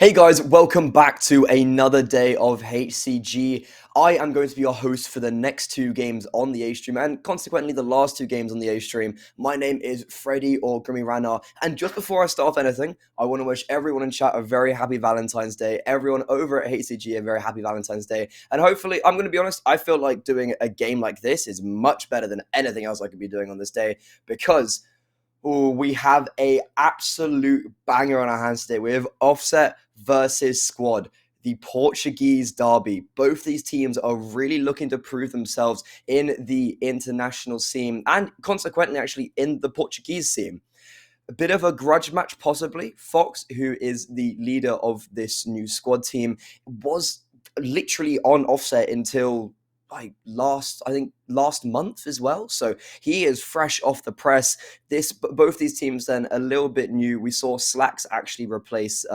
Hey guys, welcome back to another day of HCG. I am going to be your host for the next two games on the A stream and consequently the last two games on the A stream. My name is Freddie or Grimmy Rana, and just before I start off anything, I want to wish everyone in chat a very happy Valentine's Day, everyone over at HCG a very happy Valentine's Day, and hopefully, I'm going to be honest, I feel like doing a game like this is much better than anything else I could be doing on this day because we have a absolute banger on our hands today. We have Offset versus Squad, the Portuguese derby. Both these teams are really looking to prove themselves in the international scene and consequently actually in the Portuguese scene. A bit of a grudge match possibly. Fox, who is the leader of this new Squad team, was literally on Offset until last month as well, so he is fresh off the press. Both these teams then a little bit new. We saw Slacks actually replace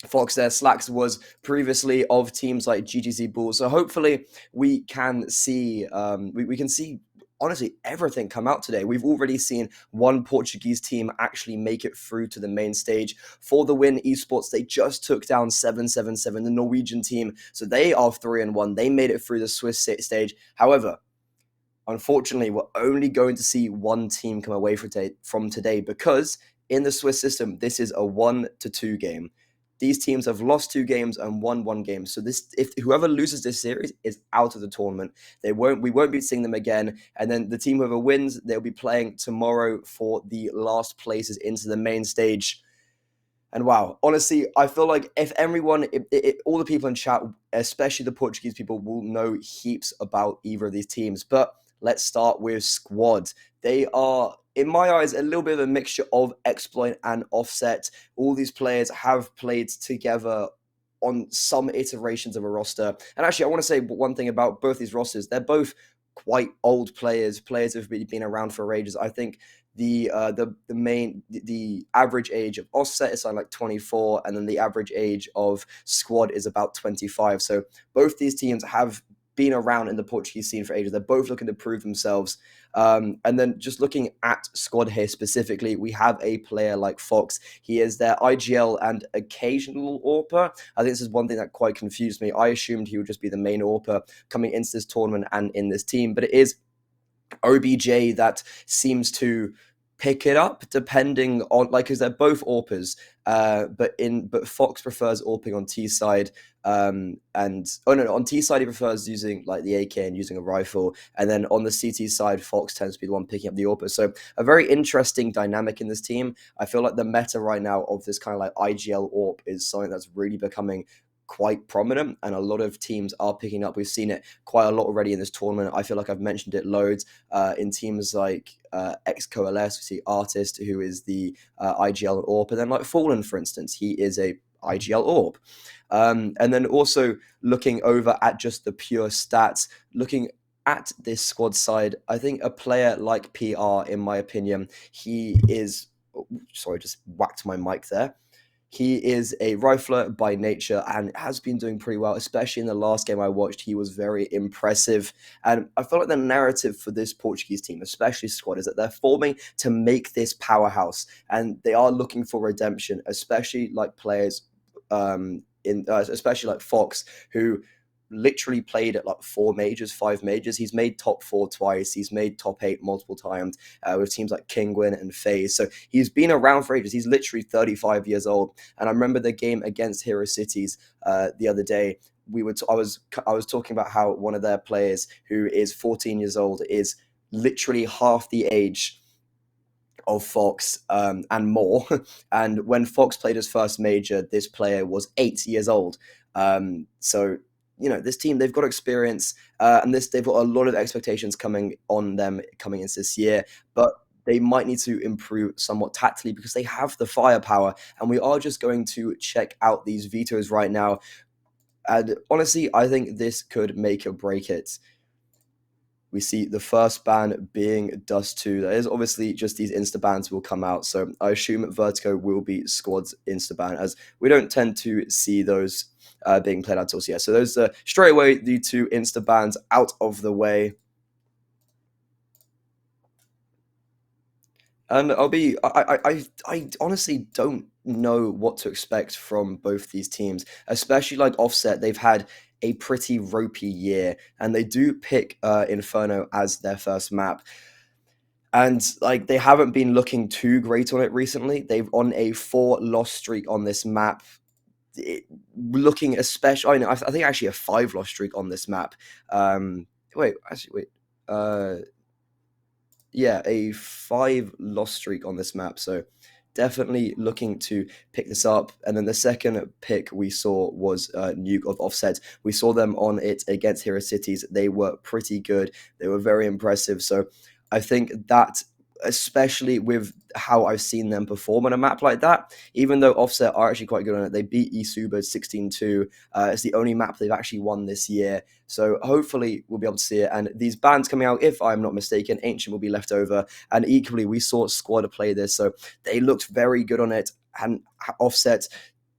Fox there. Slacks was previously of teams like GGC Bulls, so hopefully we can see we can see honestly everything come out today. We've already seen one Portuguese team actually make it through to the main stage for the win. Esports, they just took down 777, the Norwegian team, so they are 3-1. They made it through the Swiss stage. However, unfortunately, we're only going to see one team come away from today because in the Swiss system, this is a 1-2 game. These teams have lost 2 games and won 1 game. So if whoever loses this series is out of the tournament. We won't be seeing them again. And then the team whoever wins, they'll be playing tomorrow for the last places into the main stage. And wow, honestly, I feel like if everyone, all the people in chat, especially the Portuguese people, will know heaps about either of these teams. But let's start with Squad. They are, in my eyes, a little bit of a mixture of Exploit and Offset. All these players have played together on some iterations of a roster. And actually, I want to say one thing about both these rosters. They're both quite old players who have been around for ages. I think the average age of Offset is like 24, and then the average age of Squad is about 25. So both these teams have been around in the Portuguese scene for ages. They're both looking to prove themselves. And then just looking at Squad here specifically, we have a player like Fox. He is their IGL and occasional AWPer. I think this is one thing that quite confused me. I assumed he would just be the main AWPer coming into this tournament and in this team, but it is OBJ that seems to pick it up depending on, because they're both AWPers, but Fox prefers AWPing on T side, on T side he prefers using like the AK and using a rifle, and then on the CT side Fox tends to be the one picking up the AWPer. So a very interesting dynamic in this team. I feel like the meta right now of this kind of like IGL AWP is something that's really becoming quite prominent, and a lot of teams are picking up. We've seen it quite a lot already in this tournament. I feel like I've mentioned it loads in teams like X-Coalesce. We see Artist, who is the IGL AWP, and then like Fallen, for instance, he is a IGL AWP. And then also looking over at just the pure stats, looking at this Squad side, I think a player like PR, in my opinion, he is, sorry, just whacked my mic there. He is a rifler by nature and has been doing pretty well, especially in the last game I watched. He was very impressive. And I feel like the narrative for this Portuguese team, especially Squad, is that they're forming to make this powerhouse. And they are looking for redemption, especially like players, especially like Fox, who literally played at like 4 majors, 5 majors. He's made top 4 twice. He's made top 8 multiple times with teams like Kingwin and FaZe. So he's been around for ages. He's literally 35 years old. And I remember the game against Hero Cities the other day I was talking about how one of their players who is 14 years old is literally half the age of Fox, and more. And when Fox played his first major, this player was 8 years old. So this team, they've got experience, and they've got a lot of expectations coming on them coming into this year, but they might need to improve somewhat tactically because they have the firepower. And we are just going to check out these vetoes right now. And honestly, I think this could make or break it. We see the first ban being Dust 2. There is obviously just these insta bans will come out. So I assume Vertigo will be squad's insta ban, as we don't tend to see those being played out until yeah. So those straight away the two insta bans out of the way. And I honestly don't know what to expect from both these teams, especially like Offset. They've had a pretty ropey year, and they do pick Inferno as their first map. And like they haven't been looking too great on it recently. They've on a 4-loss streak on this map. Looking especially, I think actually a 5-loss streak on this map. Wait, actually, wait. Yeah, a 5-loss streak on this map. So definitely looking to pick this up. And then the second pick we saw was Nuke of Offset. We saw them on it against Hero Cities. They were pretty good. They were very impressive. So I think that, especially with how I've seen them perform on a map like that, even though Offset are actually quite good on it, they beat Isuba 16-2. It's the only map they've actually won this year. So hopefully we'll be able to see it. And these bans coming out, if I'm not mistaken, Ancient will be left over. And equally, we saw Squad play this, so they looked very good on it. And Offset,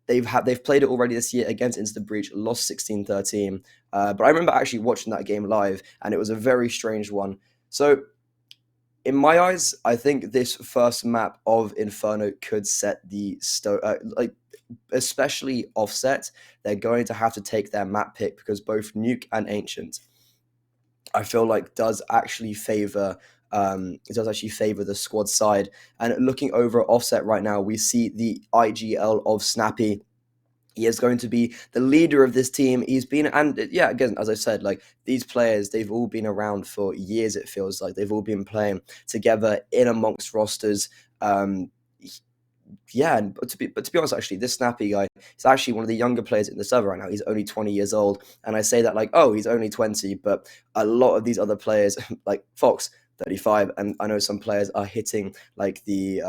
they've played it already this year against Into the Breach, lost 16-13. But I remember actually watching that game live, and it was a very strange one. So in my eyes, I think this first map of Inferno could set the especially Offset. They're going to have to take their map pick because both Nuke and Ancient, I feel like, does actually favor the squad side. And looking over at Offset right now, we see the IGL of Snappy. He is going to be the leader of this team. He's been, and yeah, again, as I said, like these players, they've all been around for years. It feels like they've all been playing together in amongst rosters. Yeah, but to be honest, actually, this Snappy guy is actually one of the younger players in the server right now. He's only 20 years old, and I say that like, oh, he's only 20, but a lot of these other players, like Fox, 35, and I know some players are hitting like the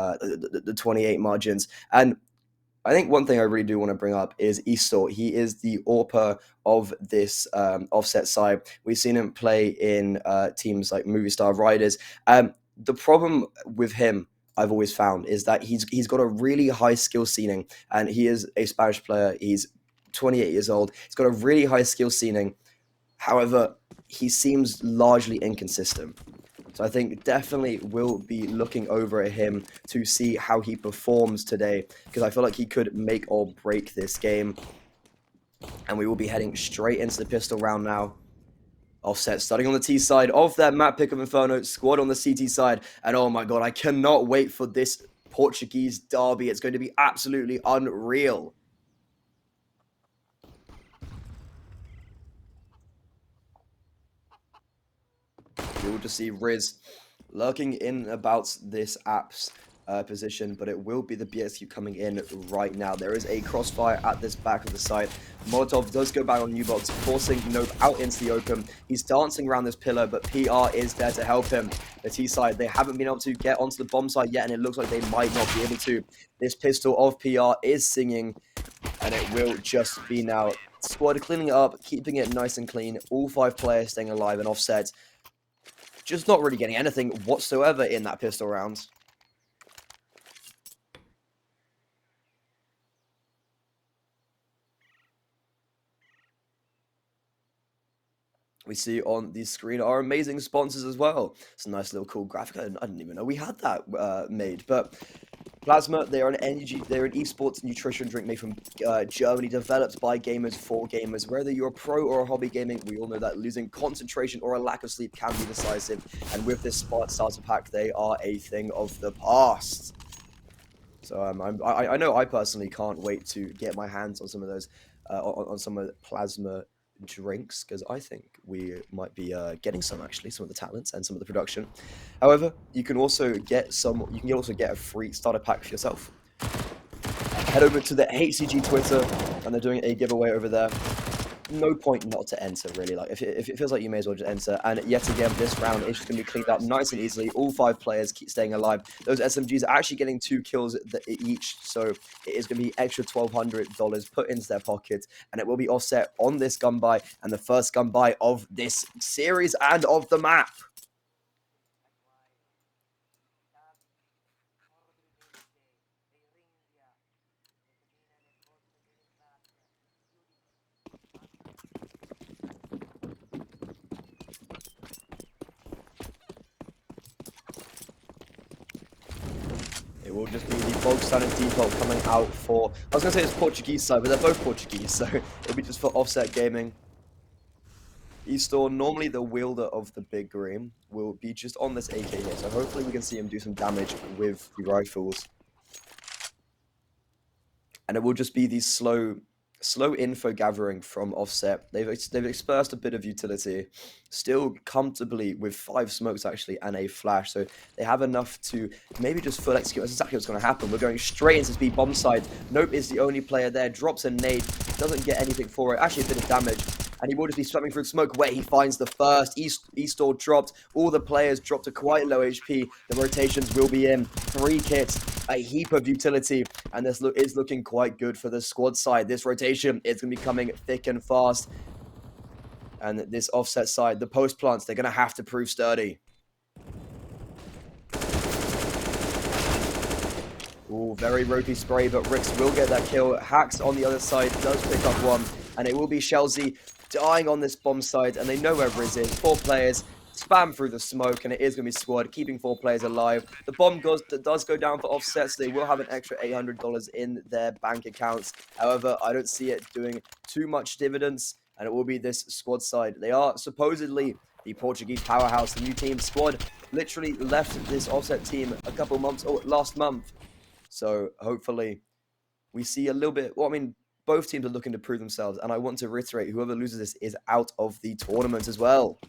28 margins. And I think one thing I really do want to bring up is Eastort. He is the AWPer of this Offset side. We've seen him play in teams like Movie Star Riders. The problem with him, I've always found, is that he's got a really high skill ceiling, and he is a Spanish player. He's 28 years old. He's got a really high skill ceiling. However, he seems largely inconsistent. So I think definitely will be looking over at him to see how he performs today, because I feel like he could make or break this game. And we will be heading straight into the pistol round now. Offset starting on the T side of that map pick of Inferno, Squad on the CT side. And oh my god, I cannot wait for this Portuguese derby. It's going to be absolutely unreal. We will just see Riz lurking in about this app's position, but it will be the BSQ coming in right now. There is a crossfire at this back of the site. Molotov does go back on Newbox, forcing Nope out into the open. He's dancing around this pillar, but PR is there to help him. The T side, they haven't been able to get onto the bomb site yet, and it looks like they might not be able to. This pistol of PR is singing, and it will just be now. Squad cleaning it up, keeping it nice and clean. All 5 players staying alive, and Offset just not really getting anything whatsoever in that pistol round. We see on the screen our amazing sponsors as well. It's a nice little cool graphic. I didn't even know we had that made. But Plasma, they're an esports nutrition drink made from Germany, developed by gamers for gamers. Whether you're a pro or a hobby gaming, we all know that losing concentration or a lack of sleep can be decisive. And with this starter pack, they are a thing of the past. So I know I personally can't wait to get my hands on some of those. on some of the plasma drinks, because I think we might be getting some, actually, some of the talents and some of the production. However, you can also get a free starter pack for yourself. Head over to the HCG Twitter, and they're doing a giveaway over there. No point not to enter, really. Like, if it feels like you may as well just enter. And yet again, this round is just going to be cleaned up nice and easily. All 5 players keep staying alive. Those SMGs are actually getting 2 kills each, so it is going to be extra $1,200 put into their pockets, and it will be offset on this gun buy, and the first gun buy of this series and of the map. It will just be the bog standard default coming out for, I was going to say it's Portuguese side, but they're both Portuguese, so it'll be just for offset gaming. Eastor, normally the wielder of the big green, will be just on this AK here, so hopefully we can see him do some damage with the rifles. And it will just be the slow info gathering from offset. They've dispersed a bit of utility, still comfortably with 5 smokes actually and a flash, so they have enough to maybe just full execute. That's exactly what's going to happen. We're going straight into speed bomb side. Nope is the only player there, drops a nade, doesn't get anything for it, actually a bit of damage. And he will just be swimming through smoke where he finds the first. Eastor dropped. All the players dropped to quite low HP. The rotations will be in. 3 kits, a heap of utility. And this is looking quite good for the squad side. This rotation is going to be coming thick and fast. And this offset side, the post plants, they're going to have to prove sturdy. Ooh, very ropey spray, but Rix will get that kill. Hacks on the other side does pick up one. And it will be Shelzy dying on this bomb side, and they know where Riz is. 4 players spam through the smoke, and it is going to be squad, keeping 4 players alive. The bomb does go down for offset, so they will have an extra $800 in their bank accounts. However, I don't see it doing too much dividends, and it will be this squad side. They are supposedly the Portuguese powerhouse. The new team squad literally left this offset team a couple months, last month. So hopefully we see a little bit, well, I mean, both teams are looking to prove themselves, and I want to reiterate, whoever loses this is out of the tournament as well.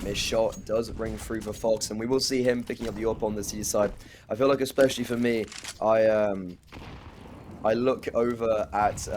Missed shot does ring through for Fox, and we will see him picking up the AWP on the C side. I feel like, especially for me, I look over at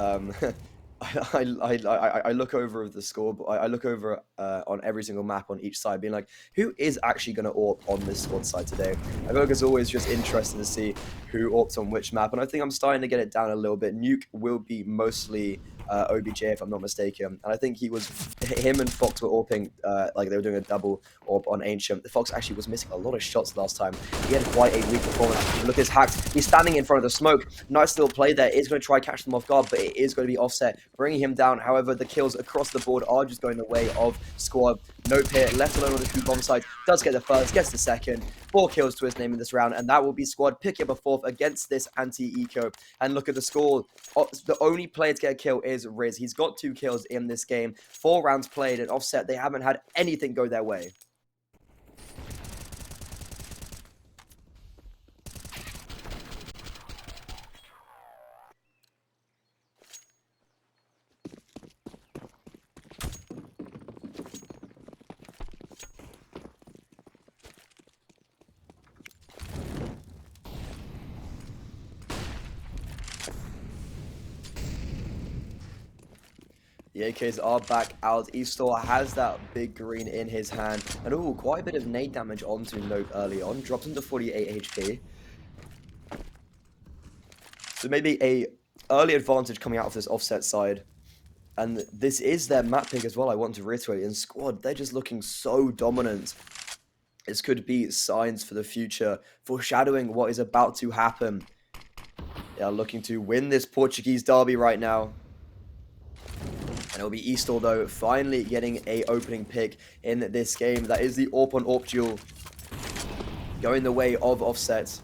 I look over the score, but I look over on every single map on each side, being like, who is actually going to AWP on this squad side today? I feel like it's always just interesting to see who AWPs on which map, and I think I'm starting to get it down a little bit. Nuke will be mostly OBJ, if I'm not mistaken, and I think him and Fox were AWPing, like they were doing a double AWP on Ancient. The Fox actually was missing a lot of shots last time. He had quite a weak performance. Look at his hacks. He's standing in front of the smoke. Nice little play there. Is going to try catch them off guard, but it is going to be offset, bringing him down. However, the kills across the board are just going the way of squad. Nope here, left alone on the 2 bomb side. Does get the first, gets the second. 4 kills to his name in this round, and that will be squad picking up a 4th against this anti-eco. And look at the score. The only player to get a kill is Riz. He's got 2 kills in this game. 4 rounds played, and offset, they haven't had anything go their way. The AKs are back out. Eastor has that big green in his hand. And ooh, quite a bit of nade damage onto Nope early on. Drops him to 48 HP. So maybe a early advantage coming out of this offset side. And this is their map pick as well, I want to reiterate. In squad, they're just looking so dominant. This could be signs for the future, foreshadowing what is about to happen. They are looking to win this Portuguese derby right now. And it'll be Eastor, though, finally getting a opening pick in this game. That is the AWP on AWP duel, going the way of offset.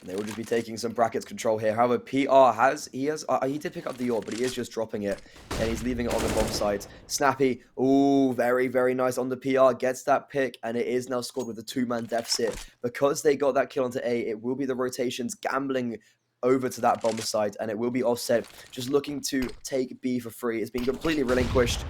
And they will just be taking some brackets control here. However, PR he did pick up the orb, but he is just dropping it. And he's leaving it on the bomb site. Snappy, ooh, very, very nice on the PR. Gets that pick, and it is now scored with a 2-man deficit. Because they got that kill onto A, it will be the rotations gambling over to that bomb site, and it will be Offset just looking to take B for free. It's been completely relinquished.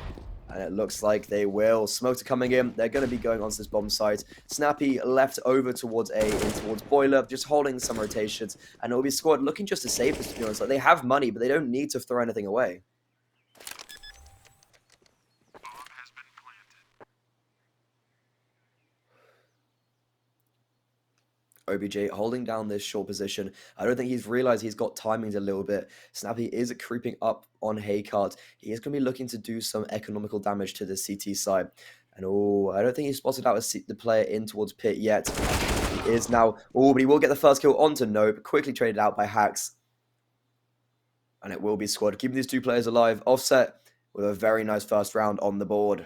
And it looks like they will. Smokes are coming in. They're going to be going onto this bomb site. Snappy left over towards A, in towards Boiler, just holding some rotations. And it will be squad looking just to save this, to be honest. Like, they have money, but they don't need to throw anything away. OBJ holding down this short position. I don't think he's realized he's got timings a little bit. Snappy is creeping up on Haycart. He is going to be looking to do some economical damage to the CT side. And oh, I don't think he's spotted out the player in towards Pit yet. He is now, oh, but he will get the first kill onto Nope. Quickly traded out by Hacks. And it will be squad. Keeping these two players alive. Offset with a very nice first round on the board.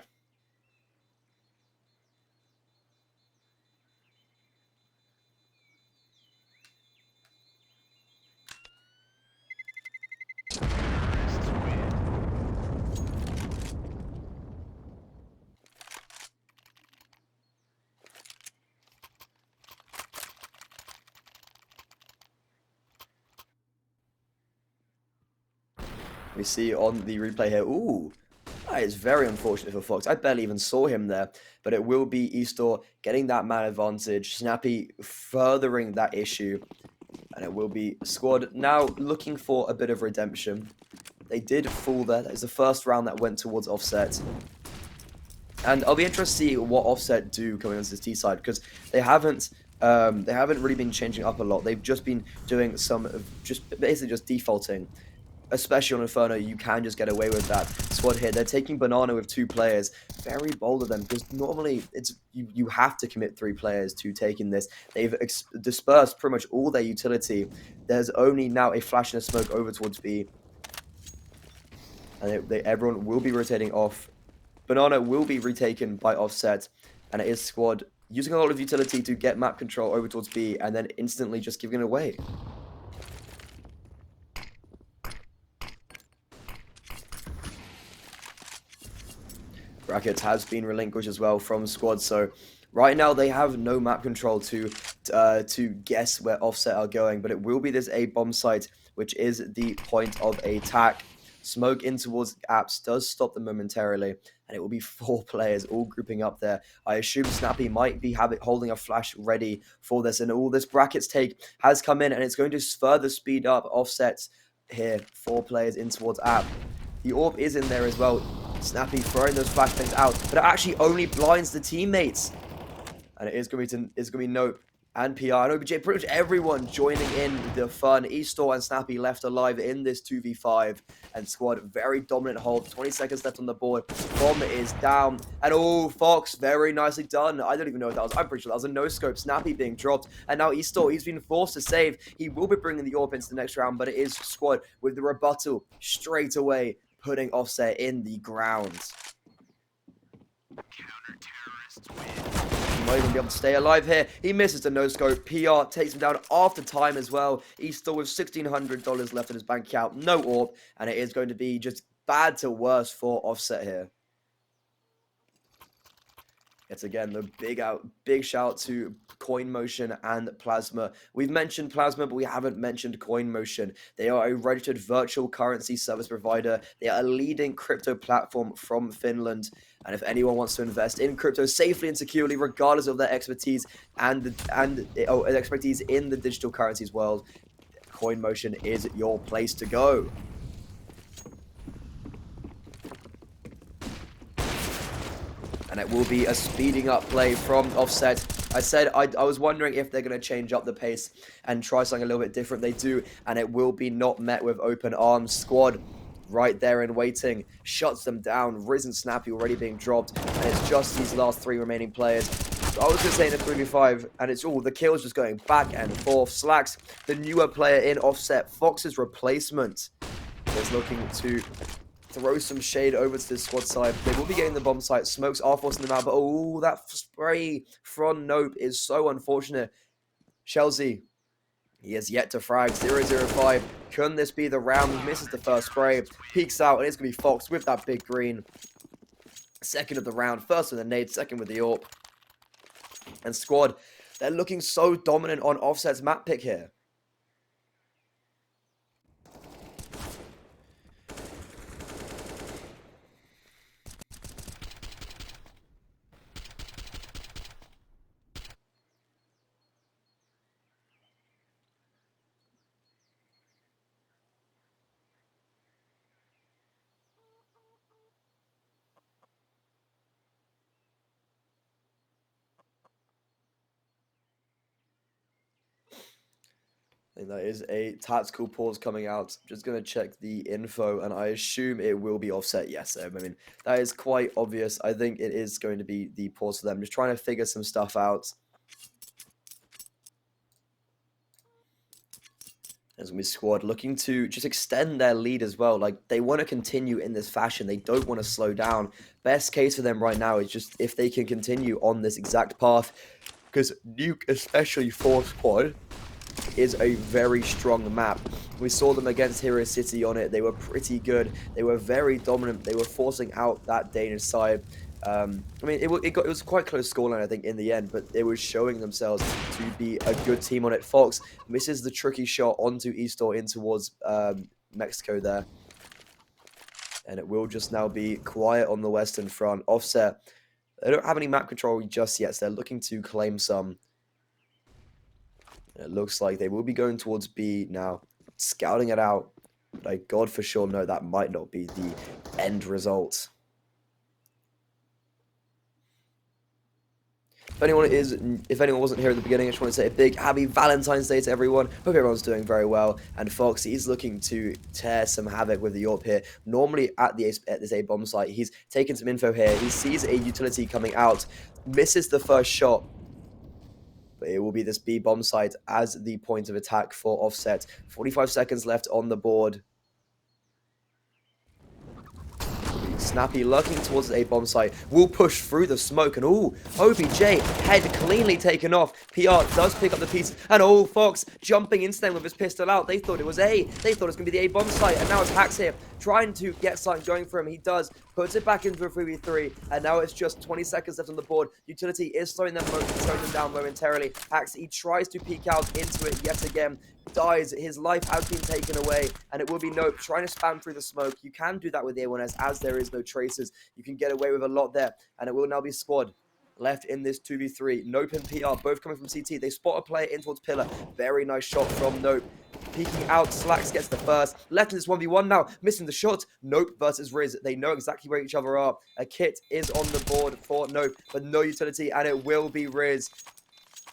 We see on the replay here, ooh, that is very unfortunate for Fox. I barely even saw him there, but it will be Eastor getting that man advantage, Snappy furthering that issue, and it will be squad now looking for a bit of redemption. They did fall there. That is the first round that went towards Offset. And I'll be interested to see what Offset do coming onto this T side, because they haven't really been changing up a lot. They've just been doing some, basically just defaulting. Especially on Inferno, you can just get away with that. Squad here, they're taking Banana with 2 players. Very bold of them, because normally it's you have to commit 3 players to taking this. They've dispersed pretty much all their utility. There's only now a flash and a smoke over towards B. And everyone will be rotating off. Banana will be retaken by Offset. And it is squad using a lot of utility to get map control over towards B, and then instantly just giving it away. Brackets has been relinquished as well from squad, so right now they have no map control to guess where Offset are going, but it will be this A bomb site, which is the point of attack. Smoke in towards apps does stop them momentarily, and it will be 4 players all grouping up there. I assume Snappy might be holding a flash ready for this, and all this brackets take has come in, and it's going to further speed up Offsets here. 4 players in towards app. The orb is in there as well. Snappy throwing those flashbangs out, but it actually only blinds the teammates. And it is going to be Nope and PR and OBJ. Pretty much everyone joining in the fun. Eastor and Snappy left alive in this 2v5. And squad, very dominant hold. 20 seconds left on the board. Bomb is down. And oh, Fox, very nicely done. I don't even know what that was. I'm pretty sure that was a no-scope. Snappy being dropped. And now Eastor, he's been forced to save. He will be bringing the orb into the next round, but it is squad with the rebuttal straight away, putting Offset in the ground. He might even be able to stay alive here. He misses the no-scope. PR takes him down after time as well. He's still with $1,600 left in his bank account. No orb. And it is going to be just bad to worse for Offset here. Yet again, the big shout to Coin Motion and Plasma. We've mentioned Plasma, but we haven't mentioned Coin Motion. They are a registered virtual currency service provider. They are a leading crypto platform from Finland. And if anyone wants to invest in crypto safely and securely, regardless of their expertise expertise in the digital currencies world, Coin Motion is your place to go. And it will be a speeding up play from Offset. I said I was wondering if they're going to change up the pace and try something a little bit different. They do, and it will be not met with open arms. Squad right there and waiting, shuts them down. Risen Snappy already being dropped, and it's just these last 3 remaining players. I was going to say in a 3v5, and it's all the kills just going back and forth. Slacks, the newer player in Offset, Fox's replacement, is looking to throw some shade over to this squad side. They will be getting the bomb site. Smokes are forcing them out, but oh, that spray from Nope is so unfortunate. Chelsea He has yet to frag. 0-0-5. Can this be the round? He misses the first spray. Peeks out, and it's going to be Fox with that big green. Second of the round. First with the nade, second with the AWP. And Squad, they're looking so dominant on Offset's map pick here. I think that is a tactical pause coming out. Just going to check the info, and I assume it will be Offset. Yes, I mean, that is quite obvious. I think it is going to be the pause for them. Just trying to figure some stuff out. As we Squad looking to just extend their lead as well. Like, they want to continue in this fashion. They don't want to slow down. Best case for them right now is just if they can continue on this exact path. Because Nuke, especially for Squad, is a very strong map. We saw them against Hero City on it. They were pretty good. They were very dominant. They were forcing out that Danish side. I mean, it was quite close scoreline, I think, in the end, but it was showing themselves to be a good team on it. Fox misses the tricky shot onto Eastor in towards Mexico there. And it will just now be quiet on the Western front. Offset, they don't have any map control just yet, so they're looking to claim some. It looks like they will be going towards B now, scouting it out. But I God for sure know that might not be the end result. If anyone wasn't here at the beginning, I just want to say a big happy Valentine's Day to everyone. Hope everyone's doing very well. And Fox, he's looking to tear some havoc with the AWP here. Normally at this A bomb site, he's taken some info here. He sees a utility coming out, misses the first shot. But it will be this B bomb site as the point of attack for Offset. 45 seconds left on the board. Snappy lurking towards the A bomb site. Will push through the smoke. And OBJ head cleanly taken off. PR does pick up the pieces. And Fox jumping into them with his pistol out. They thought it was A. They thought it was going to be the A bomb site. And now it's Hax here trying to get something going for him. He does. Puts it back into a 3v3. And now it's just 20 seconds left on the board. Utility is slowing them down momentarily. Hax, he tries to peek out into it yet again. Dies. His life has been taken away, and it will be Nope trying to spam through the smoke. You can do that with the A1S as there is no traces. You can get away with a lot there, and it will now be Squad left in this 2v3. Nope and PR both coming from CT. They spot a player in towards Pillar. Very nice shot from Nope. Peeking out, Slacks gets the first. Left in this 1v1 now, missing the shot. Nope versus Riz. They know exactly where each other are. A kit is on the board for Nope, but no utility, and it will be Riz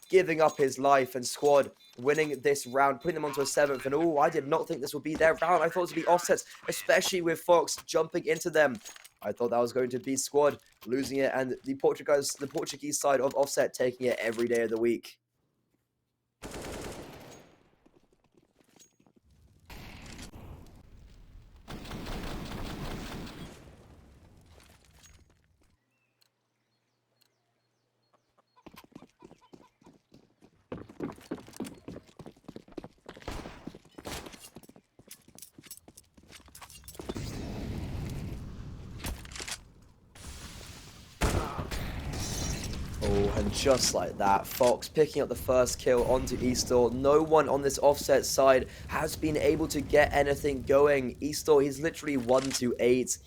giving up his life, and Squad winning this round, putting them onto a 7th. And I did not think this would be their round. I thought it would be Offsets, especially with Fox jumping into them. I thought that was going to be Squad losing it, and the Portuguese side of Offset taking it every day of the week. And just like that, Fox picking up the first kill onto Eastor. No one on this Offset side has been able to get anything going. Eastor, he's literally 1-8.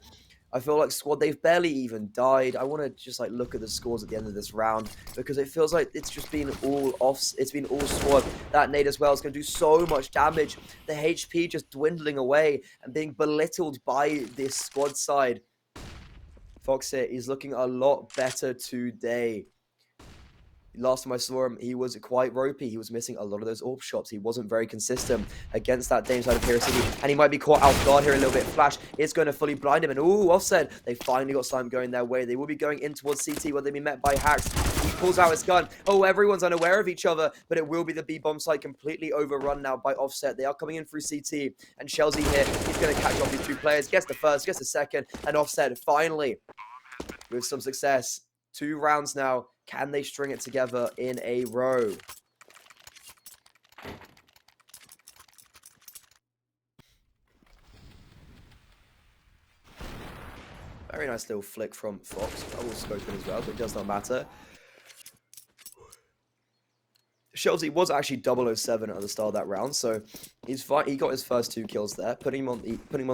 I feel like Squad, they've barely even died. I want to just like look at the scores at the end of this round because it feels like it's just been all it's been all Squad. That nade as well is going to do so much damage. The HP just dwindling away and being belittled by this Squad side. Fox here, he's looking a lot better today. Last time I saw him, he was quite ropey. He was missing a lot of those AWP shots. He wasn't very consistent against that Dame side of Hero City. And he might be caught off guard here a little bit. Flash is going to fully blind him. And Offset, they finally got something going their way. They will be going in towards CT where they'll be met by Hax. He pulls out his gun. Everyone's unaware of each other. But it will be the B-bomb site completely overrun now by Offset. They are coming in through CT. And Chelsea here, he's going to catch off these two players. Gets the first, gets the second. And Offset finally, with some success. 2 rounds now. Can they string it together in a row? nice little flick from Fox. Double scoping as well, but it does not matter. Shelzy was actually 007 at the start of that round, so he's fine. He got his first 2 kills there, putting him on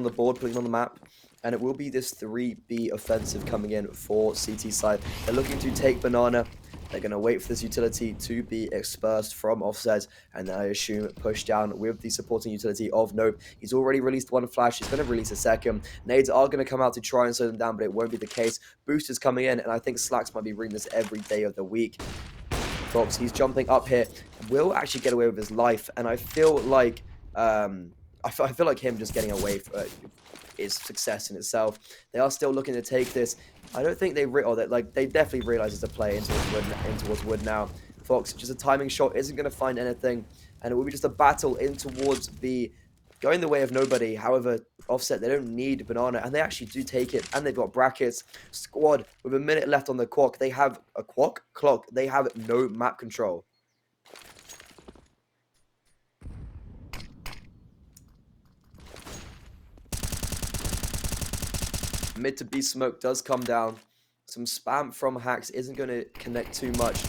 the board, putting him on the map, and it will be this 3B offensive coming in for CT side. They're looking to take Banana. They're going to wait for this utility to be expersed from offset, and then I assume push down with the supporting utility of Nope. He's already released 1 flash. He's going to release a second. Nades are going to come out to try and slow them down, but it won't be the case. Boosters coming in, and I think Slacks might be reading this every day of the week. Fox, he's jumping up here, will actually get away with his life, and I feel like I feel like him just getting away is success in itself. They are still looking to take this. I don't think they they definitely realize it's a play in towards wood now. Fox, just a timing shot, isn't going to find anything, and it will be just a battle in towards B, going the way of nobody. However, offset, they don't need Banana, and they actually do take it, and they've got brackets. Squad, with a minute left on the clock, they have a clock. They have no map control. Mid to B smoke does come down. Some spam from Hacks isn't going to connect too much,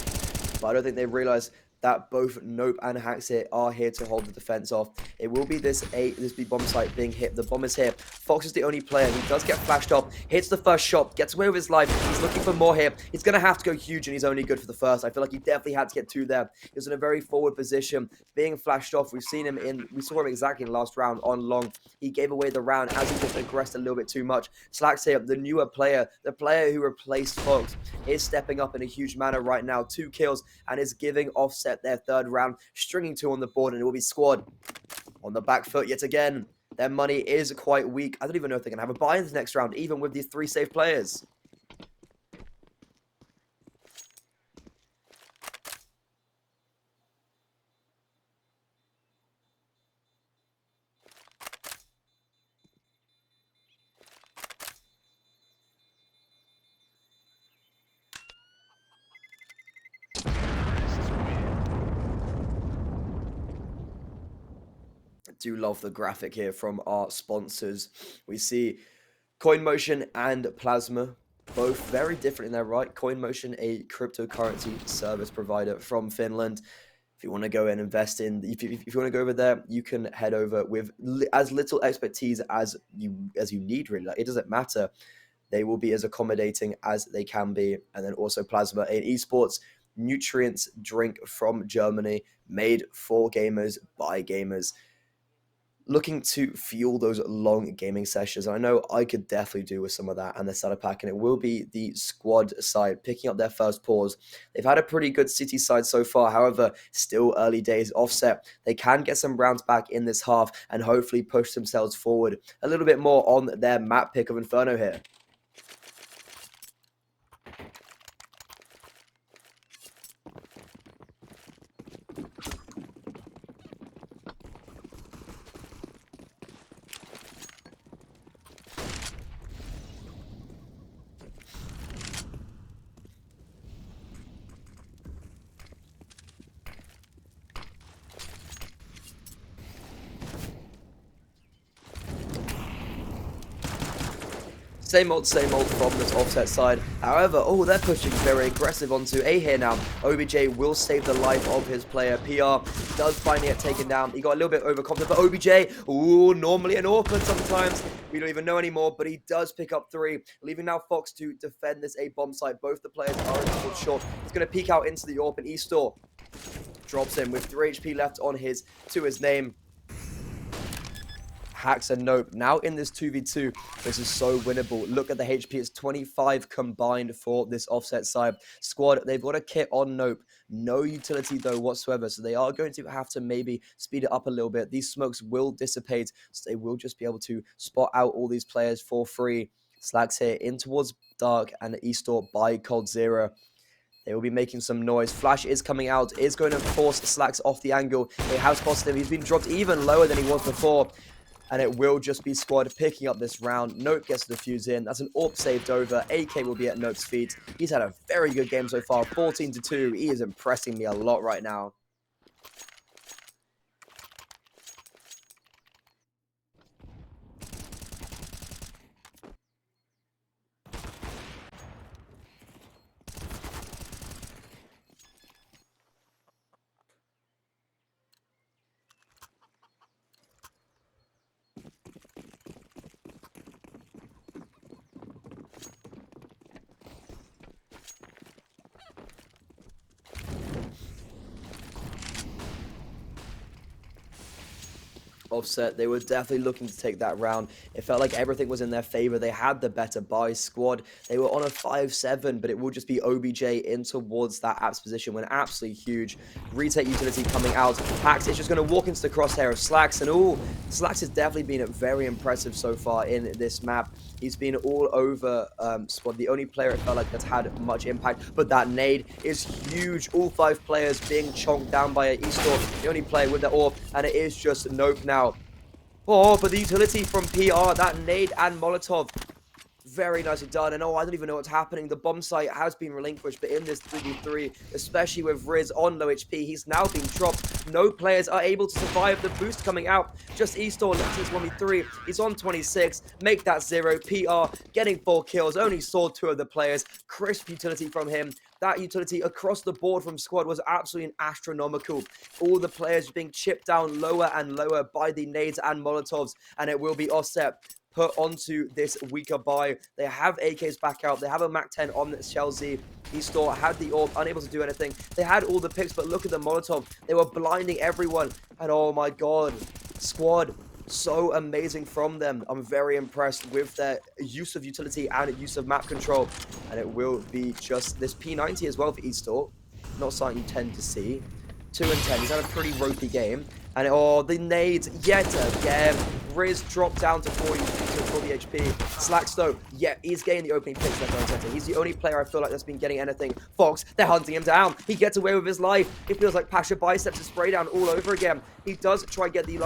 but I don't think they realize that both Nope and Hacks here are here to hold the defense off. It will be this B bomb site being hit. The bomb is here. Fox is the only player. He does get flashed off, hits the first shot, gets away with his life. He's looking for more here. He's going to have to go huge, and he's only good for the first. I feel like he definitely had to get 2 there. He was in a very forward position, being flashed off. We saw him exactly in the last round on long. He gave away the round as he just aggressed a little bit too much. Slacks here, the newer player, the player who replaced Fox, is stepping up in a huge manner right now. 2 kills, and is giving offset their 3rd round, stringing 2 on the board, and it will be Squad on the back foot yet again. Their money is quite weak. I don't even know if they're going to have a buy in this next round, even with these 3 safe players. I do love the graphic here from our sponsors. We see CoinMotion and Plasma, both very different in their right. CoinMotion, a cryptocurrency service provider from Finland. If you want to go and invest in, if you want to go over there, you can head over with as little expertise as you need. Really, like, it doesn't matter. They will be as accommodating as they can be. And then also Plasma, an esports nutrients drink from Germany, made for gamers by gamers, looking to fuel those long gaming sessions. I know I could definitely do with some of that and the starter pack, and it will be the Squad side picking up their first pause. They've had a pretty good City side so far, however, still early days. Offset, they can get some rounds back in this half and hopefully push themselves forward a little bit more on their map pick of Inferno here. Same old from this offset side. However, they're pushing very aggressive onto A here now. OBJ will save the life of his player. PR does finally get taken down. He got a little bit overconfident, but OBJ, normally an awkward sometimes. We don't even know anymore, but he does pick up 3, leaving now Fox to defend this A bomb site. Both the players are in short. He's going to peek out into the AWP, and Eastore drops him with 3 HP left on his name. Hacks and Nope. Now in this 2v2, this is so winnable. Look at the HP. It's 25 combined for this offset side. Squad, they've got a kit on Nope. No utility, though, whatsoever. So they are going to have to maybe speed it up a little bit. These smokes will dissipate, so they will just be able to spot out all these players for free. Slacks here in towards Dark and Eastore by Cold Zero. They will be making some noise. Flash is coming out, is going to force Slacks off the angle. They have spotted him. He's been dropped even lower than he was before. And it will just be Squad picking up this round. Nope gets the defuse in. That's an AWP saved over. AK will be at Nope's feet. He's had a very good game so far. 14-2. He is impressing me a lot right now. Offset, they were definitely looking to take that round. It felt like everything was in their favor. They had the better buy squad. They were on a 5-7, but it will just be OBJ in towards that apps position when absolutely huge. Retake utility coming out. Axe is just going to walk into the crosshair of Slacks, and Slacks has definitely been very impressive so far in this map. He's been all over squad. The only player it felt like that's had much impact, but that nade is huge. All 5 players being chonked down by an Esports, the only player with the orb, and it is just Nope now. Oh, but the utility from PR, that nade and Molotov, very nicely done. And I don't even know what's happening. The bomb site has been relinquished, but in this 3v3, especially with Riz on low HP, he's now been dropped. No players are able to survive the boost coming out. Just Eastor left his 1v3. He's on 26. Make that 0. PR getting 4 kills. Only saw 2 of the players. Crisp utility from him. That utility across the board from squad was absolutely astronomical. All the players being chipped down lower and lower by the nades and Molotovs, and it will be Offset put onto this weaker buy. They have AKs back out. They have a Mac 10 on Chelsea. Eastor had the orb, unable to do anything. They had all the picks, but look at the Molotov. They were blinding everyone. And oh my god, squad, so amazing from them. I'm very impressed with their use of utility and use of map control. And it will be just this P90 as well for Eastor. Not something you tend to see. 2 and 10. He's had a pretty ropey game. And the nades yet again. Riz dropped down to 40 HP. Slacks though, yeah, he's getting the opening picks left, right, and center. He's the only player I feel like that's been getting anything. Fox, they're hunting him down. He gets away with his life. It feels like Pasha biceps and spray down all over again. He does try to get the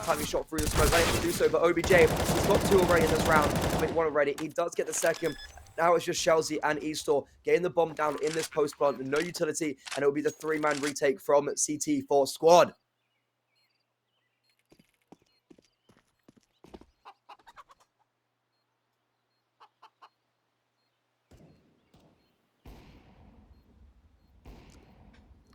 timing shot through the smoke. Unable to do so, but OBJ, he's got 2 already in this round. I mean, 1 already. He does get the second. Now it's just Chelsea and Eastor getting the bomb down in this post plant. No utility, and it will be the 3-man retake from CT for squad.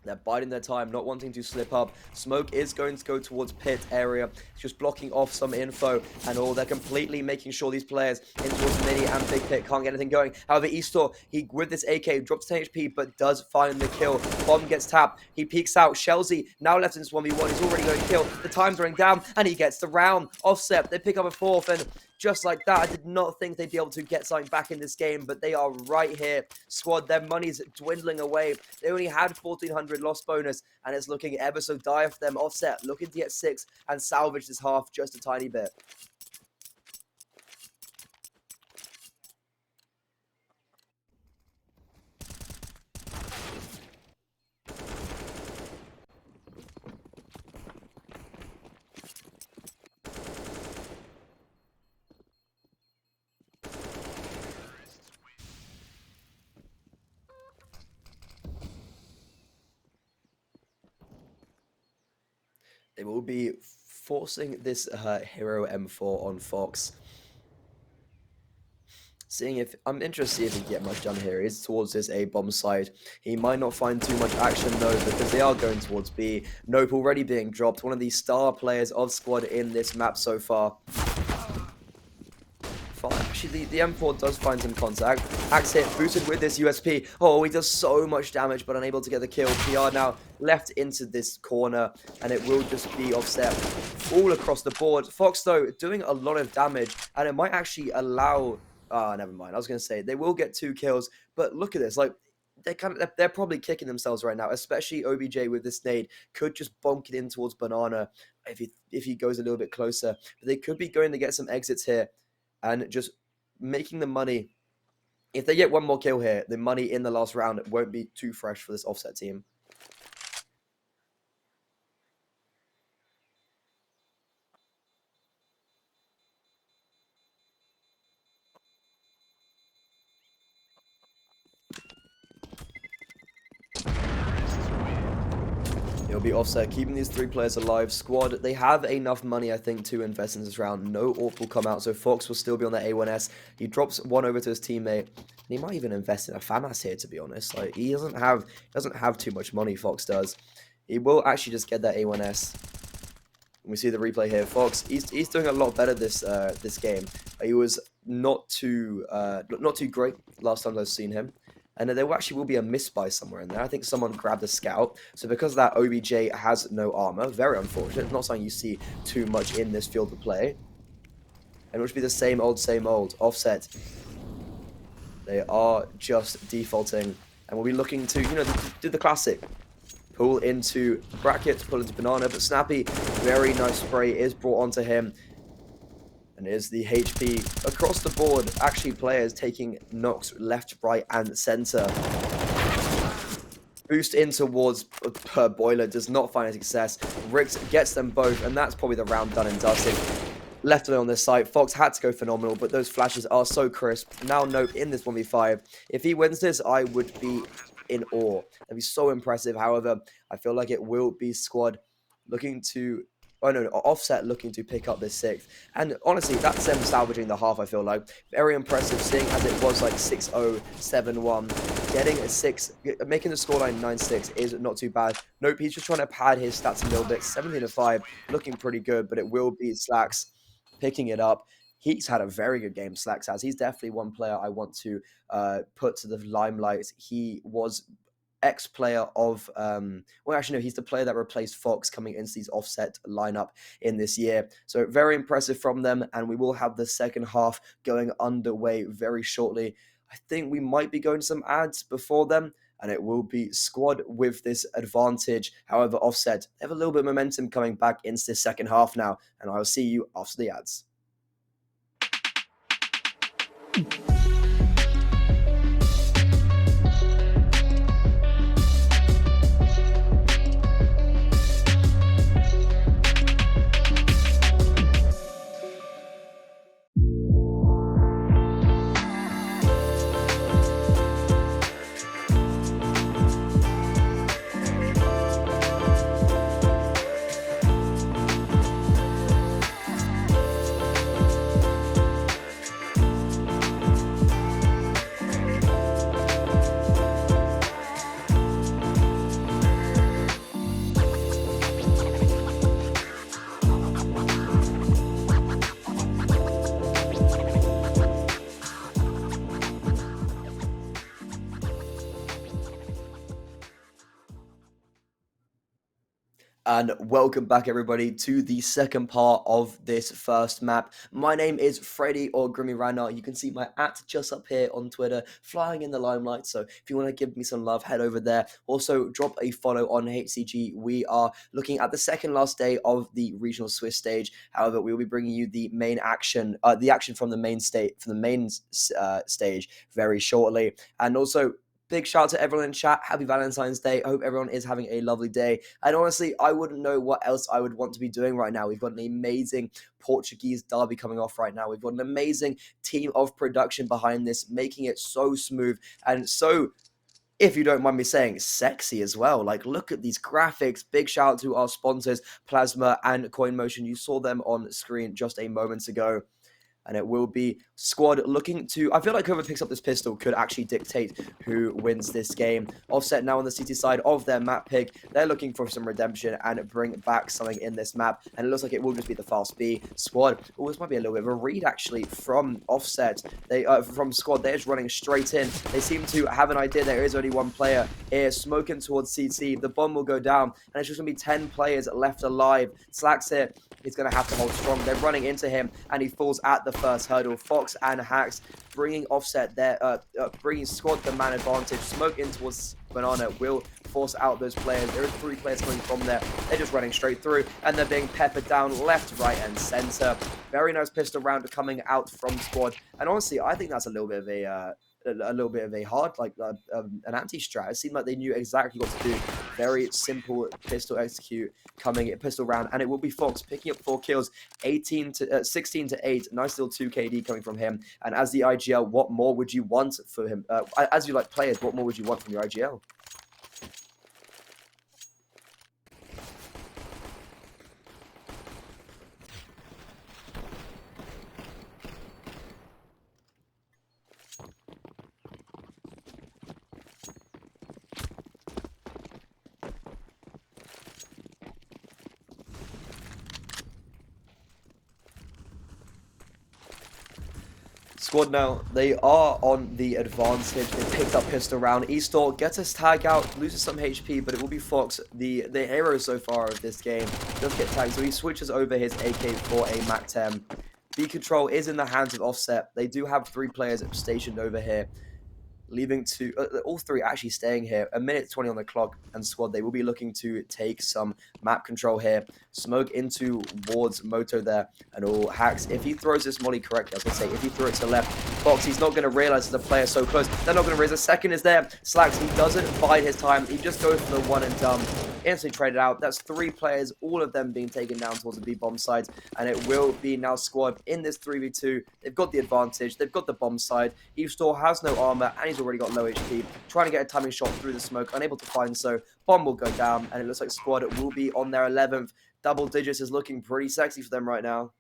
They're biding their time, not wanting to slip up. Smoke is going to go towards pit area. It's just blocking off some info. And they're completely making sure these players in towards mini and big pit can't get anything going. However, Eastor, he with this AK, drops 10 HP, but does find the kill. Bomb gets tapped. He peeks out. Chelsea, now left in this 1v1. He's already going to kill. The time's running down, and he gets the round. Offset, they pick up a 4th, and just like that, I did not think they'd be able to get something back in this game, but they are right here. Squad, their money's dwindling away. They only had 1,400 loss bonus, and it's looking ever so dire for them. Offset, looking to get 6 and salvage this half just a tiny bit. They will be forcing this Hero M4 on Fox. Seeing if I'm interested if he can get much done here. He's towards this A bomb side. He might not find too much action though, because they are going towards B. Nope already being dropped. One of the star players of squad in this map so far. Actually, the M4 does find some contact. Axe hit, boosted with this USP. Oh, he does so much damage, but unable to get the kill. PR now left into this corner, and it will just be Offset all across the board. Fox, though, doing a lot of damage, and it might actually allow... never mind. I was going to say, they will get 2 kills, but look at this. Like, they're probably kicking themselves right now, especially OBJ with this nade. Could just bonk it in towards Banana if he goes a little bit closer. But they could be going to get some exits here and just making the money. If they get 1 more kill here, the money in the last round won't be too fresh for this Offset team. It'll be Offset keeping these 3 players alive. Squad, they have enough money, I think, to invest in this round. No AWP will come out, so Fox will still be on the A1S. He drops 1 over to his teammate. And he might even invest in a FAMAS here, to be honest. Like, he doesn't have too much money, Fox does. He will actually just get that A1S. We see the replay here. Fox, he's doing a lot better this game. He was not too great last time I've seen him. And there actually will be a misbuy somewhere in there. I think someone grabbed a scout. So because of that, OBJ has no armor. Very unfortunate. It's not something you see too much in this field of play. And it would be the same old, same old. Offset. They are just defaulting. And we'll be looking to, do the classic. Pull into brackets, pull into banana. But Snappy, very nice spray is brought onto him. And is the HP across the board. Actually, players taking knocks left, right, and center. Boost in towards Boiler, does not find a success. Rix gets them both, and that's probably the round done and dusted. Left away on this side, Fox had to go phenomenal, but those flashes are so crisp. Now Nope in this 1v5. If he wins this, I would be in awe. That'd be so impressive. However, I feel like it will be Squad looking to... Oh no, Offset looking to pick up this 6th. And honestly, that's them salvaging the half, I feel like. Very impressive, seeing as it was like 6-0, 7-1. Getting a 6, making the scoreline 9-6 is not too bad. Nope, he's just trying to pad his stats a little bit. 17-5, looking pretty good, but it will be Slacks picking it up. He's had a very good game, Slacks has. He's definitely one player I want to put to the limelight. He was ex-player of, well, actually, no, he's the player that replaced Fox coming into these Offset lineup in this year. So very impressive from them, and we will have the second half going underway very shortly. I think we might be going to some ads before them, and it will be Squad with this advantage. However, Offset, they have a little bit of momentum coming back into this second half now, and I'll see you after the ads. And welcome back, everybody, to the second part of this first map. My name is Freddy or Grimmy Ranner. You can see my @ just up here on Twitter, flying in the limelight. So if you want to give me some love, head over there. Also, drop a follow on HCG. We are looking at the second last day of the regional Swiss stage. However, we will be bringing you the main action, the action from the main stage very shortly. And also, big shout out to everyone in chat. Happy Valentine's Day. I hope everyone is having a lovely day. And honestly, I wouldn't know what else I would want to be doing right now. We've got an amazing Portuguese derby coming off right now. We've got an amazing team of production behind this, making it so smooth and so, if you don't mind me saying, sexy as well. Like, look at these graphics. Big shout out to our sponsors, Plasma and Coin Motion. You saw them on screen just a moment ago. And it will be Squad looking to... I feel like whoever picks up this pistol could actually dictate who wins this game. Offset now on the CT side of their map pick. They're looking for some redemption and bring back something in this map. And it looks like it will just be the fast B. Squad... Oh, this might be a little bit of a read, actually, from Offset. From Squad, they're just running straight in. They seem to have an idea there is only one player here, smoking towards CT. The bomb will go down, and it's just going to be 10 players left alive. Slacks here. He's going to have to hold strong. They're running into him, and he falls at the first hurdle. Fox and Hacks bringing Offset there, bringing Squad the man advantage. Smoke in towards Banana will force out those players. There are 3 players coming from there. They're just running straight through, and they're being peppered down left, right, and center. Very nice pistol round coming out from Squad. And honestly, I think that's a little bit of a hard, like an anti-strat. It seemed like they knew exactly what to do. Very simple pistol execute coming at pistol round, and it will be Fox picking up 4 kills, 16 to 8. Nice little 2 KD coming from him. And as the IGL, what more would you want for him? As you like players, what more would you want from your IGL? Squad now, they are on the advantage. They picked up pistol round. Eastall gets his tag out, loses some HP, but it will be Fox, the hero so far of this game. Does get tagged, so he switches over his AK for a MAC-10. B control is in the hands of Offset. They do have 3 players stationed over here, leaving all 3 actually staying here. A minute 20 on the clock, and Squad, they will be looking to take some map control here. Smoke into Ward's Moto there, and all Hacks. If he throws this molly correctly, I was going to say, if he threw it to left, Fox, he's not going to realize there's a player so close. They're not going to realize a second is there. Slacks, he doesn't bide his time. He just goes for the one and done. Instantly traded out. That's 3 players, all of them being taken down towards the B bomb side, and it will be now Squad in this 3v2. They've got the advantage. They've got the bomb side. Eastall has no armor, and he's already got low HP. Trying to get a timing shot through the smoke, unable to find so. Bomb will go down, and it looks like Squad will be on their 11th. Double digits is looking pretty sexy for them right now.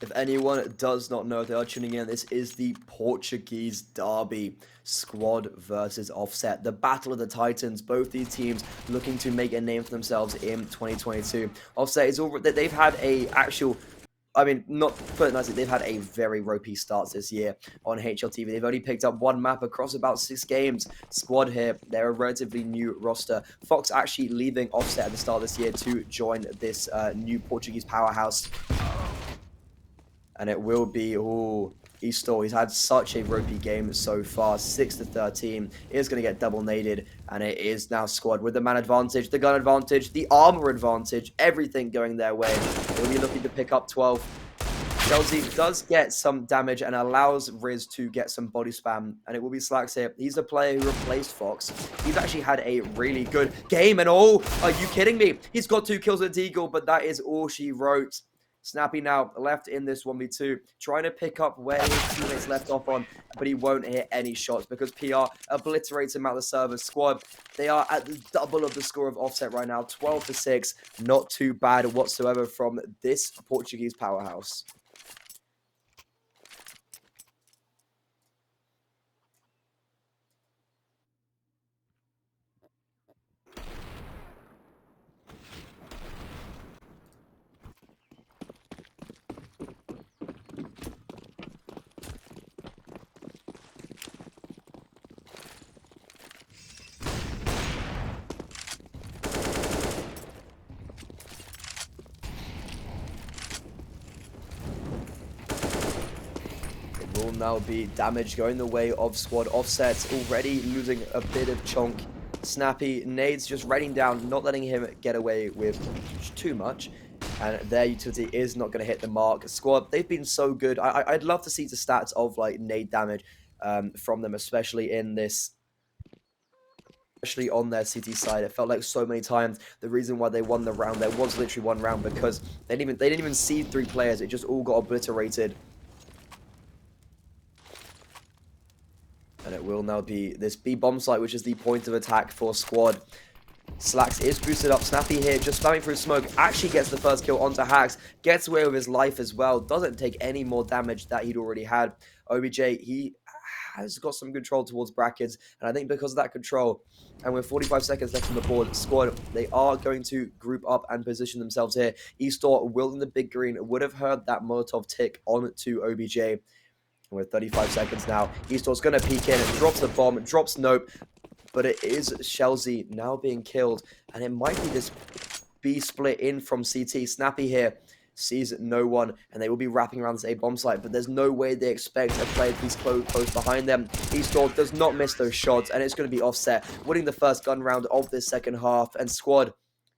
If anyone does not know, they are tuning in. This is the Portuguese derby, Squad versus Offset, the battle of the Titans. Both these teams looking to make a name for themselves in 2022. Offset is all that they've had a actual. I mean, not put it nicely, they've had a very ropey start this year on HLTV. They've only picked up 1 map across about 6 games. Squad here, they're a relatively new roster. Fox actually leaving Offset at the start of this year to join this new Portuguese powerhouse. And it will be, Eastall. He's had such a ropey game so far. 6-13. Is going to get double naded. And it is now Squad with the man advantage, the gun advantage, the armor advantage. Everything going their way. They'll be looking to pick up 12. Chelsea does get some damage and allows Riz to get some body spam. And it will be Slacks here. He's the player who replaced Fox. He's actually had a really good game. And are you kidding me? He's got 2 kills with Deagle, but that is all she wrote. Snappy now left in this 1v2, trying to pick up where his teammates left off on, but he won't hit any shots because PR obliterates him out of the server. Squad, they are at the double of the score of Offset right now, 12-6. Not too bad whatsoever from this Portuguese powerhouse. Will now be damage going the way of Squad. Offset already losing a bit of chunk. Snappy nades just raining down, not letting him get away with too much. And their utility is not going to hit the mark. Squad, they've been so good. I'd love to see the stats of like nade damage from them, especially in this. Especially on their CT side, it felt like so many times the reason why they won the round, there was literally 1 round because they didn't even see 3 players. It just all got obliterated. And it will now be this B bomb site, which is the point of attack for Squad. Slacks is boosted up. Snappy here, just spamming through smoke. Actually gets the first kill onto Hacks. Gets away with his life as well. Doesn't take any more damage that he'd already had. OBJ, he has got some control towards brackets. And I think because of that control, and with 45 seconds left on the board, Squad, they are going to group up and position themselves here. Eastall, Will in the big green, would have heard that Molotov tick on to OBJ. With 35 seconds now, Eastall's going to peek in and drops the bomb, drops Nope, but it is Chelsea now being killed, and it might be this B split in from CT. Snappy here sees no one, and they will be wrapping around this A bomb site, but there's no way they expect a player to be close behind them. Eastall does not miss those shots, and it's going to be Offset, winning the first gun round of this second half, and Squad,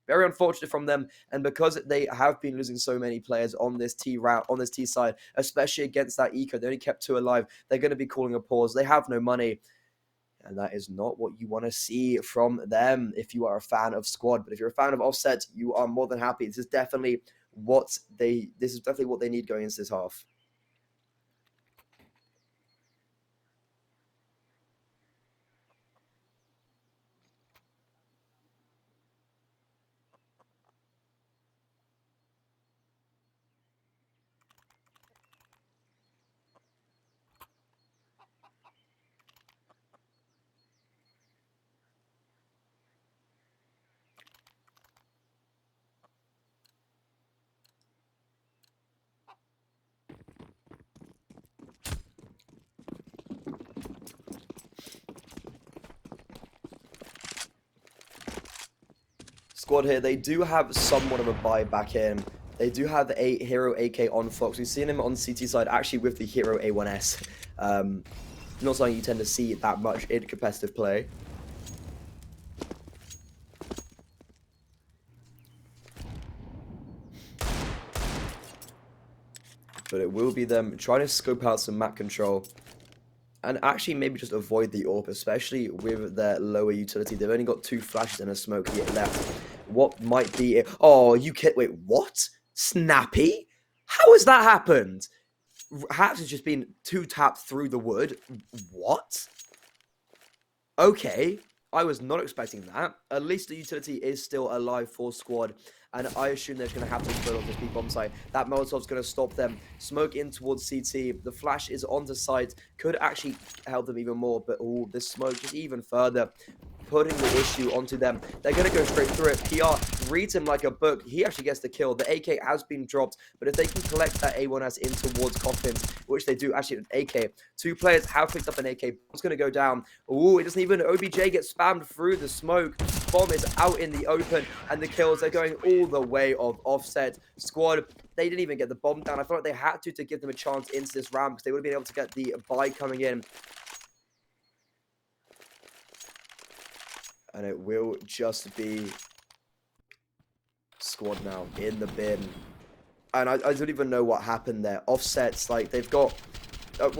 Very unfortunate from them, and because they have been losing so many players on this T route, on this T side, especially against that eco, they only kept 2 alive. They're going to be calling a pause. They have no money, and that is not what you want to see from them if you are a fan of Squad. But if you're a fan of Offset, you are more than happy. This is definitely what they need going into this half. Squad here, they do have somewhat of a buy back in. They do have a Hero AK on Fox. We've seen him on CT side actually with the Hero A1S. Not something you tend to see that much in competitive play. But it will be them trying to scope out some map control. And actually maybe just avoid the AWP, especially with their lower utility. They've only got 2 flashes and a smoke yet left. What might be it? Oh, you can't. Wait, what? Snappy? How has that happened? Haps has just been 2-tapped through the wood. What? Okay. I was not expecting that. At least the utility is still alive for Squad. And I assume they're going to have to put on this big bomb site. That Molotov's going to stop them. Smoke in towards CT. The flash is onto site. Could actually help them even more. But, oh, this smoke just even further. Putting the issue onto them. They're going to go straight through it. PR reads him like a book. He actually gets the kill. The AK has been dropped. But if they can collect that A1S in towards Coffins, which they do, actually an AK. 2 players have picked up an AK. Bomb's going to go down. Oh, it doesn't even... OBJ gets spammed through the smoke. Bomb is out in the open. And the kills are going all the way of Offset. Squad, they didn't even get the bomb down. I felt like they had to give them a chance into this round because they would have been able to get the buy coming in. And it will just be Squad now in the bin. And I don't even know what happened there. Offsets, like, they've got...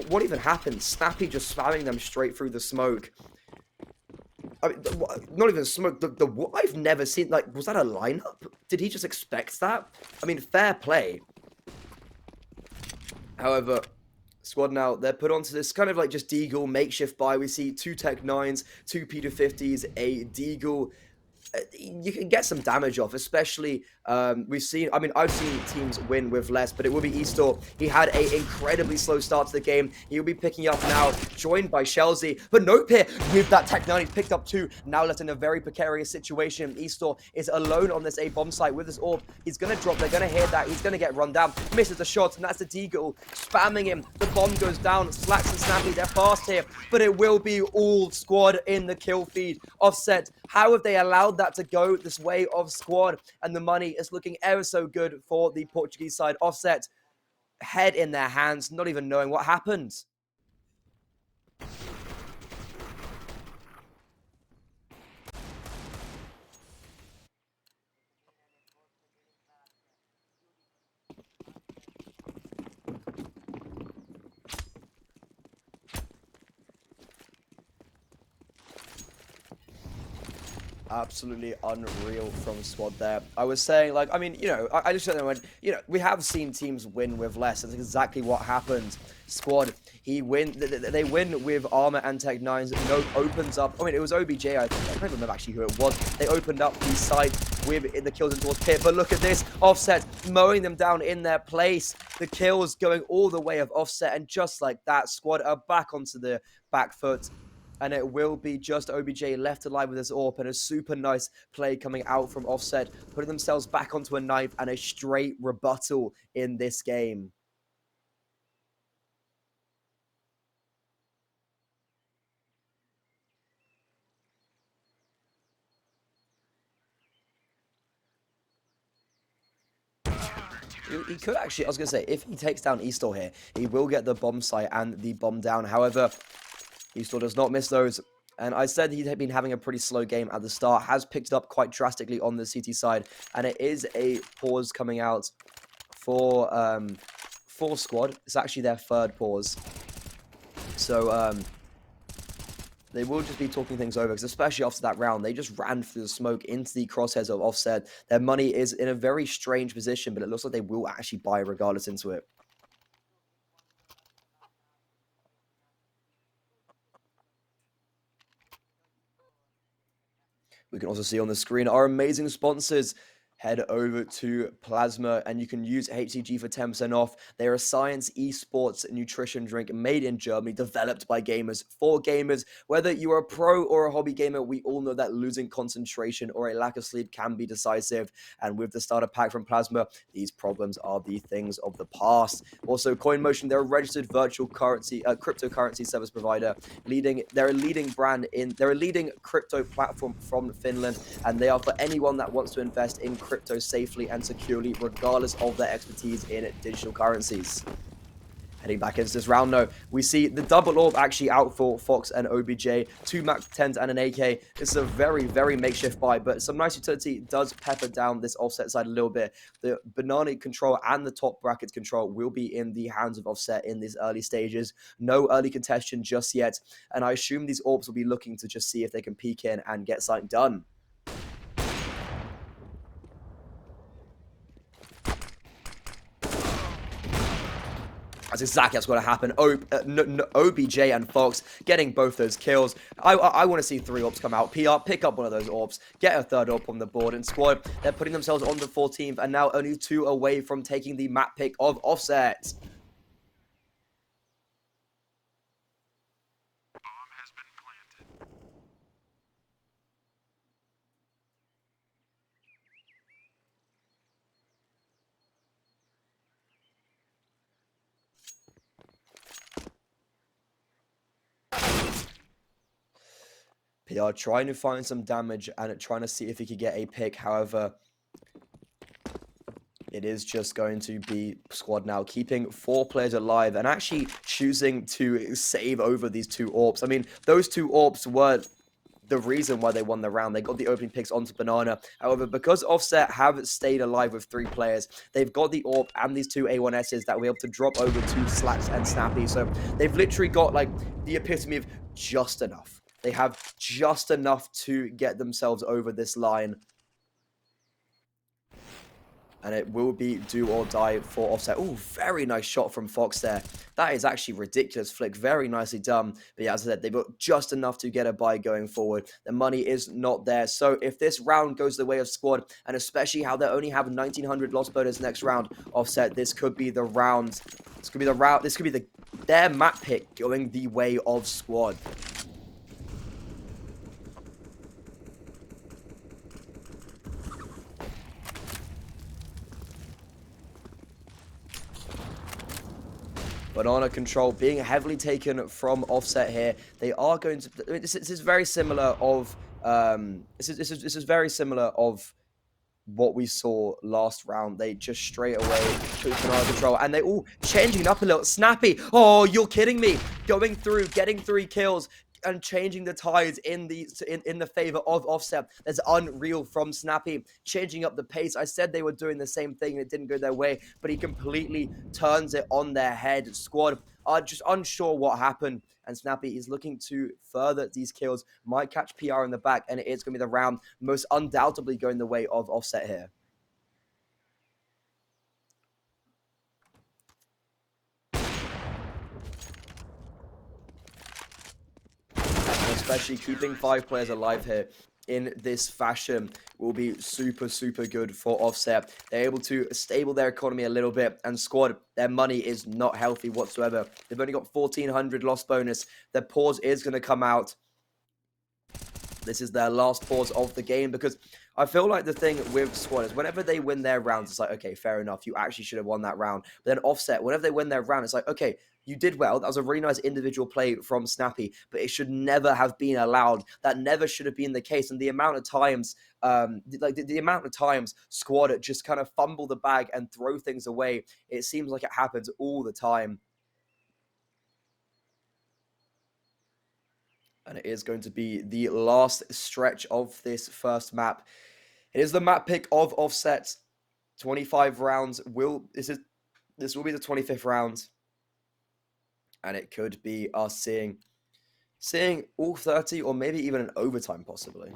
what even happened? Snappy just spamming them straight through the smoke. I mean, not even smoke. I've never seen... Like, was that a lineup? Did he just expect that? I mean, fair play. However... Squad now, they're put onto this kind of like just Deagle makeshift buy. We see 2 Tech 9s, 2 P250s, a Deagle. You can get some damage off, especially we've seen, I mean, I've seen teams win with less, but it will be Eastor. He had an incredibly slow start to the game. He'll be picking up now, joined by Shelzy. But nope here, with that Tech 9, he's picked up 2, now left in a very precarious situation. Eastor is alone on this A bomb site with his AWP. He's going to drop, they're going to hear that, he's going to get run down. Misses the shot, and that's the Deagle spamming him. The bomb goes down, Slacks and Snappy, they're fast here, but it will be all Squad in the kill feed. Offset, how have they allowed that to go this way of Squad? And the money is looking ever so good for the Portuguese side. Offset, head in their hands, not even knowing what happened. Absolutely unreal from Squad there. I was saying, like, I mean, you know, I just went, you know, we have seen teams win with less. That's exactly what happened. Squad, they win with armor and Tech 9s. Note opens up. I mean, it was OBJ, I think. I don't remember actually who it was. They opened up the site with the kills in towards Pit. But look at this. Offset mowing them down in their place. The kills going all the way of Offset. And just like that, Squad are back onto the back foot. And it will be just OBJ left alive with his AWP, and a super nice play coming out from Offset, putting themselves back onto a knife and a straight rebuttal in this game. He could actually, I was going to say, if he takes down Eastor here, he will get the bomb site and the bomb down. However, Eastor does not miss those. And I said he'd been having a pretty slow game at the start, has picked it up quite drastically on the CT side, and it is a pause coming out for squad. It's actually their third pause. So they will just be talking things over, because especially after that round, they just ran through the smoke into the crosshairs of Offset. Their money is in a very strange position, but it looks like they will actually buy regardless into it. We can also see on the screen our amazing sponsors. Head over to Plasma and you can use HCG for 10% off. They are a science esports nutrition drink made in Germany, developed by gamers for gamers. Whether you are a pro or a hobby gamer, we all know that losing concentration or a lack of sleep can be decisive. And with the starter pack from Plasma, these problems are the things of the past. Also, CoinMotion, they're a registered virtual currency, cryptocurrency service provider. They're a leading crypto platform from Finland, and they are for anyone that wants to invest in crypto safely and securely, regardless of their expertise in digital currencies. Heading back into this round, though, we see the double orb actually out for Fox and OBJ, 2 Mac 10s and an AK. This is a very, very makeshift buy, but some nice utility does pepper down this Offset side a little bit. The banana control and the top bracket control will be in the hands of Offset in these early stages. No early contention just yet, and I assume these orbs will be looking to just see if they can peek in and get something done. That's exactly what's going to happen. OBJ and Fox getting both those kills. I want to see 3 orbs come out. PR, pick up one of those orbs, get a 3rd orb on the board, and squad, they're putting themselves on the 14th and now only 2 away from taking the map pick of Offset. PR trying to find some damage and trying to see if he could get a pick. However, it is just going to be squad now, keeping 4 players alive and actually choosing to save over these 2 orbs. I mean, those 2 orbs were the reason why they won the round. They got the opening picks onto Banana. However, because Offset have stayed alive with 3 players, they've got the orb and these 2 A1Ss that will be able to drop over to Slats and Snappy. So they've literally got like the epitome of just enough. They have just enough to get themselves over this line. And it will be do or die for Offset. Oh, very nice shot from Fox there. That is actually ridiculous flick. Very nicely done. But yeah, as I said, they've got just enough to get a buy going forward. The money is not there. So if this round goes the way of squad, and especially how they only have 1,900 lost bonus next round, Offset, this could be the round. This could be the round. This could be their map pick going the way of squad. Banana control being heavily taken from Offset here. They are going to. I mean, this is very similar of. This is very similar of what we saw last round. They just straight away took banana control, and they all changing it up a little. Snappy. Oh, you're kidding me! Going through, getting 3 kills. And changing the tides in the favor of Offset. That's unreal from Snappy, changing up the pace. I said they were doing the same thing and it didn't go their way, but he completely turns it on their head. Squad are just unsure what happened, and Snappy is looking to further these kills. Might catch PR in the back, and it is going to be the round most undoubtedly going the way of Offset here. Especially keeping 5 players alive here in this fashion will be super, super good for Offset. They're able to stable their economy a little bit, and squad, their money is not healthy whatsoever. They've only got 1,400 lost bonus. Their pause is going to come out. This is their last pause of the game, because I feel like the thing with squad is whenever they win their rounds, it's like, okay, fair enough. You actually should have won that round. But then Offset, whenever they win their round, it's like, okay, you did well. That was a really nice individual play from Snappy, but it should never have been allowed. That never should have been the case. And the amount of times, the amount of times squad just kind of fumble the bag and throw things away, it seems like it happens all the time. And it is going to be the last stretch of this first map. It is the map pick of Offset. 25 rounds this will be the 25th round. And it could be us seeing all 30 or maybe even an overtime possibly.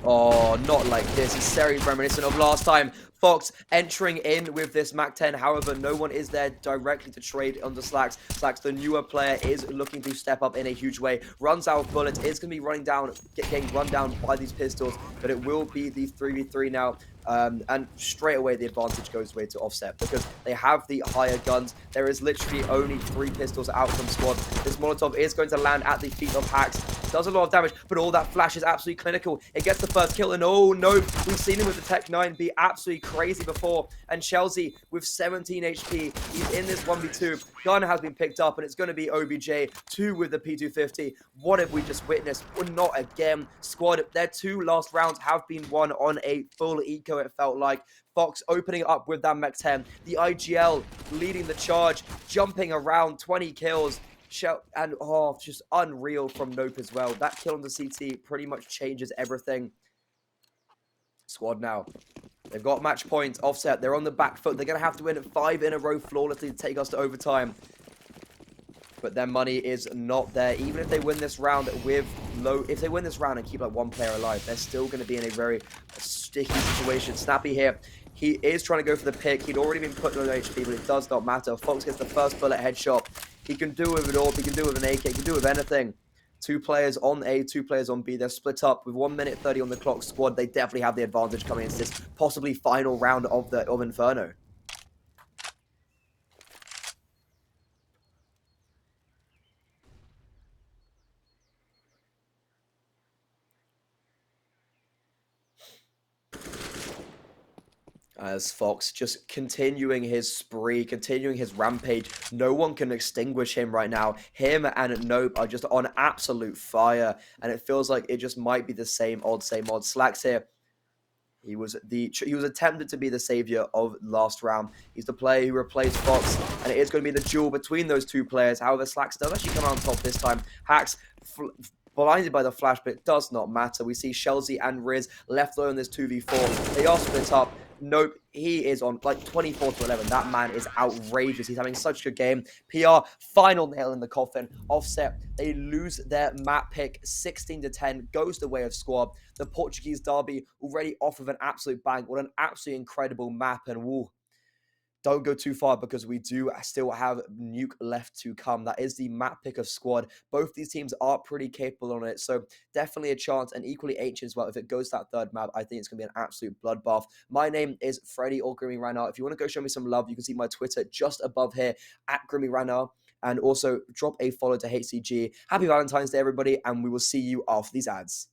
Oh, not like this. It's very reminiscent of last time. Fox entering in with this MAC-10. However, no one is there directly to trade under Slacks. Slacks, the newer player, is looking to step up in a huge way. Runs out of bullets. Is going to be running down, getting run down by these pistols. But it will be the 3v3 now. And straight away the advantage goes away to Offset because they have the higher guns. There is literally only 3 pistols out from squad. This Molotov is going to land at the feet of Hacks. Does a lot of damage, but all that flash is absolutely clinical. It gets the first kill, and oh no, we've seen him with the Tech 9 be absolutely crazy before. And Chelsea with 17 HP, he's in this 1v2. Gun has been picked up, and it's going to be OBJ, 2 with the P250. What have we just witnessed? Well, not again. Squad, their 2 last rounds have been won on a full eco, it felt like. Fox opening up with that Mech-10. The IGL leading the charge, jumping around, 20 kills. And just unreal from Nope as well. That kill on the CT pretty much changes everything. Squad now. They've got match points. Offset, they're on the back foot. They're going to have to win 5 in a row flawlessly to take us to overtime. But their money is not there. Even if they win this round if they win this round and keep like 1 player alive, they're still going to be in a very sticky situation. Snappy here. He is trying to go for the pick. He'd already been put on HP, but it does not matter. Fox gets the first bullet headshot. He can do with it all. He can do with an AK. He can do with anything. 2 players on A, 2 players on B. They're split up with 1 minute 30 on the clock. Squad, they definitely have the advantage coming into this possibly final round of Inferno. As Fox just continuing his spree, continuing his rampage. No one can extinguish him right now. Him and Nope are just on absolute fire. And it feels like it just might be the same odd. Slacks here. He was attempted to be the savior of last round. He's the player who replaced Fox. And it is going to be the duel between those 2 players. However, Slacks does actually come out on top this time. Hacks blinded by the flash, but it does not matter. We see Chelsea and Riz left alone in this 2v4. They are split up. Nope, he is on like 24-11. That man is outrageous. He's having such a good game. PR, final nail in the coffin. Offset, they lose their map pick 16-10. Goes the way of Squad. The Portuguese derby already off of an absolute bang. What an absolutely incredible map. And woo, don't go too far because we do still have Nuke left to come. That is the map pick of Squad. Both these teams are pretty capable on it, so definitely a chance, and equally H as well. If it goes to that 3rd map, I think it's going to be an absolute bloodbath. My name is Freddy or Grimmy right now. If you want to go show me some love, you can see my Twitter just above here, at Grimmy right now. And also drop a follow to HCG. Happy Valentine's Day, everybody, and we will see you after these ads.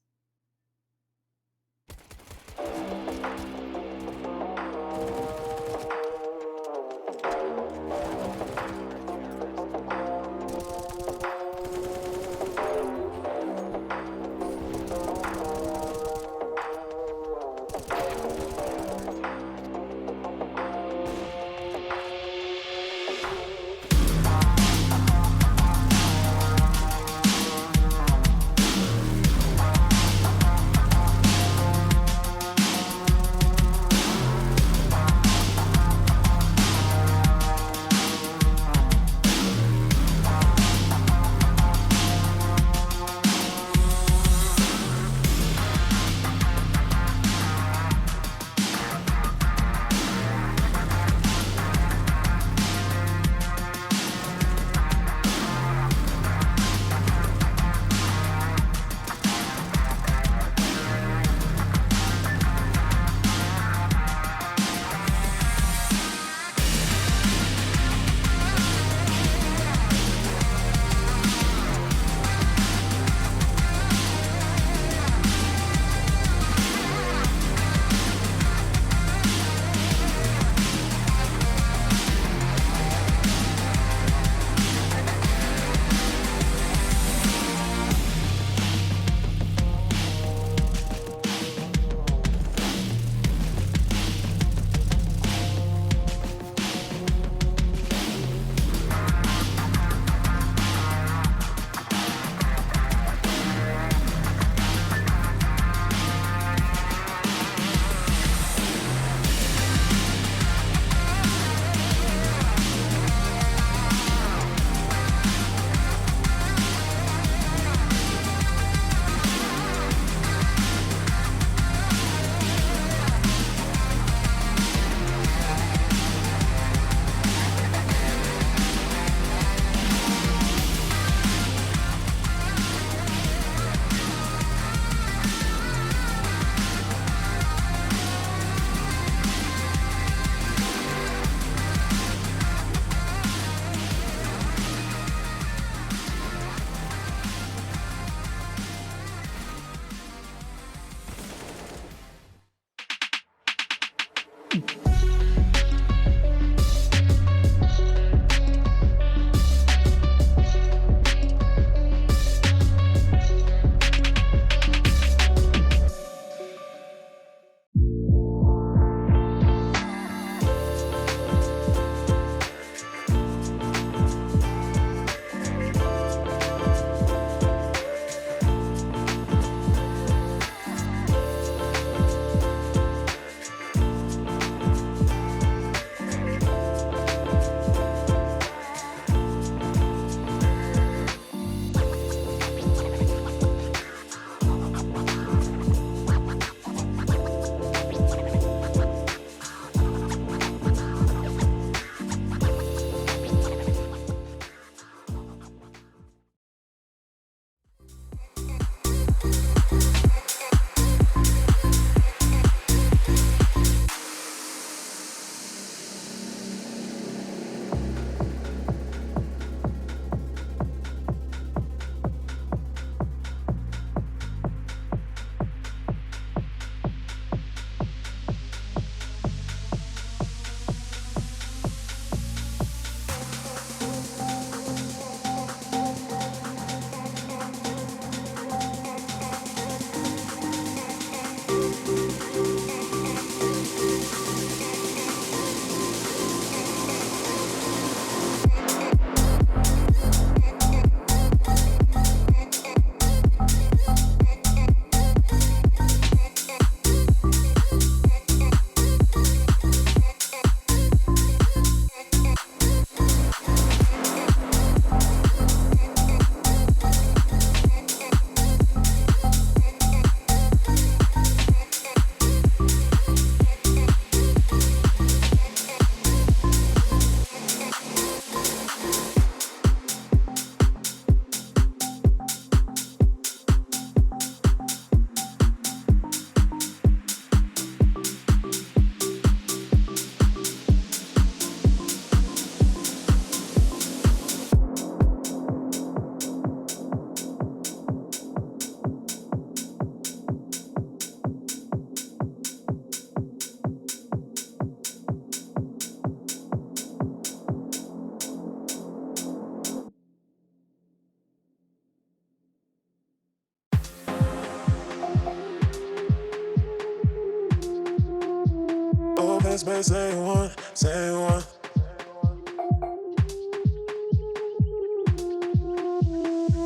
this bass, say one, say one.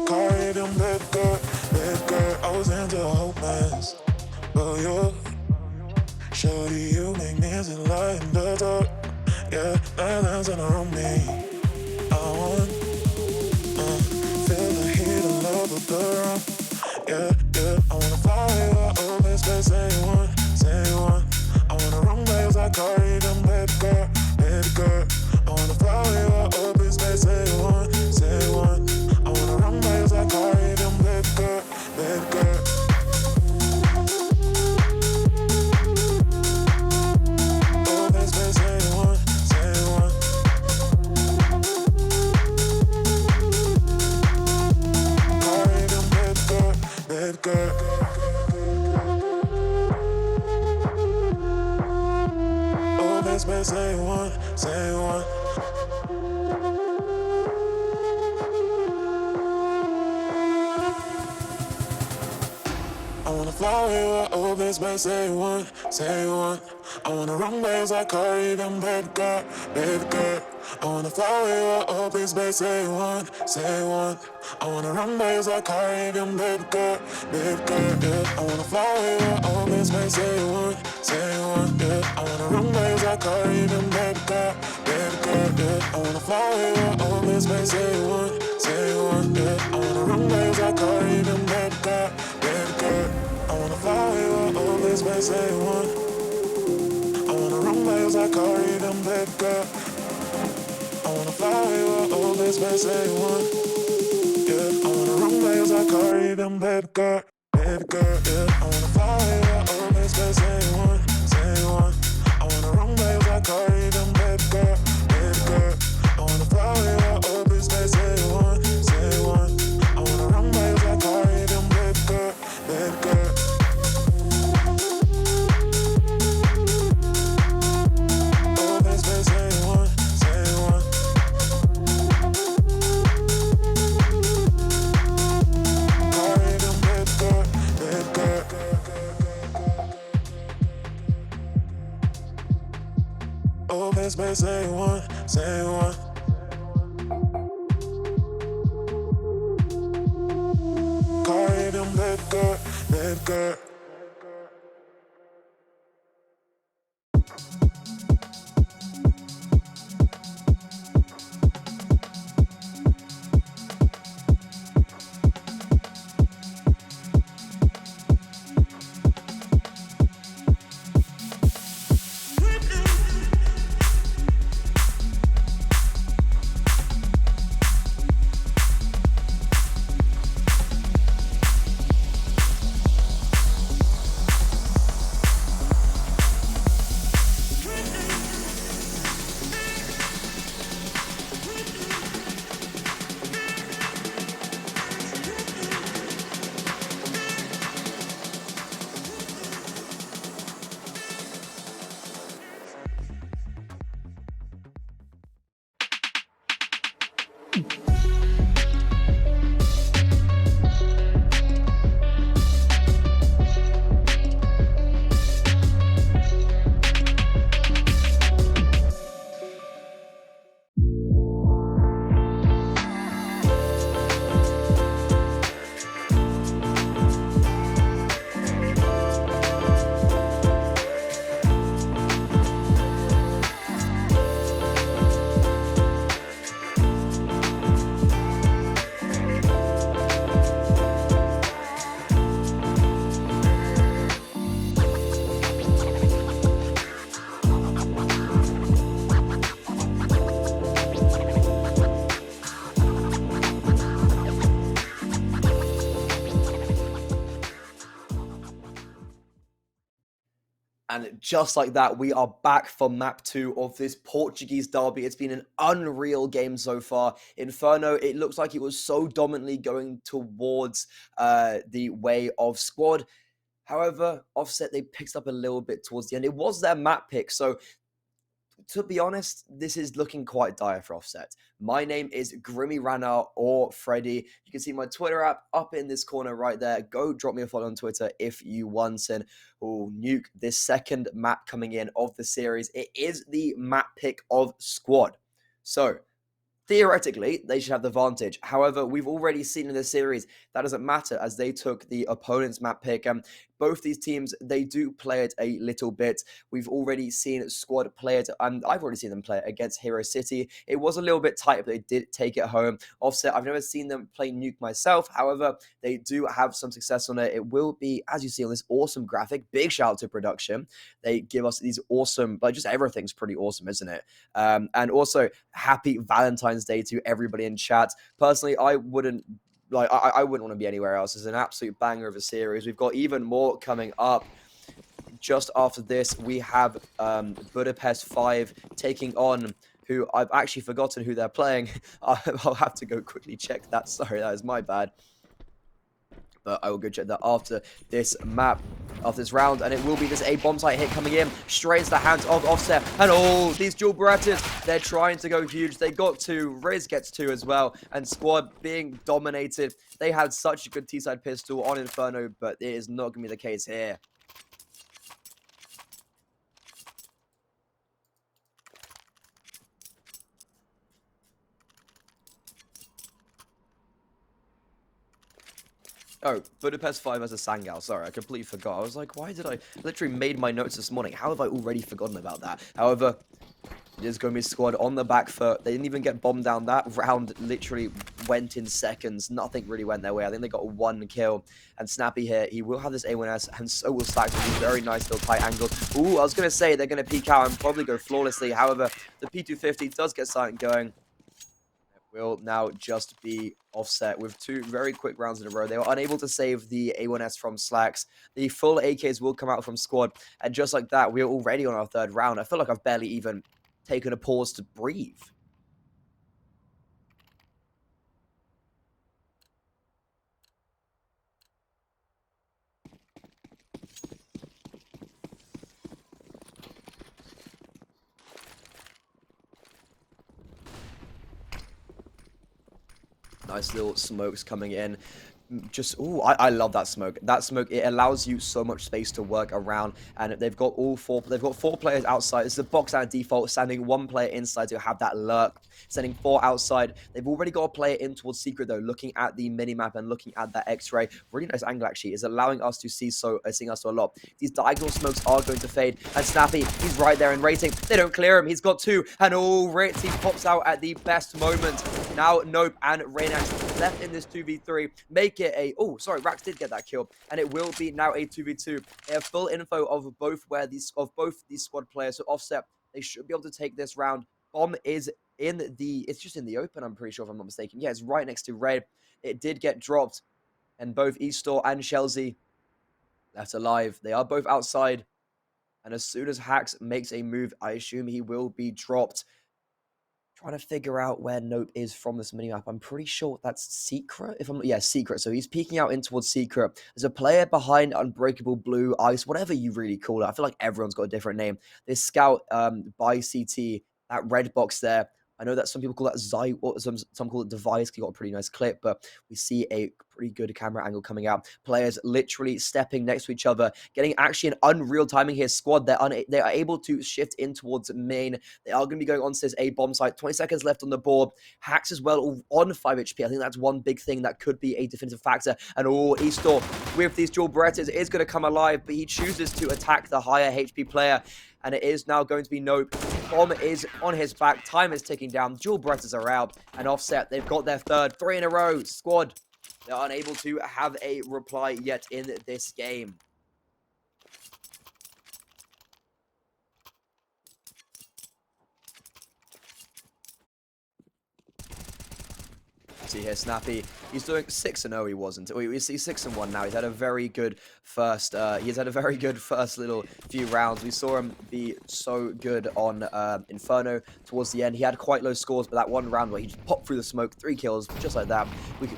Carry them bad girl, I was into a whole mess. But you, shorty, you make me feel like the dark. Yeah, nothing's on me. I want, feel the heat of love with the rum. Yeah, yeah, I wanna fly you up in space, say one, say one. I wanna run waves like carry them baby girl, baby girl. I wanna fly you up in space, say one, say one. I wanna run waves like carry them baby girl, baby girl. Up in space, say one, say one. Carry them baby girl, baby girl. Space, say one, say one. I wanna fly with you open space, say one, say one. I wanna run waves like carry them baby girl, baby girl. I wanna fly with you open space, say one, say one. I wanna run waves like carry them baby girl, yeah. I wanna fly with you open space, say one, say one, yeah. I wanna run waves like carry them baby girl, yeah. I wanna fly with you open space, say one, yeah. I wanna run waves like carry them baby girl, I wanna fly with you open space, say one. I wanna run waves like carry them baby girl. I wanna fly with you open space, say one. Yeah, I wanna run waves like carry them baby girl, yeah. I wanna fly with you open space, say one, say one. I wanna run waves like carry them baby girl, I wanna fly with you open space, say one, say one. I wanna run waves like carry them baby girl, baby girl. Open space, say one, say one. Carry them baby girl, baby girl. Open space, say one, say one. Carry them baby girl, baby girl. And just like that, we are back for map 2 of this Portuguese derby. It's been an unreal game so far. Inferno, it looks like it was so dominantly going towards the way of Squad. However, Offset, they picked up a little bit towards the end. It was their map pick, so To be honest, this is looking quite dire for Offset. My name is Grimmy Rana or Freddy. You can see my Twitter app up in this corner right there. Go drop me a follow on Twitter if you want. And we'll nuke this second map coming in of the series. It is the map pick of Squad. So, theoretically, they should have the advantage. However, we've already seen in the series that doesn't matter as they took the opponent's map pick. Both these teams, they do play it a little bit. We've already seen Squad play it, and I've already seen them play it against Hero City. It was a little bit tight, but they did take it home. Offset, I've never seen them play Nuke myself. However, they do have some success on it. It will be, as you see on this awesome graphic, big shout out to production. They give us these awesome, but just everything's pretty awesome, isn't it? And also, happy Valentine's Day to everybody in chat. Personally, I wouldn't want to be anywhere else. It's an absolute banger of a series. We've got even more coming up. Just after this, we have Budapest 5 taking on who I've actually forgotten who they're playing. I'll have to go quickly check that. Sorry, that is my bad. But I will go check that after this map, after this round, and it will be this A-bomb site hit coming in, straight into the hands of Offset, and oh, these dual Berettas, they're trying to go huge. They got 2, Riz gets 2 as well, and Squad being dominated. They had such a good T-side pistol on Inferno, but it is not going to be the case here. Oh, Budapest 5 has a Sangal. Sorry, I completely forgot. I was like, why did I literally made my notes this morning? How have I already forgotten about that? However, it is going to be Squad on the back foot. They didn't even get bombed down. That round literally went in seconds. Nothing really went their way. I think they got 1 kill. And Snappy here, he will have this A1S, and so will Slacks with these very nice little tight angles. Ooh, I was going to say they're going to peek out and probably go flawlessly. However, the P250 does get something going. Will now just be Offset with 2 very quick rounds in a row. They were unable to save the A1S from Slacks. The full AKs will come out from Squad. And just like that, we're already on our 3rd round. I feel like I've barely even taken a pause to breathe. Nice little smokes coming in. Just, ooh, I love that smoke. That smoke, it allows you so much space to work around, and they've got 4 players outside. It's a box out of default, sending 1 player inside to have that lurk, sending 4 outside. They've already got a player in towards secret though, looking at the minimap and looking at that X-ray. Really nice angle actually, is allowing us to seeing us a lot. These diagonal smokes are going to fade, and Snappy, he's right there in rating. They don't clear him. He's got 2, and oh, Ritz, he pops out at the best moment. Now Nope and Raynax left in this 2v3, make it a, oh, sorry, Rax did get that kill, and it will be now a 2v2. They have full info of both these squad players, so Offset, they should be able to take this round. Bomb is in the, it's just in the open, I'm pretty sure, if I'm not mistaken. Yeah, it's right next to Red. It did get dropped, and both Eastor and Shelzy left alive. They are both outside, and as soon as Hax makes a move, I assume he will be dropped. Trying to figure out where Nope is from this minimap. I'm pretty sure that's Secret. Secret. So he's peeking out in towards Secret. There's a player behind Unbreakable Blue Ice, whatever you really call it. I feel like everyone's got a different name. This scout by CT, that red box there. I know that some people call that or some call it Device. He got a pretty nice clip, but we see a pretty good camera angle coming out. Players literally stepping next to each other, getting actually an unreal timing here. Squad, they are able to shift in towards main. They are going to be going on to this A bomb site. 20 seconds left on the board. Hacks as well on 5 HP. I think that's one big thing that could be a definitive factor. And oh, Eastor with these dual Berettas is going to come alive, but he chooses to attack the higher HP player. And it is now going to be Nope. Bomb is on his back. Time is ticking down. Dual Berettas are out. And Offset, they've got their 3rd. 3 in a row. Squad, they're unable to have a reply yet in this game. See here, Snappy. He's doing 6-0. He wasn't. He's 6-1 now. He's had a very good first. He's had a very good first little few rounds. We saw him be so good on Inferno towards the end. He had quite low scores, but that one round where he just popped through the smoke, 3 kills, just like that.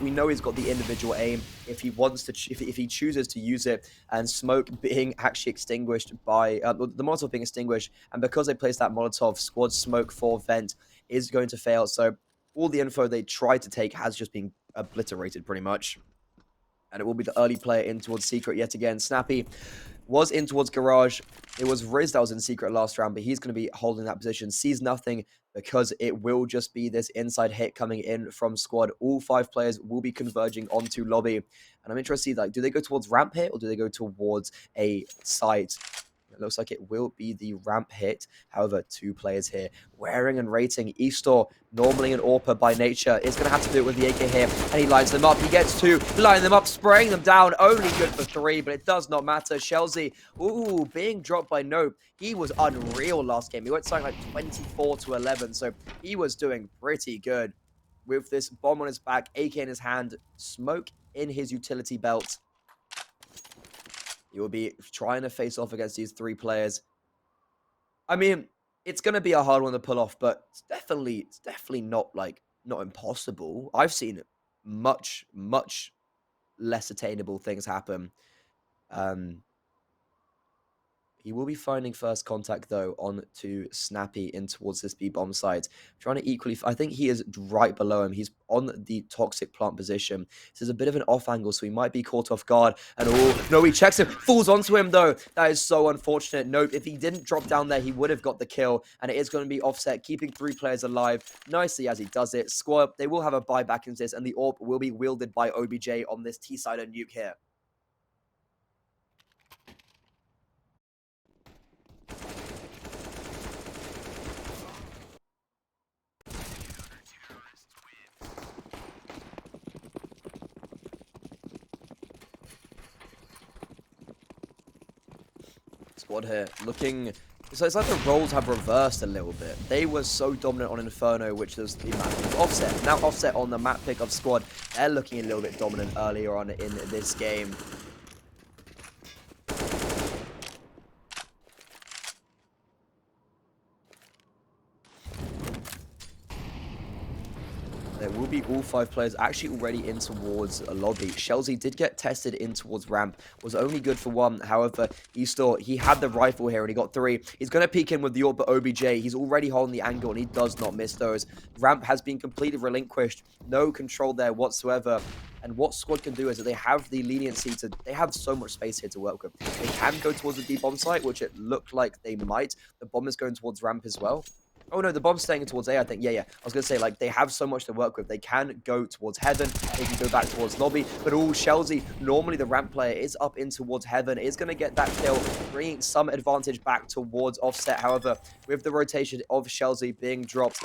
We know he's got the individual aim if he wants to, if he chooses to use it, and smoke being actually extinguished by the Molotov being extinguished, and because they placed that Molotov, squad smoke for vent is going to fail. So all the info they tried to take has just been obliterated pretty much. And it will be the early player in towards Secret yet again. Snappy was in towards Garage. It was Riz that was in Secret last round, but he's going to be holding that position. Sees nothing because it will just be this inside hit coming in from squad. All 5 players will be converging onto lobby. And I'm interested, like, do they go towards ramp hit or do they go towards a site? It looks like it will be the ramp hit. However, 2 players here. Wearing and rating. Eastor, normally an AWPer by nature, is going to have to do it with the AK here. And he lines them up. He gets 2. Lining them up, spraying them down. Only good for 3, but it does not matter. Shelzy, ooh, being dropped by Nope. He was unreal last game. He went something like 24-11. So he was doing pretty good with this bomb on his back, AK in his hand, smoke in his utility belt. He will be trying to face off against these 3 players. I mean, it's going to be a hard one to pull off, but it's definitely not impossible. I've seen much less attainable things happen. He will be finding first contact, though, on to Snappy in towards this B-bomb site. Trying to equally... I think he is right below him. He's on the toxic plant position. This is a bit of an off angle, so he might be caught off guard. And oh, no, he checks him. Falls onto him, though. That is so unfortunate. Nope, if he didn't drop down there, he would have got the kill. And it is going to be Offset, keeping 3 players alive nicely as he does it. Squad, they will have a buyback into this, and the AWP will be wielded by OBJ on this T-side and nuke here. Squad here looking... So it's like the roles have reversed a little bit. They were so dominant on Inferno, which was the map pick. Offset. Now Offset on the map pick of Squad. They're looking a little bit dominant earlier on in this game. There will be all 5 players actually already in towards a lobby. Shelzy did get tested in towards ramp, was only good for 1. However, he had the rifle here and he got 3. He's going to peek in with the AWP, but OBJ, he's already holding the angle and he does not miss those. Ramp has been completely relinquished. No control there whatsoever. And what Squad can do is that they have the leniency to... They have so much space here to work with. They can go towards the deep bomb site, which it looked like they might. The bomb is going towards ramp as well. Oh, no, the bomb's staying towards A, I think. Yeah. I was going to say, like, they have so much to work with. They can go towards Heaven. They can go back towards Lobby. But, Shelzy, normally the ramp player is up in towards Heaven. Is going to get that kill, bringing some advantage back towards Offset. However, with the rotation of Shelzy being dropped...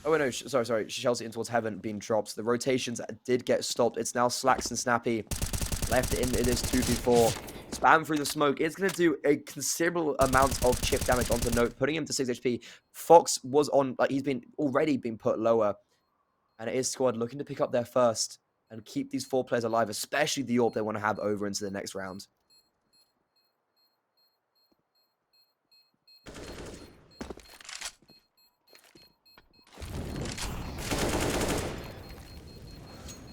Oh, no, sorry. Shelzy in towards Heaven being dropped. The rotations did get stopped. It's now Slacks and Snappy left in this 2v4. Spam through the smoke. It's going to do a considerable amount of chip damage onto Note, putting him to 6 HP. Fox was on, like, he's already been put lower. And it is Squad looking to pick up their first and keep these 4 players alive, especially the AWP they want to have over into the next round.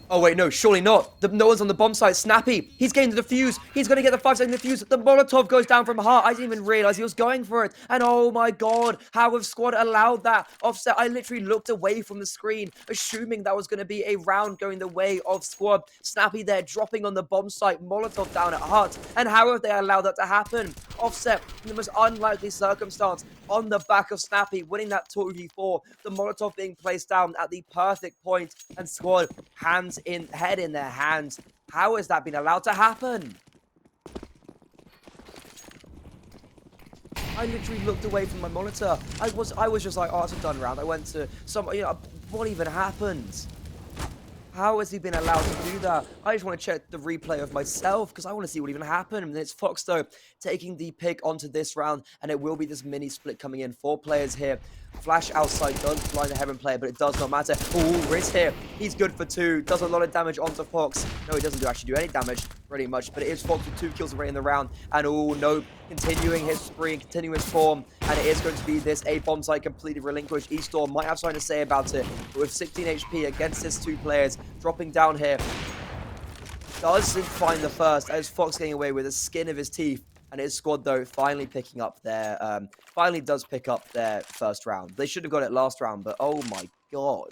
Oh, wait, no, surely not. No one's on the bomb site. Snappy, he's getting the defuse. He's going to get the 5-second defuse. The Molotov goes down from heart. I didn't even realize he was going for it. And oh my God, how have Squad allowed that? Offset, I literally looked away from the screen, assuming that was going to be a round going the way of Squad. Snappy there, dropping on the bomb site. Molotov down at heart. And how have they allowed that to happen? Offset, in the most unlikely circumstance, on the back of Snappy, winning that 2v4. The Molotov being placed down at the perfect point. And Squad, head in their hands. How has that been allowed to happen? I literally looked away from my monitor. I was just like, oh, it's a done round. I went to some, what even happened? How has he been allowed to do that? I just want to check the replay of myself because I want to see what even happened. And it's Fox, though, taking the pick onto this round, and it will be this mini split coming in. 4 players here. Flash outside does blind the Heaven player, but it does not matter. Oh, Riz here. He's good for 2. Does a lot of damage onto Fox. No, he doesn't actually do any damage, pretty much. But it is Fox with 2 kills already in the round. And oh, no. Continuing his spree and continuing his form. And it is going to be this A-bomb site completely relinquished. Esports might have something to say about it. But with 16 HP against his 2 players, dropping down here, doesn't find the first as Fox getting away with the skin of his teeth. And his squad, though, finally picking up their, finally does pick up their first round. They should have got it last round, but oh my god.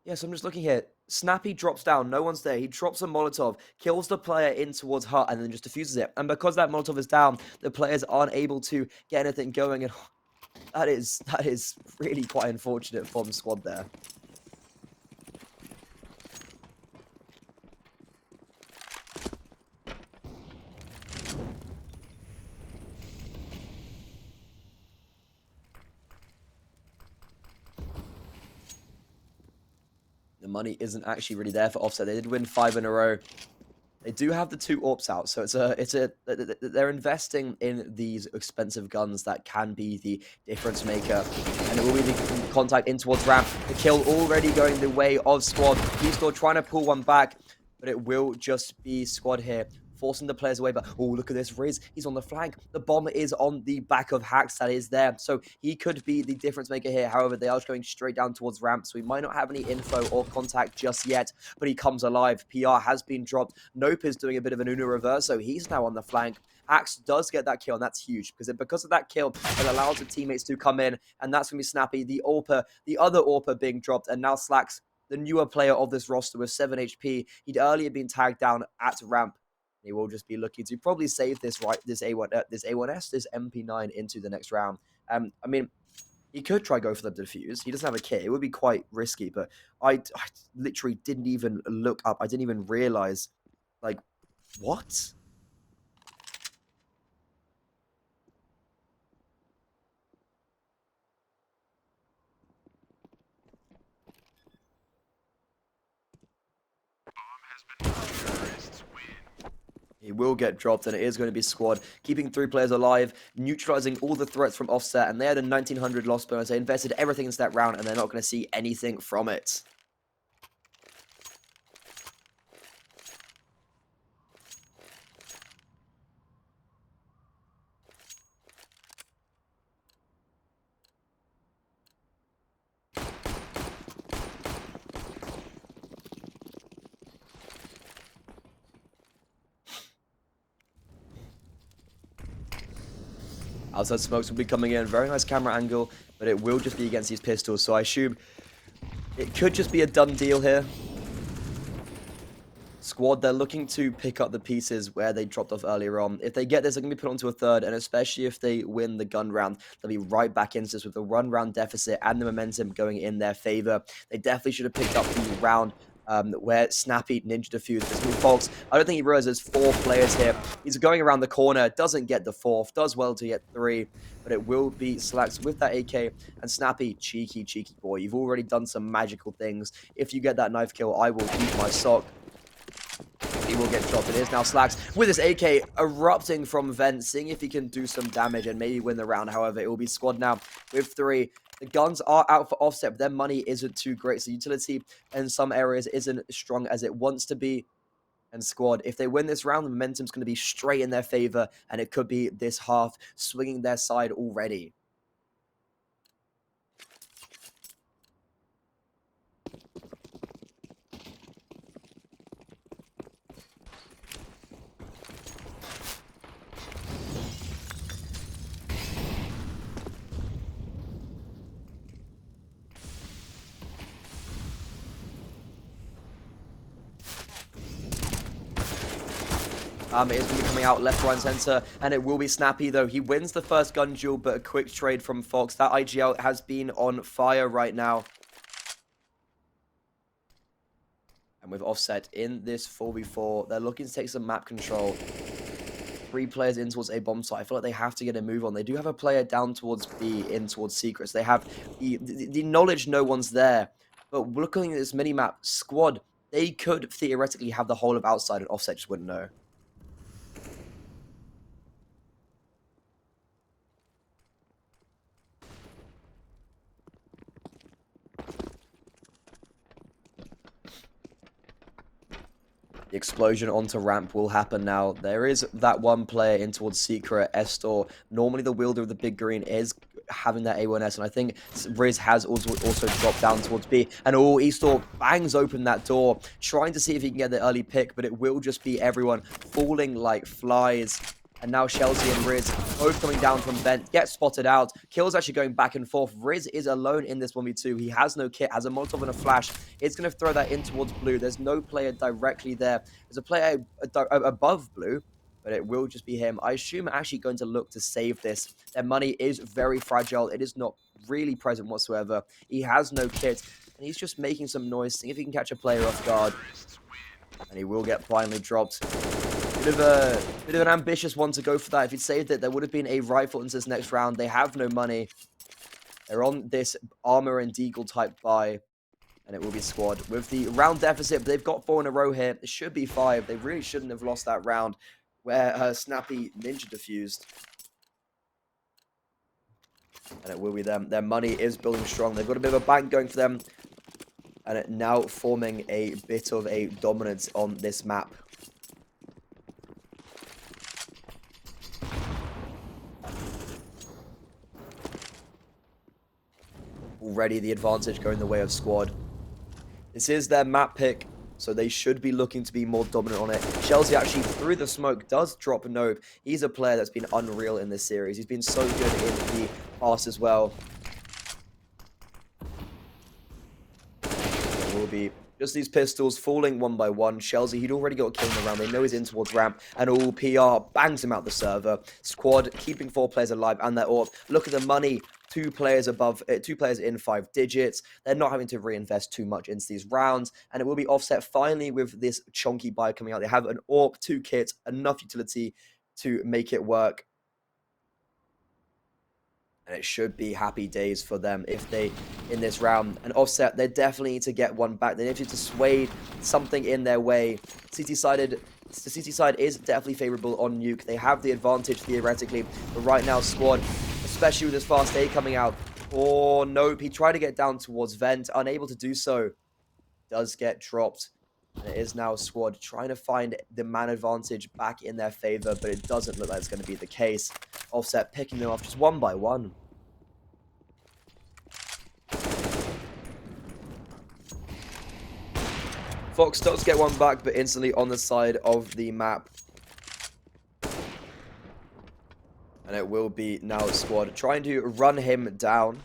Yeah, so I'm just looking here. Snappy drops down, no one's there. He drops a Molotov, kills the player in towards Hut, and then just defuses it. And because that Molotov is down, the players aren't able to get anything going. And that is really quite unfortunate from squad there. The money isn't actually really there for Offset. They did win 5 in a row. They do have the 2 AWPs out, so they're investing in these expensive guns that can be the difference maker. And it will be the contact in towards ramp. The kill already going the way of squad. He's still trying to pull one back, but it will just be squad here, forcing the players away. But oh, look at this Riz. He's on the flank. The bomb is on the back of Hacks that is there. So he could be the difference maker here. However, they are going straight down towards ramp. So we might not have any info or contact just yet, but he comes alive. PR has been dropped. Nope is doing a bit of an Uno reverse. So he's now on the flank. Hacks does get that kill, and that's huge because of that kill, it allows the teammates to come in, and that's going to be Snappy, the other AWPer being dropped, and now Slacks, the newer player of this roster with 7 HP. He'd earlier been tagged down at ramp. He will just be looking to probably save this A1S, this MP9 into the next round. I mean, he could try go for the defuse. He doesn't have a kit. It would be quite risky, but I literally didn't even look up. I didn't even realize, like, what? He will get dropped, and it is going to be squad, keeping 3 players alive, neutralizing all the threats from Offset, and they had a 1900 loss bonus. They invested everything into that round, and they're not going to see anything from it. Outside smokes will be coming in. Very nice camera angle, but it will just be against these pistols. So I assume it could just be a done deal here. Squad, they're looking to pick up the pieces where they dropped off earlier on. If they get this, they're going to be put onto a 3rd, and especially if they win the gun round, they'll be right back into this with the run round deficit and the momentum going in their favor. They definitely should have picked up the round where Snappy Ninja defused this move. Fox, I don't think he realizes there's 4 players here. He's going around the corner, doesn't get the 4th, does well to get 3, but it will be Slacks with that AK. And Snappy, cheeky boy, you've already done some magical things. If you get that knife kill, I will eat my sock. He will get dropped. It is now Slacks with his AK erupting from vent, seeing if he can do some damage and maybe win the round. However, it will be squad now with 3. The guns are out for Offset, but their money isn't too great. So utility in some areas isn't as strong as it wants to be. And squad, if they win this round, the momentum's going to be straight in their favor, and it could be this half swinging their side already. It is going to be coming out left, right, and center, and it will be Snappy, though. He wins the first gun duel, but a quick trade from Fox. That IGL has been on fire right now. And with Offset in this 4v4, they're looking to take some map control. 3 players in towards A bomb site. I feel like they have to get a move on. They do have a player down towards B, in towards secrets. They have the knowledge no one's there. But looking at this mini-map, Squad, they could theoretically have the whole of outside and Offset just wouldn't know. The explosion onto ramp will happen now. There is that one player in towards Secret, Estor. Normally the wielder of the big green is having that A1S, and I think Riz has also dropped down towards B. And Estor bangs open that door, trying to see if he can get the early pick, but it will just be everyone falling like flies. And now Chelsea and Riz both coming down from vent, get spotted out. Kills actually going back and forth. Riz is alone in this 1v2. He has no kit, has a Molotov and a flash. It's going to throw that in towards blue. There's no player directly there. There's a player above blue, but it will just be him. I assume actually going to look to save this. Their money is very fragile. It is not really present whatsoever. He has no kit, and he's just making some noise, seeing if he can catch a player off guard. And he will get finally dropped. Bit of an ambitious one to go for that. If he'd saved it, there would have been a rifle into this next round. They have no money. They're on this armor and deagle type buy, and it will be Squad with the round deficit. But they've got 4 in a row here. It should be 5. They really shouldn't have lost that round where Snappy ninja defused. And it will be them. Their money is building strong. They've got a bit of a bank going for them, and it now forming a bit of a dominance on this map. Already the advantage going the way of Squad. This is their map pick, so they should be looking to be more dominant on it. Chelsea actually, through the smoke, does drop a Nope. He's a player that's been unreal in this series. He's been so good in the past as well. It will be just these pistols falling one by one. Chelsea, he'd already got a kill in the round. They know he's in towards ramp, and all PR bangs him out the server. Squad keeping 4 players alive and their AWP. Look at the money. 2 players in 5 digits. They're not having to reinvest too much into these rounds, and it will be Offset finally with this chunky buy coming out. They have an AWP, 2 kits, enough utility to make it work. And it should be happy days for them if they, in this round. And Offset, they definitely need to get one back. They need to sway something in their way. The CT side is definitely favorable on Nuke. They have the advantage theoretically, but right now Squad, especially with this fast A coming out. Oh, nope. He tried to get down towards vent, unable to do so. Does get dropped. And it is now Squad trying to find the man advantage back in their favor, but it doesn't look like it's going to be the case. Offset picking them off just one by one. Fox does get one back, but instantly on the side of the map. And it will be now Squad trying to run him down.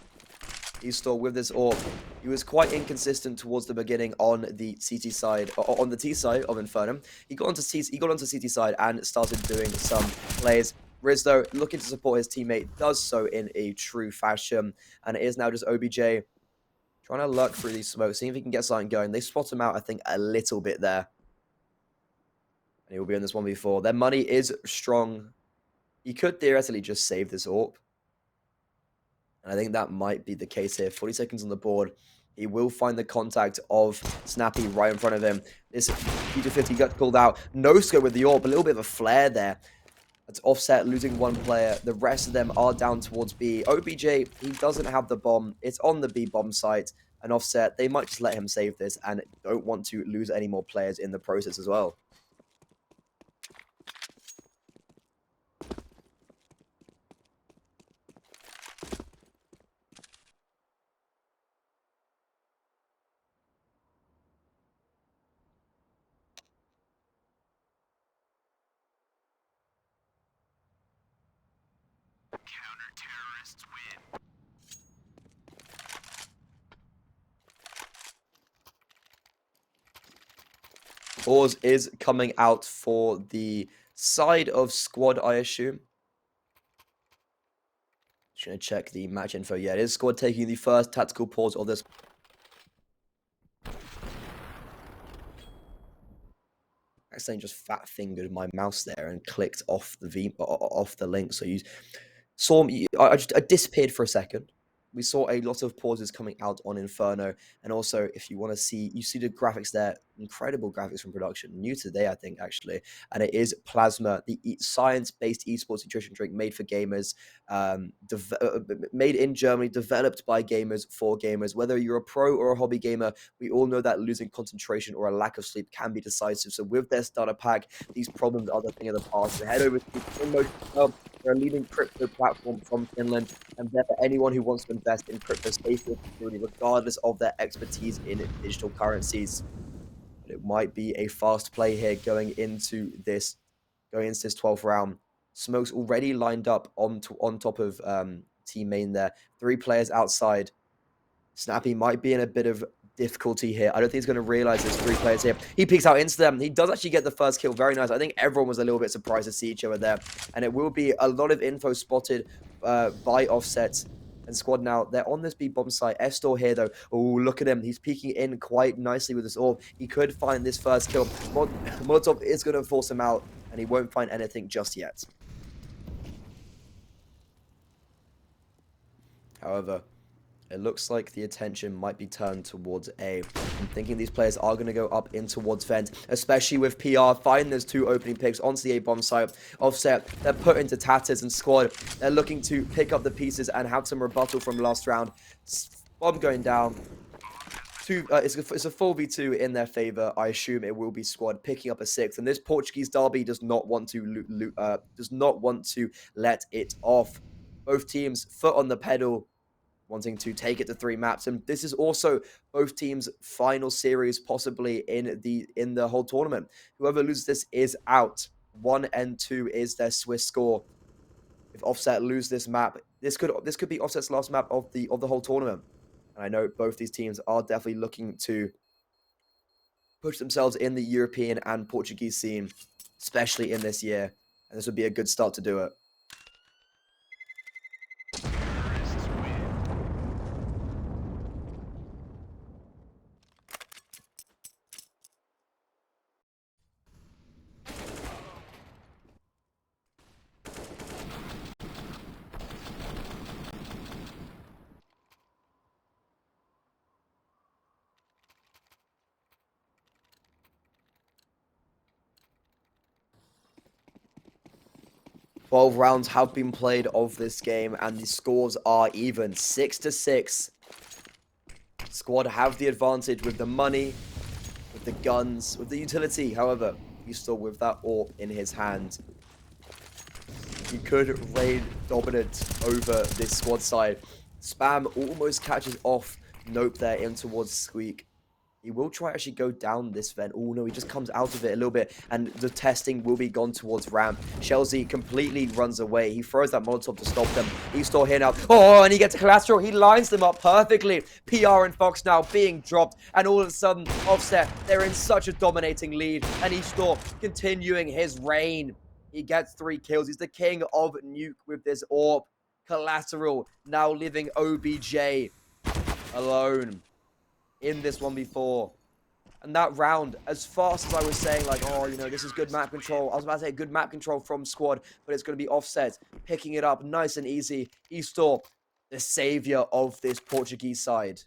He's still with this AWP. He was quite inconsistent towards the beginning on the CT side, on the T side of Infernum. He got onto CT side and started doing some plays. Riz, though, looking to support his teammate, does so in a true fashion. And it is now just OBJ trying to lurk through these smokes, seeing if he can get something going. They spot him out, I think, a little bit there. And he will be in this 1v4. Their money is strong. He could theoretically just save this AWP. And I think that might be the case here. 40 seconds on the board. He will find the contact of Snappy right in front of him. This P250 got pulled out. No scope with the AWP. A little bit of a flare there. That's Offset losing one player. The rest of them are down towards B. OBJ, he doesn't have the bomb. It's on the B bomb site. And Offset, they might just let him save this and don't want to lose any more players in the process as well. Counter-terrorists win. Pause is coming out for the side of Squad, I assume. Just going to check the match info. Yeah, it is Squad taking the first tactical pause of this. accidentally just fat fingered my mouse there and clicked off the link. So you saw me. I disappeared for a second. We saw a lot of pauses coming out on Inferno, and also if you want to see, you see the graphics there, incredible graphics from production, new today I think actually, and it is Plasma, the science-based esports nutrition drink made for gamers, made in Germany, developed by gamers for gamers. Whether you're a pro or a hobby gamer, we all know that losing concentration or a lack of sleep can be decisive. So with their starter pack, these problems are the thing of the past. So head over to InMotion. They're a leading crypto platform from Finland, and they're for anyone who wants to invest in crypto safety and security, regardless of their expertise in digital currencies. But it might be a fast play here going into this 12th round. Smoke's already lined up on top of team main there. 3 players outside. Snappy might be in a bit of difficulty here. I don't think he's going to realize there's 3 players here. He peeks out into them. He does actually get the first kill. Very nice. I think everyone was a little bit surprised to see each other there. And it will be a lot of info spotted by Offset and Squad now. They're on this B bomb site. Estor here, though. Oh, look at him. He's peeking in quite nicely with this orb. He could find this first kill. Molotov is going to force him out, and he won't find anything just yet. However, it looks like the attention might be turned towards A. I'm thinking these players are going to go up in towards Vent, especially with PR. Find those 2 opening picks onto the A bomb site. Offset, they're put into tatters and Squad. They're looking to pick up the pieces and have some rebuttal from last round. Bomb going down. It's a 4v2 in their favor. I assume it will be Squad picking up a 6th, and this Portuguese derby does not want to let it off. Both teams foot on the pedal, wanting to take it to 3 maps, and this is also both teams' final series, possibly in the whole tournament. Whoever loses this is out. 1 and 2 is their Swiss score. If Offset lose this map, this could be Offset's last map of the whole tournament. And I know both these teams are definitely looking to push themselves in the European and Portuguese scene, especially in this year, and this would be a good start to do it. 12 rounds have been played of this game, and the scores are even. 6-6. Squad have the advantage with the money, with the guns, with the utility. However, he's still with that orb in his hand. He could reign dominant over this Squad side. Spam almost catches off Nope there in towards Squeak. He will try actually go down this vent. Oh no, he just comes out of it a little bit, and the testing will be gone towards ramp. Shelzy completely runs away. He throws that Molotov to stop them. He's still here now. Oh, and he gets a collateral. He lines them up perfectly. PR and Fox now being dropped, and all of a sudden, Offset, they're in such a dominating lead, and he's still continuing his reign. He gets 3 kills. He's the king of Nuke with this orb. Collateral now leaving OBJ alone in this 1v4. And that round, as fast as I was saying, like, oh, you know, this is good map control. I was about to say good map control from Squad, but it's going to be Offset picking it up nice and easy. He's still the savior of this Portuguese side.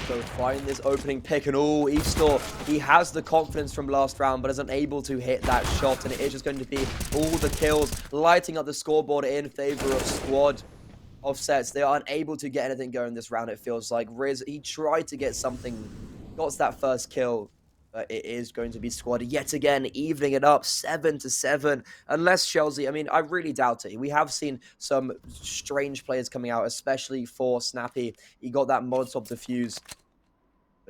So find this opening pick, and oh, Eastor, he has the confidence from last round, but isn't able to hit that shot, and it is just going to be all the kills, lighting up the scoreboard in favor of Squad. Offsets, they are unable to get anything going this round, it feels like. Riz, he tried to get something, got that first kill, but it is going to be Squad yet again, evening it up 7-7. Unless Chelsea, I mean, I really doubt it. We have seen some strange players coming out, especially for Snappy. He got that Molotov defuse.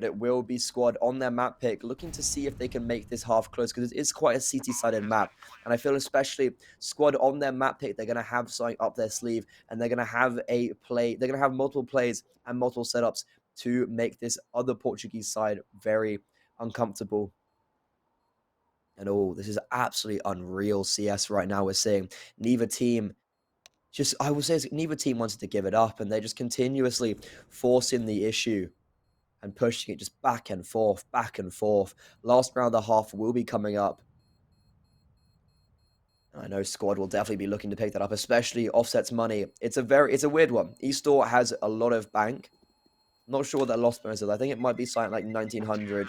but it will be Squad on their map pick, looking to see if they can make this half close, because it is quite a CT-sided map. And I feel especially Squad on their map pick, they're going to have something up their sleeve, and they're going to have a play. They're going to have multiple plays and multiple setups to make this other Portuguese side very uncomfortable. And oh, this is absolutely unreal CS right now. We're seeing neither team I would say neither team wanted to give it up, and they're just continuously forcing the issue and pushing it just back and forth, back and forth. Last round of the half will be coming up. I know Squad will definitely be looking to pick that up, especially Offset's money. It's a weird one. eStore has a lot of bank. Not sure what their loss bonus is. I think it might be something like 1900.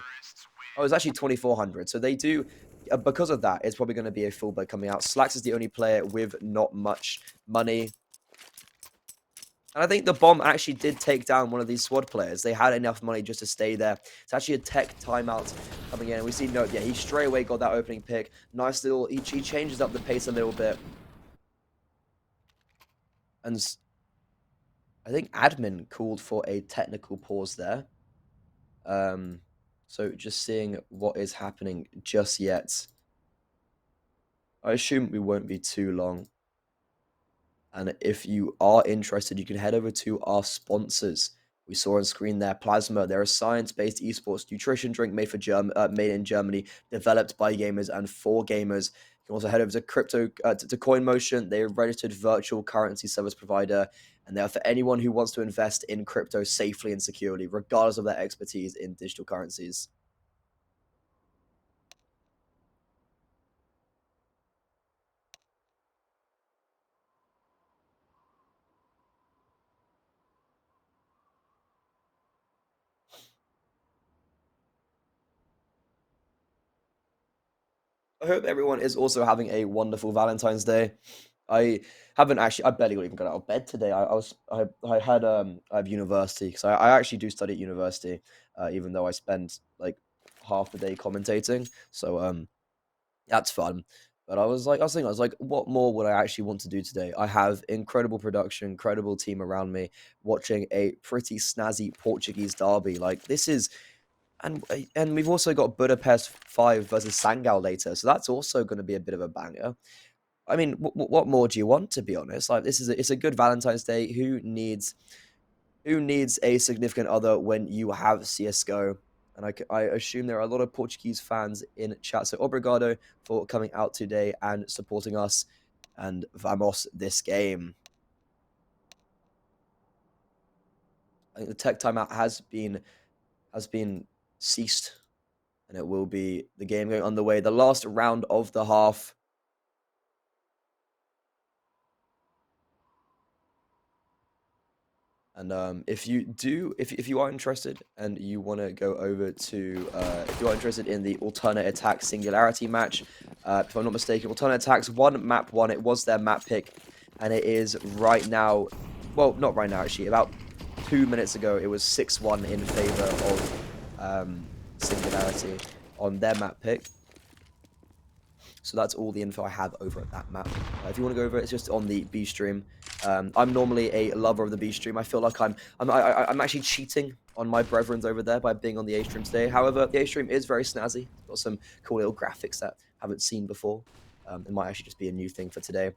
Oh, it's actually 2400. So they do, because of that, it's probably going to be a full bet coming out. Slacks is the only player with not much money. And I think the bomb actually did take down one of these Squad players. They had enough money just to stay there. It's actually a tech timeout coming in. And we see Nope. Yeah, he straight away got that opening pick. Nice little, he changes up the pace a little bit. And I think admin called for a technical pause there. So just seeing what is happening just yet. I assume we won't be too long. And if you are interested, you can head over to our sponsors. We saw on screen there, Plasma. They're a science-based esports nutrition drink made in Germany, developed by gamers and for gamers. You can also head over to to CoinMotion. They're a registered virtual currency service provider, and they are for anyone who wants to invest in crypto safely and securely, regardless of their expertise in digital currencies. I hope everyone is also having a wonderful Valentine's Day. I I barely even got out of bed today. I have university, because I actually do study at university, even though I spend like half the day commentating. So that's fun. But I was thinking, what more would I actually want to do today? I have incredible production, incredible team around me, watching a pretty snazzy Portuguese derby. Like this is and we've also got Budapest 5 versus Sangao later, so that's also going to be a bit of a banger. I mean, what more do you want, to be honest? Like, it's a good Valentine's Day. Who needs a significant other when you have CS:GO? And I assume there are a lot of Portuguese fans in chat. So obrigado for coming out today and supporting us. And vamos this game. I think the tech timeout has been ceased. And it will be the game going underway. The last round of the half. And if you are interested and you want to go over to if you are interested in the alternate attack singularity match, if I'm not mistaken, alternate attacks map one, it was their map pick, and it is right now, well, not right now actually, about 2 minutes ago, it was 6-1 in favor of singularity on their map pick. So that's all the info I have over at that map. If you want to go over it, it's just on the B stream. I'm normally a lover of the B stream. I feel like I'm actually cheating on my brethrens over there by being on the A stream today. However, the A stream is very snazzy. It's got some cool little graphics that I haven't seen before. It might actually just be a new thing for today.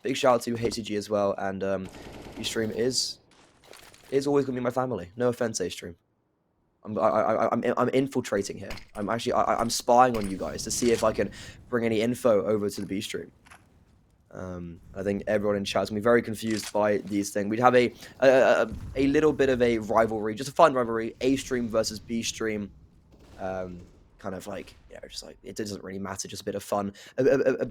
Big shout out to HCG as well. And B stream is always gonna be my family. No offense, A stream. I'm infiltrating here. I'm spying on you guys to see if I can bring any info over to the B stream. I think everyone in chat is gonna be very confused by these things. We'd have a little bit of a rivalry, just a fun rivalry, A stream versus B stream. Kind of like, just like, it doesn't really matter, just a bit of fun, a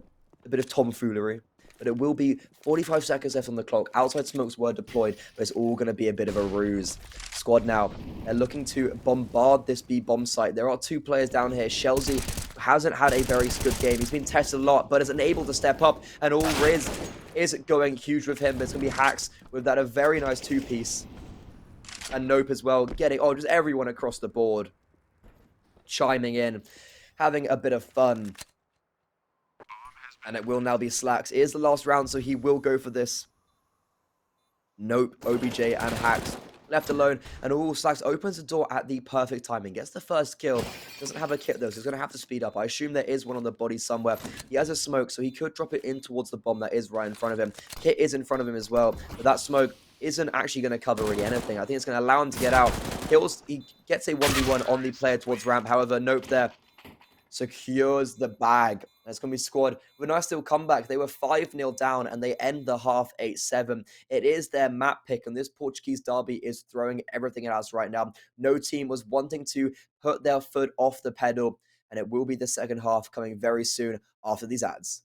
bit of tomfoolery. But it will be 45 seconds left on the clock. Outside smokes were deployed, but it's all going to be a bit of a ruse. Squad now, they're looking to bombard this B bomb site. There are 2 players down here. Shelzy hasn't had a very good game. He's been tested a lot, but is unable to step up. And all Riz is going huge with him. There's going to be Hacks with that, a very nice 2-piece. And Nope as well, getting, just everyone across the board chiming in, having a bit of fun. And it will now be Slacks. It is the last round, so he will go for this. Nope, OBJ and Hacks left alone, and all Slacks opens the door at the perfect timing, gets the first kill, doesn't have a kit though, so he's going to have to speed up. I assume there is one on the body somewhere. He has a smoke, so he could drop it in towards the bomb that is right in front of him. Kit is in front of him as well, but that smoke isn't actually going to cover really anything. I think it's going to allow him to get out. He gets a 1v1 on the player towards ramp, however, nope there. Secures the bag. That's going to be squad with a nice little comeback. They were 5-0 down and they end the half 8-7. It is their map pick, and this Portuguese derby is throwing everything at us right now. No team was wanting to put their foot off the pedal, and it will be the second half coming very soon after these ads.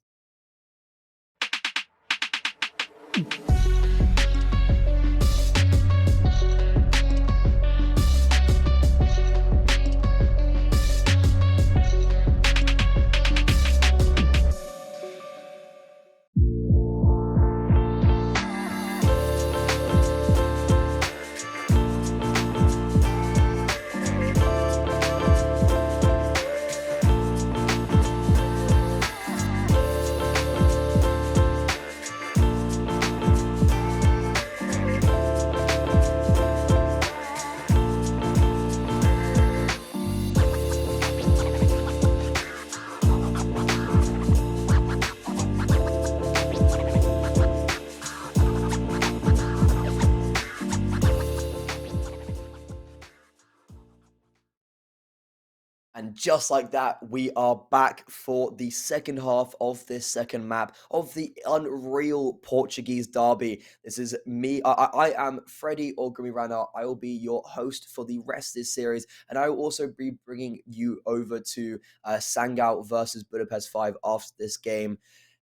And just like that, we are back for the second half of this second map of the unreal Portuguese derby. This is me. I am Freddie or Grimmy Rana. I will be your host for the rest of this series. And I will also be bringing you over to Sangao versus Budapest 5 after this game.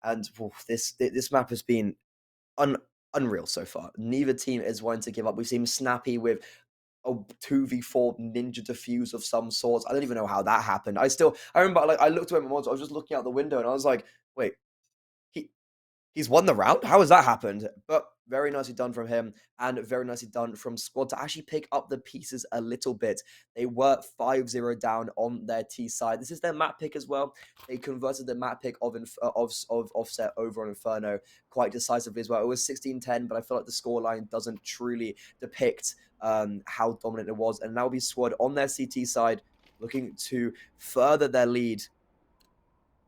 And this map has been unreal so far. Neither team is wanting to give up. We've seen Snappy with a 2v4 ninja defuse of some sorts. I don't even know how that happened. I remember, like, I looked at him once, I was just looking out the window and I was like, wait, he's won the round? How has that happened? But very nicely done from him, and very nicely done from squad to actually pick up the pieces a little bit. They were 5-0 down on their T side. This is their map pick as well. They converted the map pick of Offset over on Inferno quite decisively as well. It was 16-10, but I feel like the scoreline doesn't truly depict how dominant it was. And now will be squad on their CT side, looking to further their lead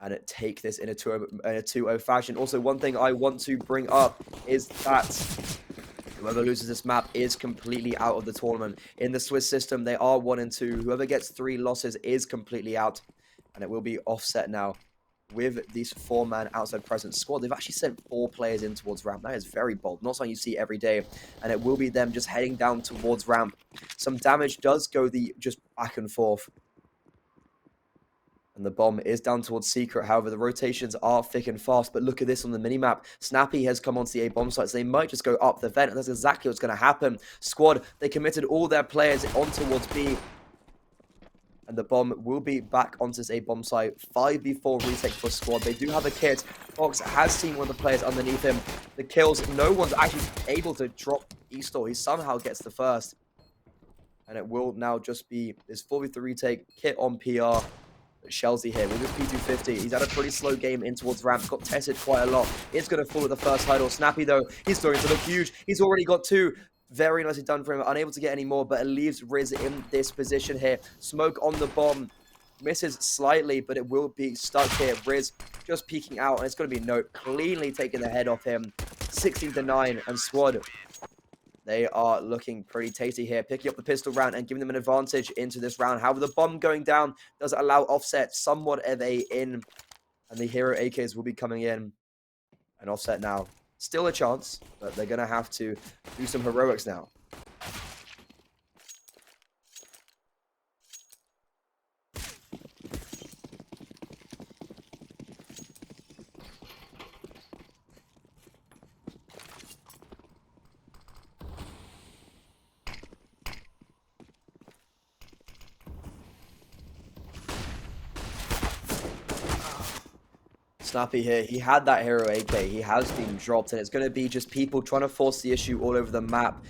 and take this in a 2-0 fashion. Also, one thing I want to bring up is that whoever loses this map is completely out of the tournament. In the Swiss system, they are 1-2. Whoever gets 3 losses is completely out, and it will be Offset now with this 4-man outside presence squad. They've actually sent 4 players in towards ramp. That is very bold. Not something you see every day, and it will be them just heading down towards ramp. Some damage does go just back and forth. And the bomb is down towards Secret. However, the rotations are thick and fast. But look at this on the minimap. Snappy has come onto the A bomb site, so they might just go up the vent. And that's exactly what's going to happen. Squad, they committed all their players on towards B. And the bomb will be back onto this A bomb site. 5v4 retake for squad. They do have a kit. Fox has seen one of the players underneath him. The kills, no one's actually able to drop Eastor. He somehow gets the first. And it will now just be this 4v3 retake. Kit on PR. Shelsey here with his P250. He's had a pretty slow game in towards ramp. Got tested quite a lot. It's going to fall at the first hurdle. Snappy, though, he's starting to look huge. He's already got 2. Very nicely done for him. Unable to get any more, but it leaves Riz in this position here. Smoke on the bomb. Misses slightly, but it will be stuck here. Riz just peeking out, and it's going to be Note cleanly taking the head off him. 16-9, and squad, they are looking pretty tasty here, picking up the pistol round and giving them an advantage into this round. However, the bomb going down does allow Offset somewhat of a in, and the hero AKs will be coming in. And Offset now, still a chance, but they're going to have to do some heroics now. Snappy here, he had that hero AK, he has been dropped, and it's going to be just people trying to force the issue all over the map.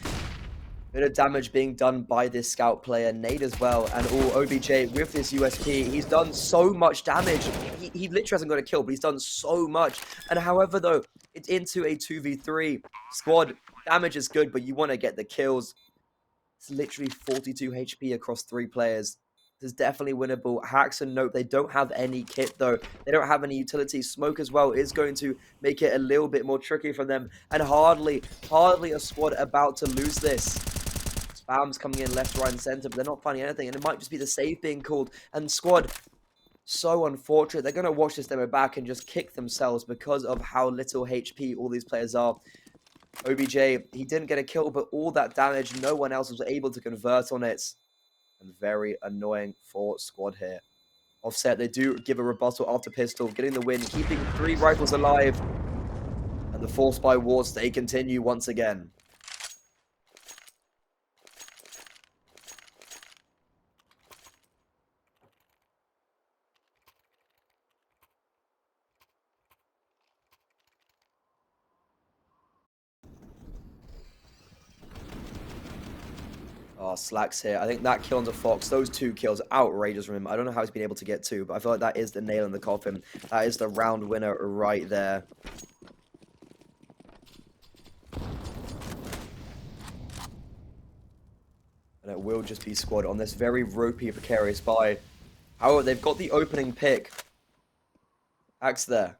Bit of damage being done by this scout player, Nade as well, and OBJ with this USP, he's done so much damage. He literally hasn't got a kill, but he's done so much. And however, though, it's into a 2v3 squad. Damage is good, but you want to get the kills. It's literally 42 HP across 3 players. This is definitely winnable. Hacks and Nope, they don't have any kit though. They don't have any utility. Smoke as well is going to make it a little bit more tricky for them. And hardly a squad about to lose this. Spam's coming in left, right, and center, but they're not finding anything. And it might just be the save being called. And squad, so unfortunate. They're going to watch this demo back and just kick themselves because of how little HP all these players are. OBJ, he didn't get a kill, but all that damage, no one else was able to convert on it. And very annoying for squad here. Offset, they do give a rebuttal after pistol, getting the win, keeping 3 rifles alive. And the Force by Wars, they continue once again. Oh, Slack's here. I think that kill onto Fox, those 2 kills, outrageous from him. I don't know how he's been able to get 2, but I feel like that is the nail in the coffin. That is the round winner right there. And it will just be squad on this very ropey, precarious buy. However, they've got the opening pick. Axe there.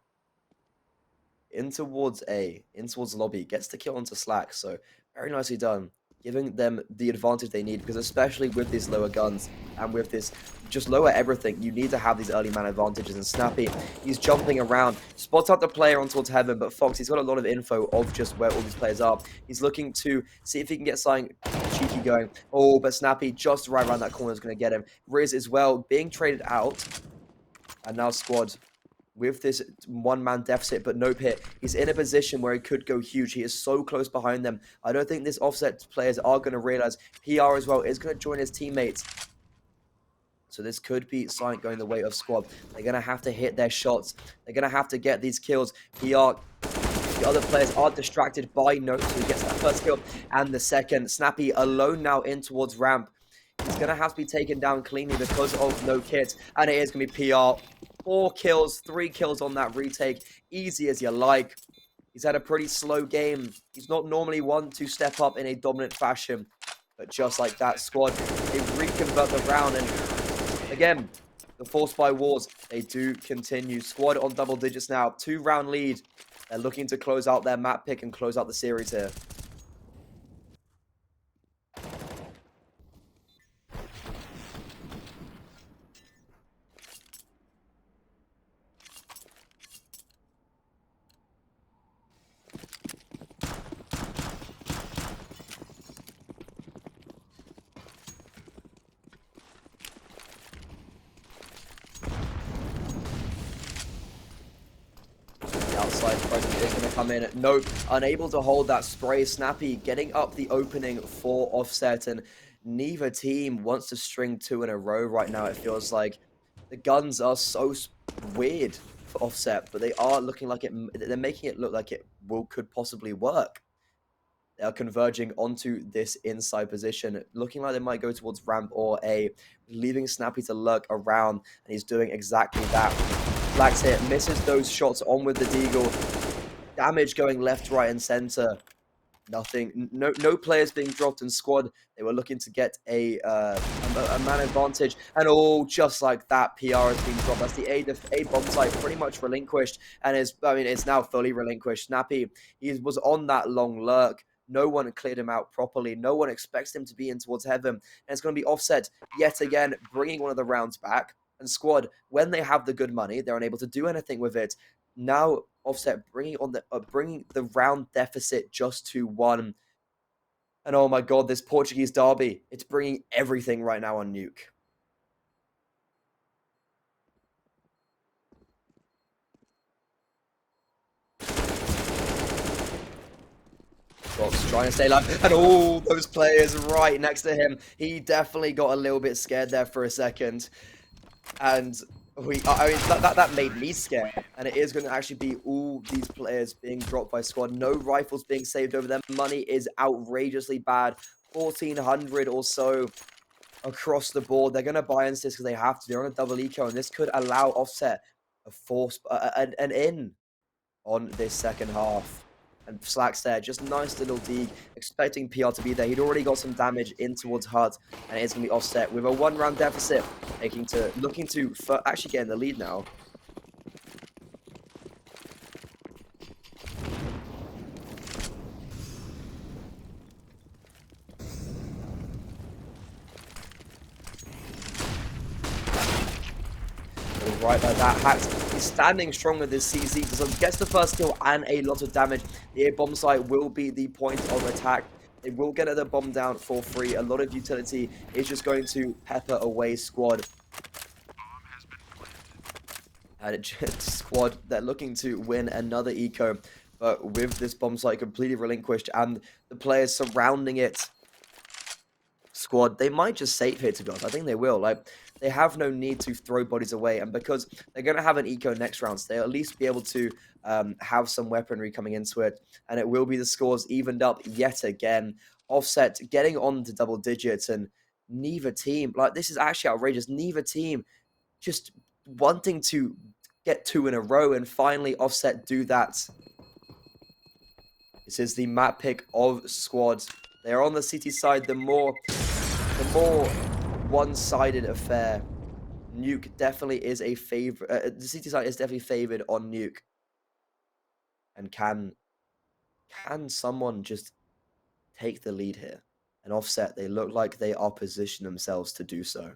In towards A, in towards lobby, gets the kill onto Slack, so very nicely done. Giving them the advantage they need, because especially with these lower guns, and with this, just lower everything, you need to have these early man advantages, and Snappy, he's jumping around, spots out the player on towards Heaven, but Fox, he's got a lot of info of just where all these players are. He's looking to see if he can get something cheeky going. Oh, but Snappy, just right around that corner is going to get him. Riz as well, being traded out, and now squad with this one-man deficit, but Nope hit. He's in a position where he could go huge. He is so close behind them. I don't think this offset players are going to realize. PR as well is going to join his teammates. So this could be something going the way of squad. They're going to have to hit their shots. They're going to have to get these kills. PR, the other players are distracted by Nope, so he gets that first kill and the second. Snappy alone now in towards ramp. He's going to have to be taken down cleanly because of no kit, and it is going to be PR. 4 kills, 3 kills on that retake. Easy as you like. He's had a pretty slow game. He's not normally one to step up in a dominant fashion. But just like that, squad, they reconvert the round. And again, the Force by Wars, they do continue. Squad on double digits now. 2-round lead. They're looking to close out their map pick and close out the series here. Outside presence is going to come in. Nope, unable to hold that spray. Snappy getting up the opening for Offset, and neither team wants to string 2 in a row right now. It feels like the guns are so weird for Offset, but they are looking like it. They're making it look like it could possibly work. They are converging onto this inside position, looking like they might go towards ramp or A, leaving Snappy to lurk around, and he's doing exactly that. Flags hit, misses those shots on with the Deagle. Damage going left, right, and center. Nothing. No players being dropped in squad. They were looking to get a man advantage, and all just like that, PR has been dropped. That's the A bomb site pretty much relinquished, and it's now fully relinquished. Snappy, he was on that long lurk. No one cleared him out properly. No one expects him to be in towards Heaven, and it's going to be Offset yet again, bringing one of the rounds back. And squad, when they have the good money, they're unable to do anything with it. Now Offset bringing the round deficit just to 1. And oh my god, this Portuguese derby, it's bringing everything right now on Nuke. Fox trying to stay alive, and all those players right next to him. He definitely got a little bit scared there for a second. And that made me scared. And it is going to actually be all these players being dropped by squad. No rifles being saved over them. Money is outrageously bad. 1,400 or so across the board. They're going to buy into this because they have to. They're on a double eco, and this could allow Offset an in on this second half. And Slacks there, just nice little dig, expecting PR to be there. He'd already got some damage in towards Hut, and it's going to be offset with a 1-round deficit, looking to actually get in the lead now. Right like that, Hacks is standing strong with this CZ, so gets the first kill and a lot of damage. The A bomb site will be the point of attack. They will get the bomb down for free. A lot of utility is just going to pepper away Squad. And Squad, they're looking to win another eco, but with this bomb site completely relinquished and the players surrounding it, Squad, they might just save here, to be honest. I think they will. Like, they have no need to throw bodies away, and because they're going to have an eco next round, so they'll at least be able to have some weaponry coming into it, and it will be the scores evened up yet again. Offset getting on to double digits, and neither team, like, this is actually outrageous. Neither team just wanting to get 2 in a row, and finally Offset do that. This is the map pick of Squad. They're on the city side. The more one-sided affair. Nuke definitely is a favorite. The city side is definitely favored on Nuke. And can someone just take the lead here? And Offset, they look like they are positioning themselves to do so.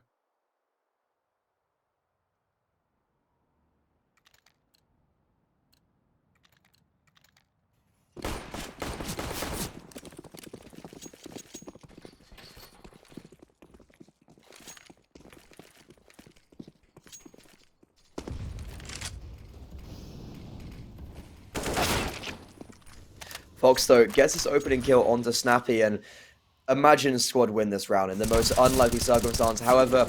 Fox, though, gets this opening kill onto Snappy, and imagine Squad win this round in the most unlikely circumstance. However,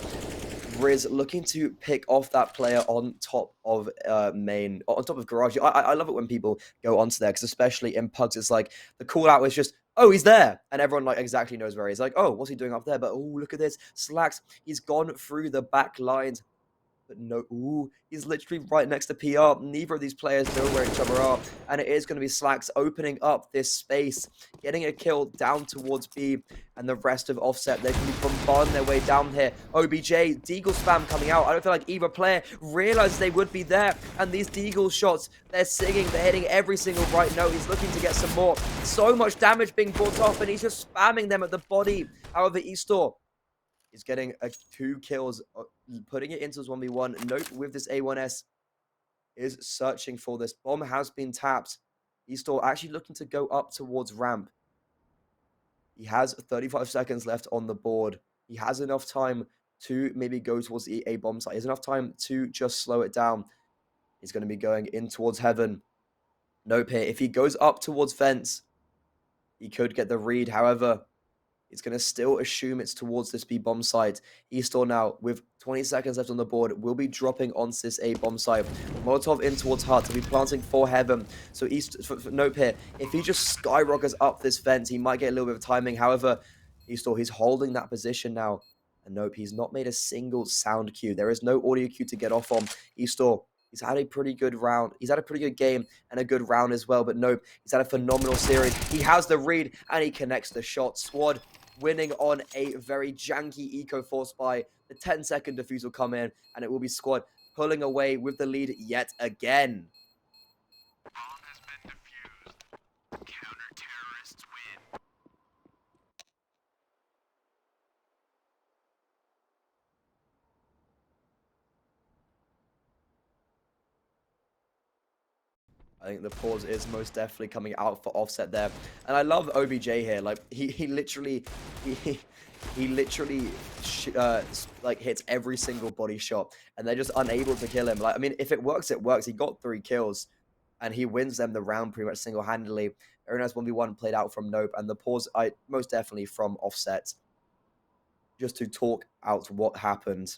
Riz looking to pick off that player on top of on top of Garage. I love it when people go onto there, because especially in Pugs, it's like the call out is just, oh, he's there, and everyone like exactly knows where he's. Like, oh, what's he doing up there? But oh, look at this, Slacks, he's gone through the back lines. But no, ooh, he's literally right next to PR. Neither of these players know where each other are. And it is going to be Slacks opening up this space, getting a kill down towards B. And the rest of Offset, they can be bombarding their way down here. OBJ, Deagle spam coming out. I don't feel like either player realized they would be there. And these Deagle shots, they're singing, they're hitting every single right note. He's looking to get some more. So much damage being brought off, and he's just spamming them at the body. However, Eastor is getting 2 kills, putting it into his 1v1. Nope, with this A1S, is searching for this. Bomb has been tapped. Eastor actually looking to go up towards ramp. He has 35 seconds left on the board. He has enough time to maybe go towards the A bomb site. He has enough time to just slow it down. He's going to be going in towards heaven. Nope here. If he goes up towards fence, he could get the read. However, it's going to still assume it's towards this B bomb site. Eastor now, with 20 seconds left on the board, will be dropping onto this A bomb site. Molotov in towards Hut. He'll be planting for heaven. So Nope here. If he just skyrockets up this fence, he might get a little bit of timing. However, Eastor, he's holding that position now. And nope, he's not made a single sound cue. There is no audio cue to get off on. Eastor, he's had a pretty good round. He's had a pretty good game and a good round as well. But nope, he's had a phenomenal series. He has the read and he connects the shot. Squad winning on a very janky eco forced by the 10-second defuse will come in, and it will be Squad pulling away with the lead yet again. Bomb has been defused. Counter-terrorists win. I think the pause is most definitely coming out for Offset there. And I love OBJ here. Like, he literally like hits every single body shot, and they're just unable to kill him. Like, I mean, if it works, it works. He got 3 kills, and he wins them the round pretty much single-handedly. Very nice 1v1 played out from Nope, and the pause, most definitely from Offset, just to talk out what happened.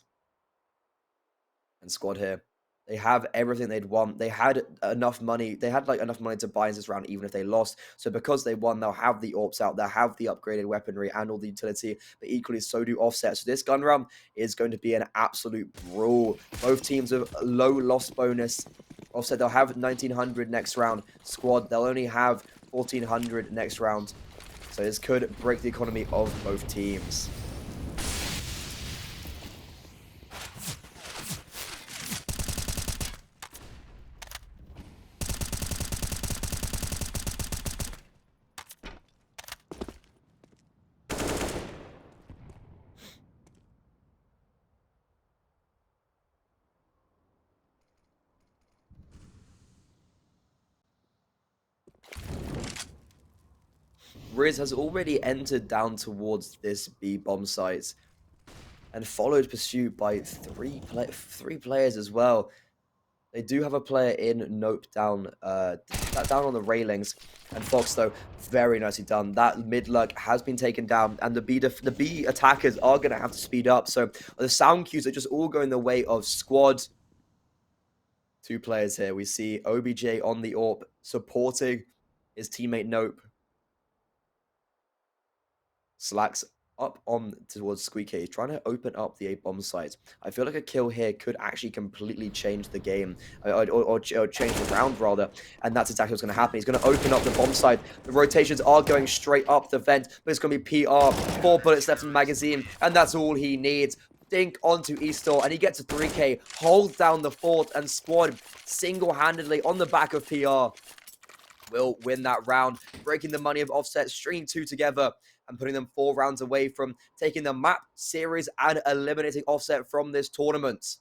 And Squad here, they have everything they'd want. They had enough money. They had like enough money to buy this round, even if they lost. So because they won, they'll have the AWPs out. They'll have the upgraded weaponry and all the utility. But equally, so do Offset. So this gun round is going to be an absolute brawl. Both teams with low loss bonus. Offset, they'll have 1900 next round. Squad, they'll only have 1400 next round. So this could break the economy of both teams. Riz has already entered down towards this B bomb site and followed pursuit by three players as well. They do have a player in Nope down down on the railings. And Fox, though, very nicely done. That mid lurk has been taken down, and the B attackers are going to have to speed up. So the sound cues are just all going the way of Squad. Two players here. We see OBJ on the AWP supporting his teammate Nope. Slacks up on towards Squeaky. He's trying to open up the A bomb site. I feel like a kill here could actually completely change the game, or change the round rather, and that's exactly what's going to happen. He's going to open up the bomb site. The rotations are going straight up the vent, but it's going to be PR. 4 bullets left in the magazine, and that's all he needs. Dink onto Eastor, and he gets a 3K, holds down the fort, and Squad single-handedly on the back of PR will win that round, breaking the money of Offset, stringing 2 together, and putting them 4 rounds away from taking the map, series, and eliminating Offset from this tournament.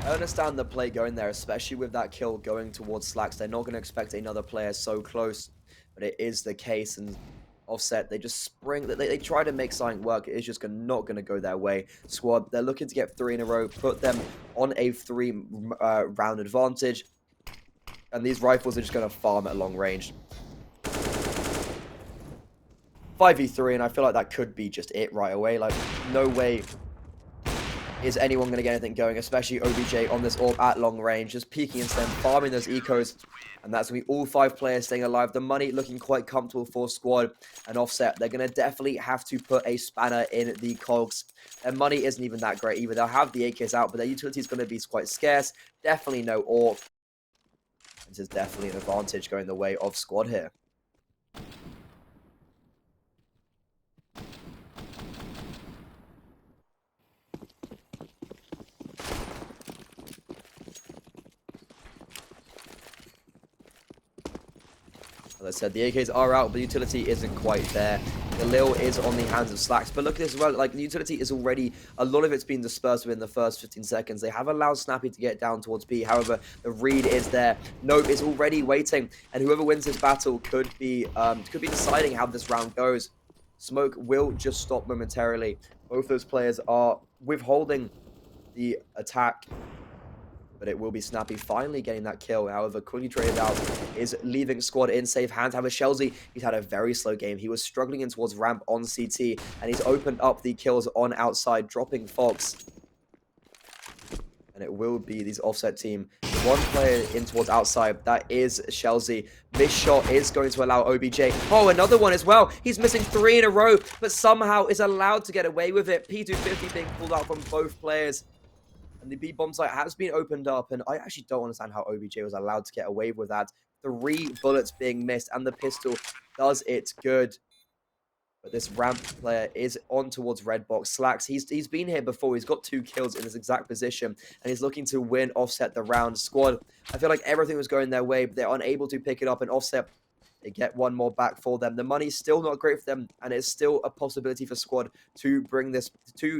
I understand the play going there, especially with that kill going towards Slacks. They're not going to expect another player so close, but it is the case, and Offset, they just spring, they try to make something work. It's just not going to go their way. Squad, they're looking to get 3 in a row, put them on a 3 round advantage, and these rifles are just going to farm at long range. 5v3, and I feel like that could be just it right away. Like, no way is anyone going to get anything going, especially OBJ on this AWP at long range, just peeking into them, farming those ecos, and that's going to be all 5 players staying alive. The money looking quite comfortable for Squad and Offset. They're going to definitely have to put a spanner in the cogs. Their money isn't even that great either. They'll have the AKs out, but their utility is going to be quite scarce. Definitely no AWP. This is definitely an advantage going the way of Squad here. As I said, the AKs are out, but the utility isn't quite there. The Lil is on the hands of Slacks, but look at this as well, like, the utility is already, a lot of it's been dispersed within the first 15 seconds. They have allowed Snappy to get down towards B, however, the read is there. Nope is already waiting, and whoever wins this battle could be deciding how this round goes. Smoke will just stop momentarily. Both those players are withholding the attack, but it will be Snappy finally getting that kill. However, quickly traded out is leaving Squad in safe hands. However, Shelzy, he's had a very slow game. He was struggling in towards ramp on CT, and he's opened up the kills on outside, dropping Fox. And it will be these Offset team. One player in towards outside, that is Shelzy. This shot is going to allow OBJ. Oh, another one as well. He's missing 3 in a row, but somehow is allowed to get away with it. P250 being pulled out from both players. And the B-bomb site has been opened up, and I actually don't understand how OBJ was allowed to get away with that. 3 bullets being missed, and the pistol does its good. But this ramp player is on towards red box. Slacks, he's been here before. He's got 2 kills in this exact position, and he's looking to win, Offset the round. Squad, I feel like everything was going their way, but they're unable to pick it up, and Offset, they get 1 more back for them. The money's still not great for them, and it's still a possibility for Squad to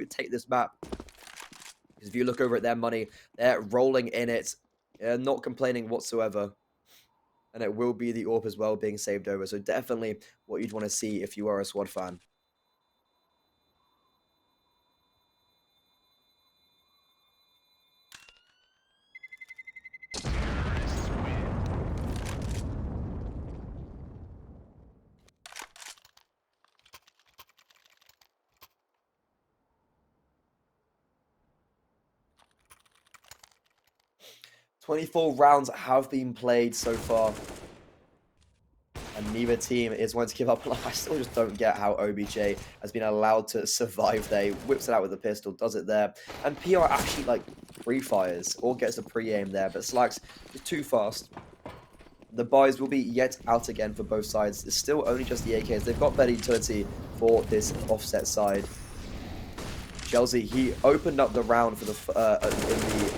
take this map. If you look over at their money, they're rolling in it. They're not complaining whatsoever. And it will be the AWP as well being saved over. So definitely what you'd want to see if you are a Squad fan. 24 rounds have been played so far, and neither team is wanting to give up. I still just don't get how OBJ has been allowed to survive there. He whips it out with the pistol, does it there, and PR actually like pre-fires or gets a pre-aim there, but Slacks is too fast. The buys will be yet out again for both sides. It's still only just the AKs. They've got better utility for this offset side. Chelsea, he opened up the round for the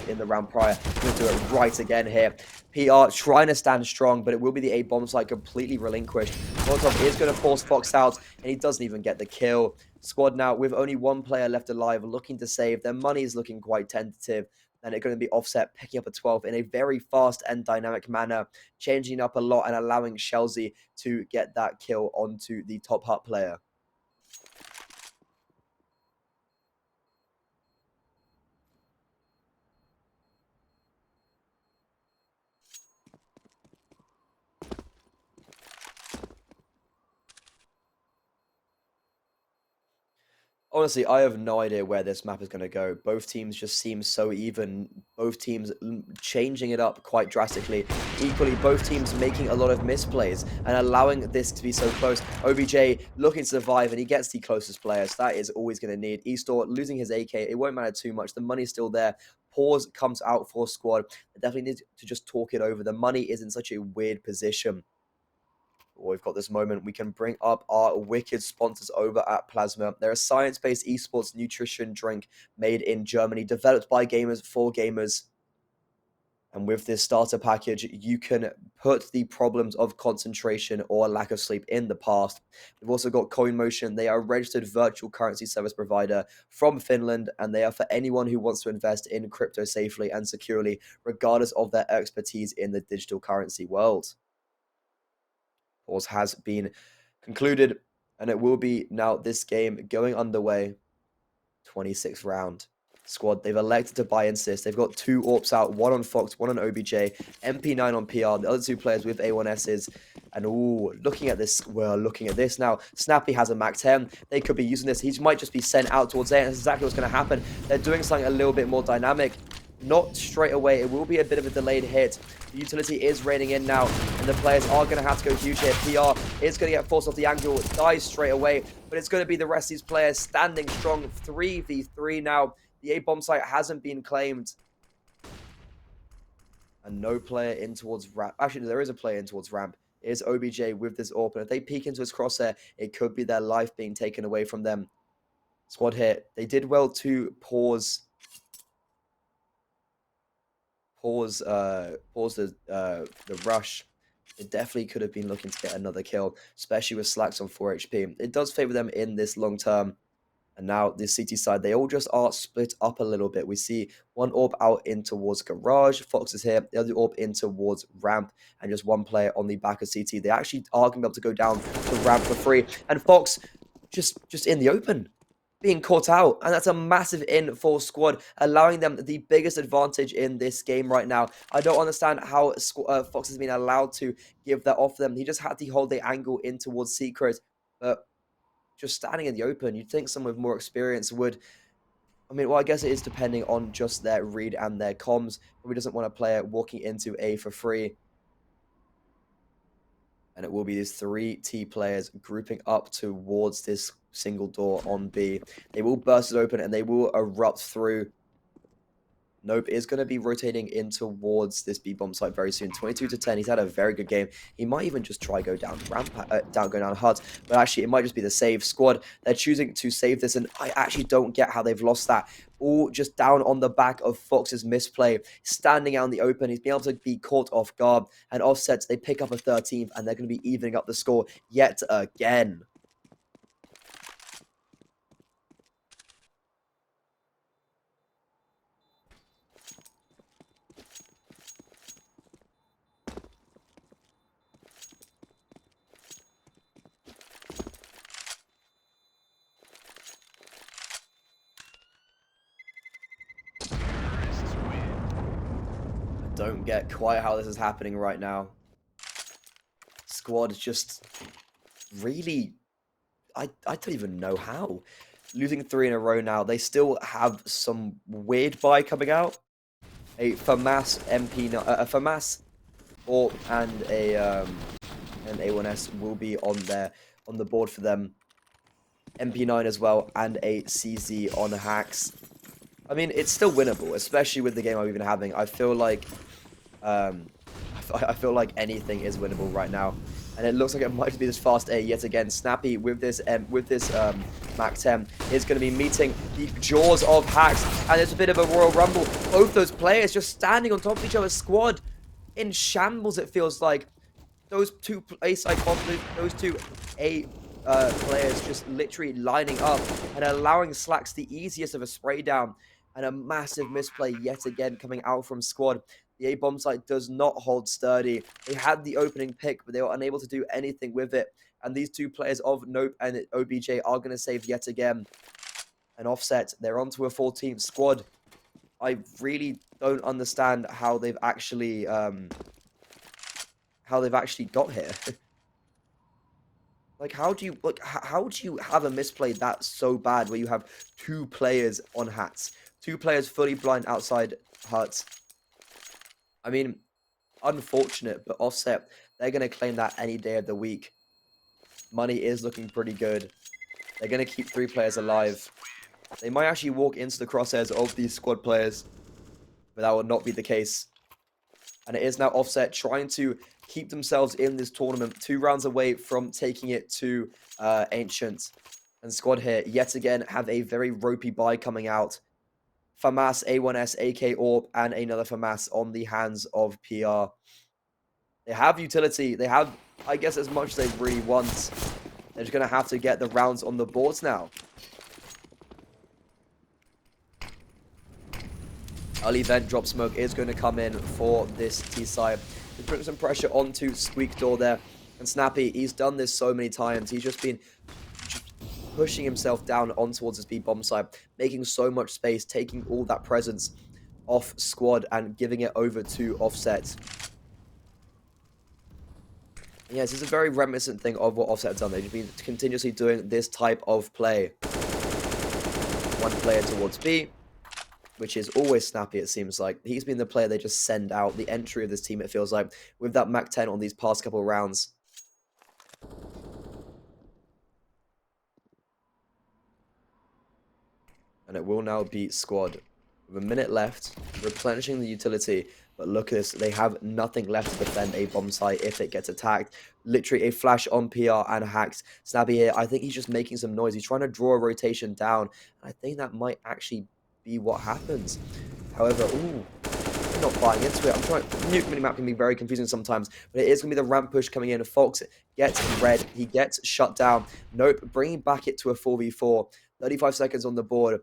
in the round prior. He's going to do it right again here. PR trying to stand strong, but it will be the A bomb site completely relinquished. Molotov is going to force Fox out, and he doesn't even get the kill. Squad now with only one player left alive, looking to save. Their money is looking quite tentative, and it's going to be Offset picking up a 12 in a very fast and dynamic manner, changing up a lot and allowing Chelsea to get that kill onto the top hut player. Honestly, I have no idea where this map is going to go. Both teams just seem so even. Both teams changing it up quite drastically. Equally, both teams making a lot of misplays and allowing this to be so close. OBJ looking to survive, and he gets the closest player. So that is always going to need. Eastor losing his AK. It won't matter too much. The money's still there. Pause comes out for squad. They definitely need to just talk it over. The money is in such a weird position. We've got this moment. We can bring up our wicked sponsors over at Plasma. They're a science-based esports nutrition drink made in Germany, developed by gamers for gamers. And with this starter package, you can put the problems of concentration or lack of sleep in the past. We've also got CoinMotion. They are a registered virtual currency service provider from Finland, and they are for anyone who wants to invest in crypto safely and securely, regardless of their expertise in the digital currency world. Pause has been concluded, and it will be now this game going underway. 26th round. Squad, they've elected to buy insist. They've got 2 AWPs out, 1 on Fox, 1 on OBJ, MP9 on PR, the other 2 players with A1Ss. And ooh, looking at this, we're looking at this now. Snappy has a Mac 10. They could be using this. He might just be sent out towards A, and that's exactly what's going to happen. They're doing something a little bit more dynamic. Not straight away. It will be a bit of a delayed hit. The utility is raining in now, and the players are going to have to go huge here. PR is going to get forced off the angle. It dies straight away, but it's going to be the rest of these players standing strong. 3v3 now. The A-bomb site hasn't been claimed. And no player in towards ramp. Actually, there is a player in towards ramp. It is OBJ with this AWP. And if they peek into his crosshair, it could be their life being taken away from them. Squad hit. They did well to pause the rush. It definitely could have been looking to get another kill, especially with Slacks on 4 HP. It does favor them in this long term. And now the CT side, they all just are split up a little bit. We see one AWP out in towards Garage. Fox is here. The other AWP in towards Ramp. And just one player on the back of CT. They actually are going to be able to go down to Ramp for free. And Fox just in the open, being caught out. And that's a massive in for squad, allowing them the biggest advantage in this game right now. I don't understand how Fox has been allowed to give that off them. He just had to hold the angle in towards Secret. But just standing in the open, you'd think someone with more experience would. I mean, well, I guess it is depending on just their read and their comms. Probably doesn't want a player walking into A for free. And it will be these 3 T players grouping up towards this single door on B. They will burst it open and they will erupt through. Nope is going to be rotating in towards this B-bomb site very soon. 22-10. He's had a very good game. He might even just try go down ramp, go down hut. But actually, it might just be the save. Squad, they're choosing to save this, and I actually don't get how they've lost that. All just down on the back of Fox's misplay, standing out in the open. He's been able to be caught off guard, and Offsets, they pick up a 13th, and they're going to be evening up the score yet again. Don't get quite how this is happening right now. Squad just really, I don't even know how. Losing 3 in a row now. They still have some weird buy coming out. a FAMAS MP9, a FAMAS AWP and an A1S will be on the board for them. MP9 as well, and a CZ on hacks. I mean, it's still winnable, especially with the game I'm even having. I feel like um, I feel like anything is winnable right now, and it looks like it might be this fast A yet again. Snappy with this Mac 10 is going to be meeting the jaws of hacks, and it's a bit of a Royal Rumble. Both those players just standing on top of each other's squad in shambles. It feels like those two those two A players just literally lining up and allowing Slacks the easiest of a spray down, and a massive misplay yet again coming out from squad. The A bomb site does not hold sturdy. They had the opening pick, but they were unable to do anything with it. And these two players of Nope and OBJ are going to save yet again. An offset. They're onto a 14th squad. I really don't understand how they've actually got here. Like, how do you have a misplay that's so bad where you have two players on hats, two players fully blind outside huts? I mean, unfortunate, but offset, they're going to claim that any day of the week. Money is looking pretty good. They're going to keep 3 players alive. They might actually walk into the crosshairs of these squad players, but that will not be the case. And it is now offset trying to keep themselves in this tournament, 2 rounds away from taking it to Ancient. And squad here, yet again, have a very ropey buy coming out. FAMAS, A1S, AK Orb, and another FAMAS on the hands of PR. They have utility. They have, I guess, as much as they really want. They're just going to have to get the rounds on the boards now. Early vent drop smoke is going to come in for this T-side. He's putting some pressure onto Squeak Door there. And Snappy, he's done this so many times. He's just been pushing himself down on towards his B bomb side, making so much space, taking all that presence off squad and giving it over to offset. Yes, it's a very reminiscent thing of what offset have done. They've been continuously doing this type of play. One player towards B, which is always Snappy, it seems like. He's been the player they just send out, the entry of this team, it feels like, with that Mac 10 on these past couple of rounds. And it will now be squad. With a minute left, replenishing the utility. But look at this, they have nothing left to defend a bomb site if it gets attacked. Literally a flash on PR and hacks. Snappy here, I think he's just making some noise. He's trying to draw a rotation down. And I think that might actually be what happens. However, I'm not buying into it. I'm trying. Nuke minimap can be very confusing sometimes, but it is going to be the ramp push coming in. Fox gets red. He gets shut down. Nope, bringing back it to a 4v4. 35 seconds on the board.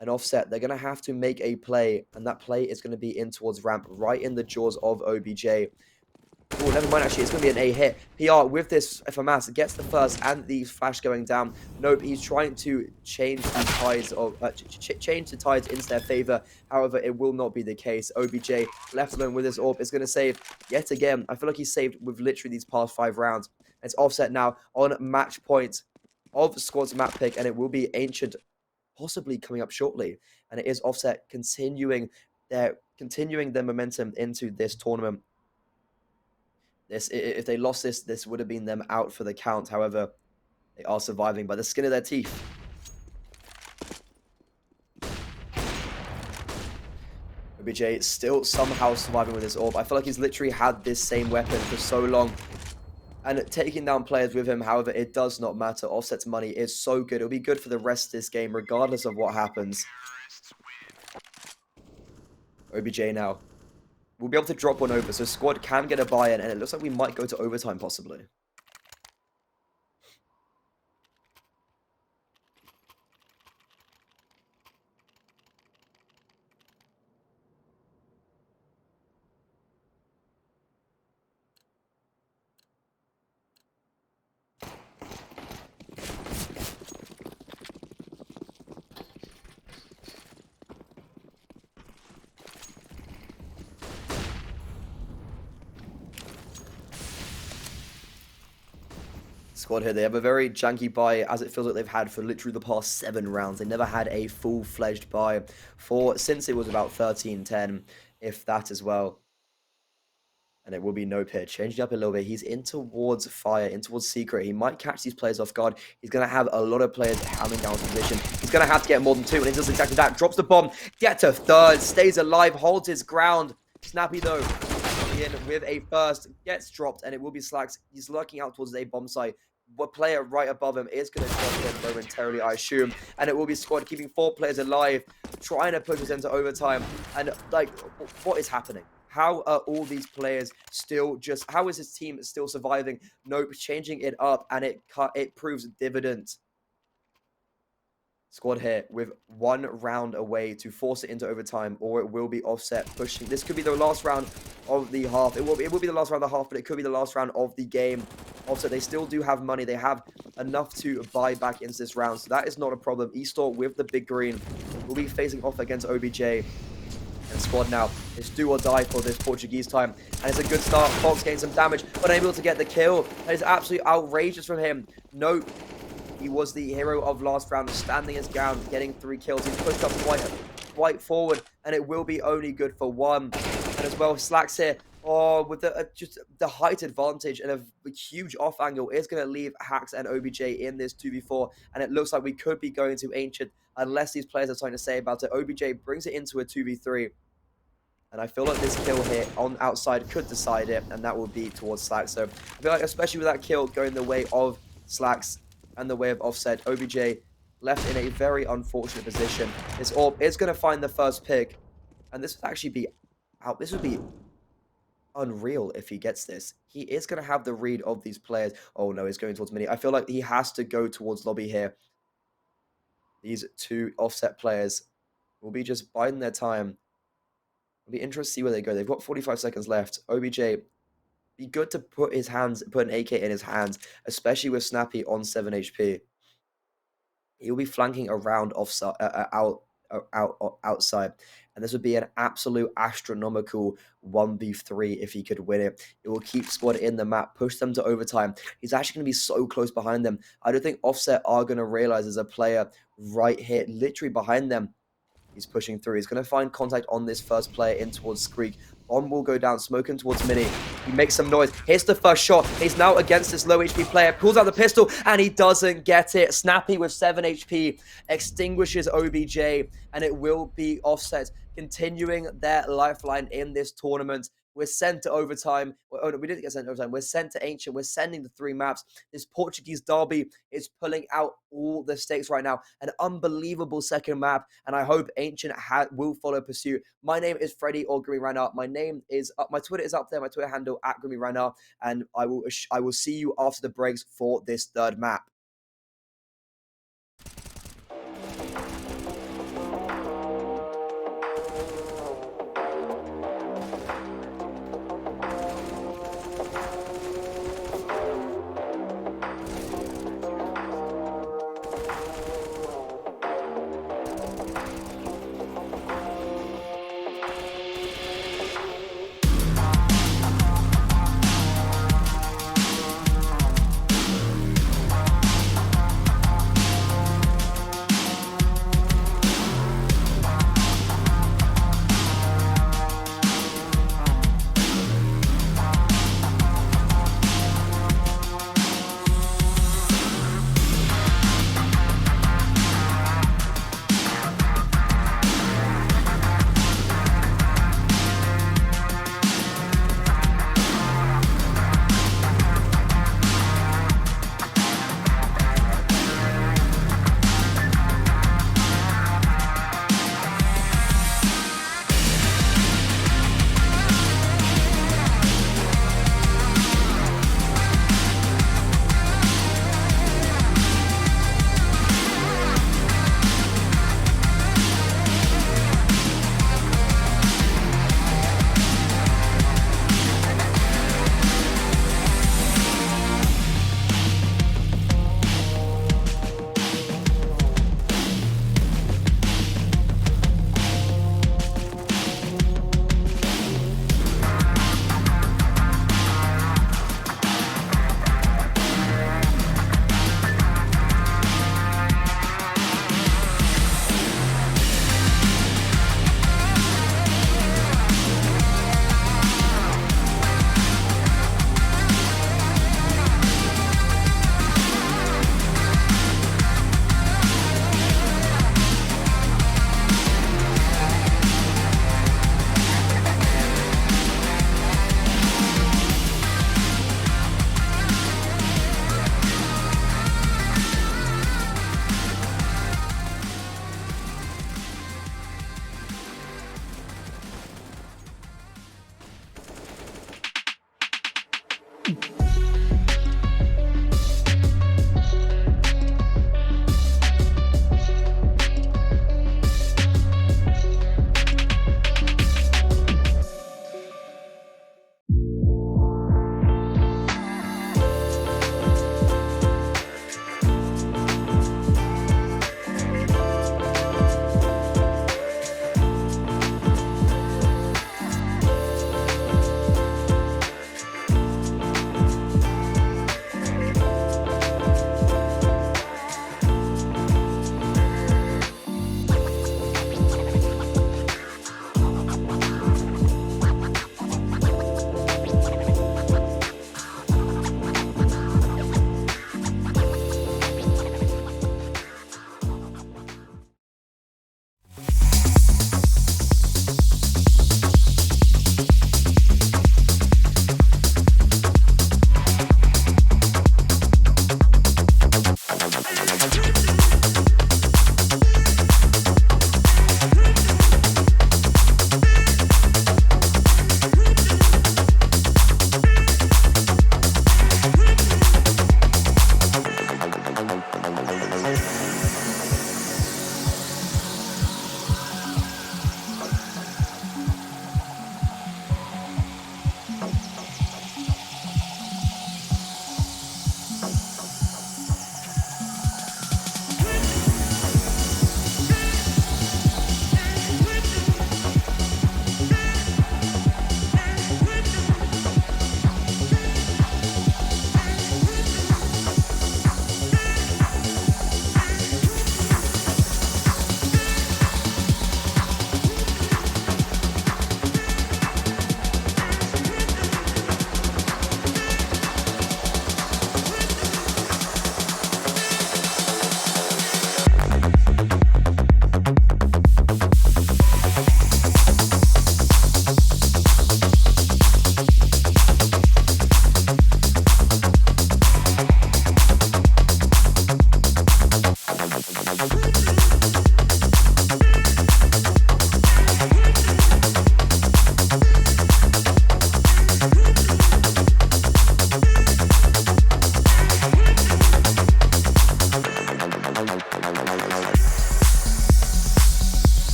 An offset. They're going to have to make a play, and that play is going to be in towards ramp, right in the jaws of OBJ. Oh, never mind, actually, it's going to be an A hit. PR with this FMAS gets the first and the flash going down. Nope, he's trying to change the tides of change the tides into their favor. However, it will not be the case. OBJ left alone with his AWP is going to save yet again. I feel like he's saved with literally these past 5 rounds. It's offset now on match point of squad's map pick, and it will be Ancient possibly coming up shortly. And it is offset continuing their momentum into this tournament. If they lost this would have been them out for the count. However, they are surviving by the skin of their teeth. OBJ still somehow surviving with his AWP. I feel like he's literally had this same weapon for so long. And taking down players with him, however, it does not matter. Offset's money is so good. It'll be good for the rest of this game, regardless of what happens. OBJ now. We'll be able to drop one over, so squad can get a buy-in, and it looks like we might go to overtime, possibly. Squad here, they have a very janky buy, as it feels like they've had for literally the past 7 rounds. They never had a full-fledged buy since it was about 13-10 if that as well. And it will be no pitch. Changing up a little bit. He's in towards fire, in towards secret. He might catch these players off guard. He's going to have a lot of players hammering down his position. He's going to have to get more than 2, and he does exactly that. Drops the bomb, gets to 3rd, stays alive, holds his ground. Snappy, though, in with a first, gets dropped, and it will be Slacks. He's lurking out towards a bomb site. What player right above him is going to drop him momentarily, I assume. And it will be Squad keeping 4 players alive, trying to push us into overtime. And, like, what is happening? How are all these players still just... How is his team still surviving? Nope, changing it up, and it proves dividend. Squad here with 1 round away to force it into overtime, or it will be Offset pushing. This could be the last round of the half. It will be the last round of the half, but it could be the last round of the game. Offset, they still do have money. They have enough to buy back into this round, so that is not a problem. Eastore with the big green will be facing off against OBJ. And Squad now is do or die for this Portuguese time. And it's a good start. Fox getting some damage, but unable to get the kill. That is absolutely outrageous from him. Nope. He was the hero of last round, standing his ground, getting 3 kills. He's pushed up quite forward, and it will be only good for 1. And as well, Slacks here, with just the height advantage and a huge off angle is going to leave Hax and OBJ in this 2v4. And it looks like we could be going to Ancient unless these players have something to say about it. OBJ brings it into a 2v3. And I feel like this kill here on outside could decide it, and that will be towards Slacks. So I feel like, especially with that kill going the way of Slacks and the way of Offset, OBJ left in a very unfortunate position. This orb is going to find the first pick, and this would actually be out. This would be unreal if he gets this. He is going to have the read of these players. Oh no, he's going towards mini. I feel like he has to go towards lobby here. These 2 Offset players will be just biding their time. It'll be interesting to see where they go. They've got 45 seconds left. OBJ, be good to put an AK in his hands, especially with Snappy on 7 HP. He'll be flanking around outside, and this would be an absolute astronomical 1v3 if he could win it. It will keep Squad in the map, push them to overtime. He's actually going to be so close behind them. I don't think Offset are going to realize there's a player right here, literally behind them. He's pushing through. He's going to find contact on this first player in towards Screek. Bomb will go down, smoking towards Mini. He makes some noise. Hits the first shot. He's now against this low HP player. Pulls out the pistol, and he doesn't get it. Snappy with 7 HP extinguishes OBJ, and it will be Offset continuing their lifeline in this tournament. We're sent to overtime. Oh, no, we didn't get sent to overtime. We're sent to Ancient. We're sending the 3 maps. This Portuguese derby is pulling out all the stakes right now. An unbelievable second map, and I hope Ancient will follow pursuit. My name is Freddy or Grimmy Runner. My name is up. My Twitter is up there. My Twitter handle at Grimmy Runner, and I will see you after the breaks for this 3rd map.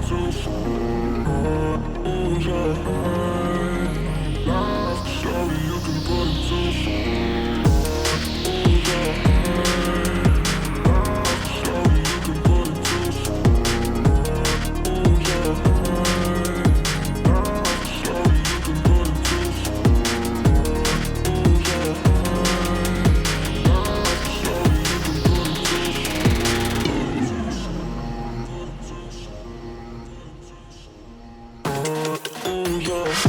into song. Ooh, yeah. Life, sorry, you can put it to song. Ooh, yeah. Life, sorry, you can put it to song. Ooh, yeah. Life, sorry, you can put it to song. Ooh, yeah.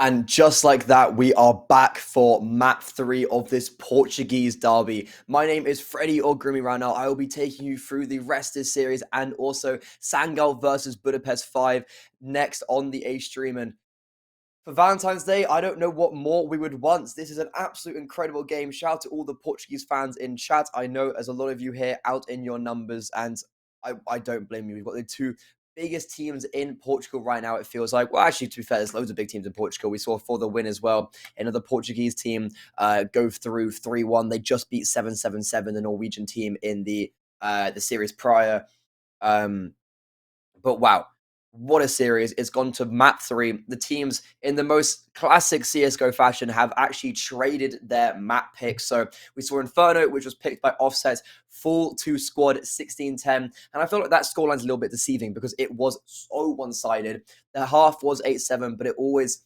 And just like that, we are back for map 3 of this Portuguese derby. My name is Freddie or Groomy right now. I will be taking you through the rest of this series and also Sangal versus Budapest 5 next on the A stream. And for Valentine's Day, I don't know what more we would want. This is an absolute incredible game. Shout out to all the Portuguese fans in chat. I know there's a lot of you here out in your numbers, and I don't blame you. We've got the two biggest teams in Portugal right now, it feels like. Well, actually, to be fair, there's loads of big teams in Portugal. We saw for the win as well. Another Portuguese team go through 3-1. They just beat 7-7-7, the Norwegian team in the series prior. But wow, what a series. It's gone to map 3. The teams, in the most classic CSGO fashion, have actually traded their map picks. So we saw Inferno, which was picked by Offset, full 2 squad, 16-10. And I feel like that scoreline's a little bit deceiving because it was so one-sided. The half was 8-7, but it always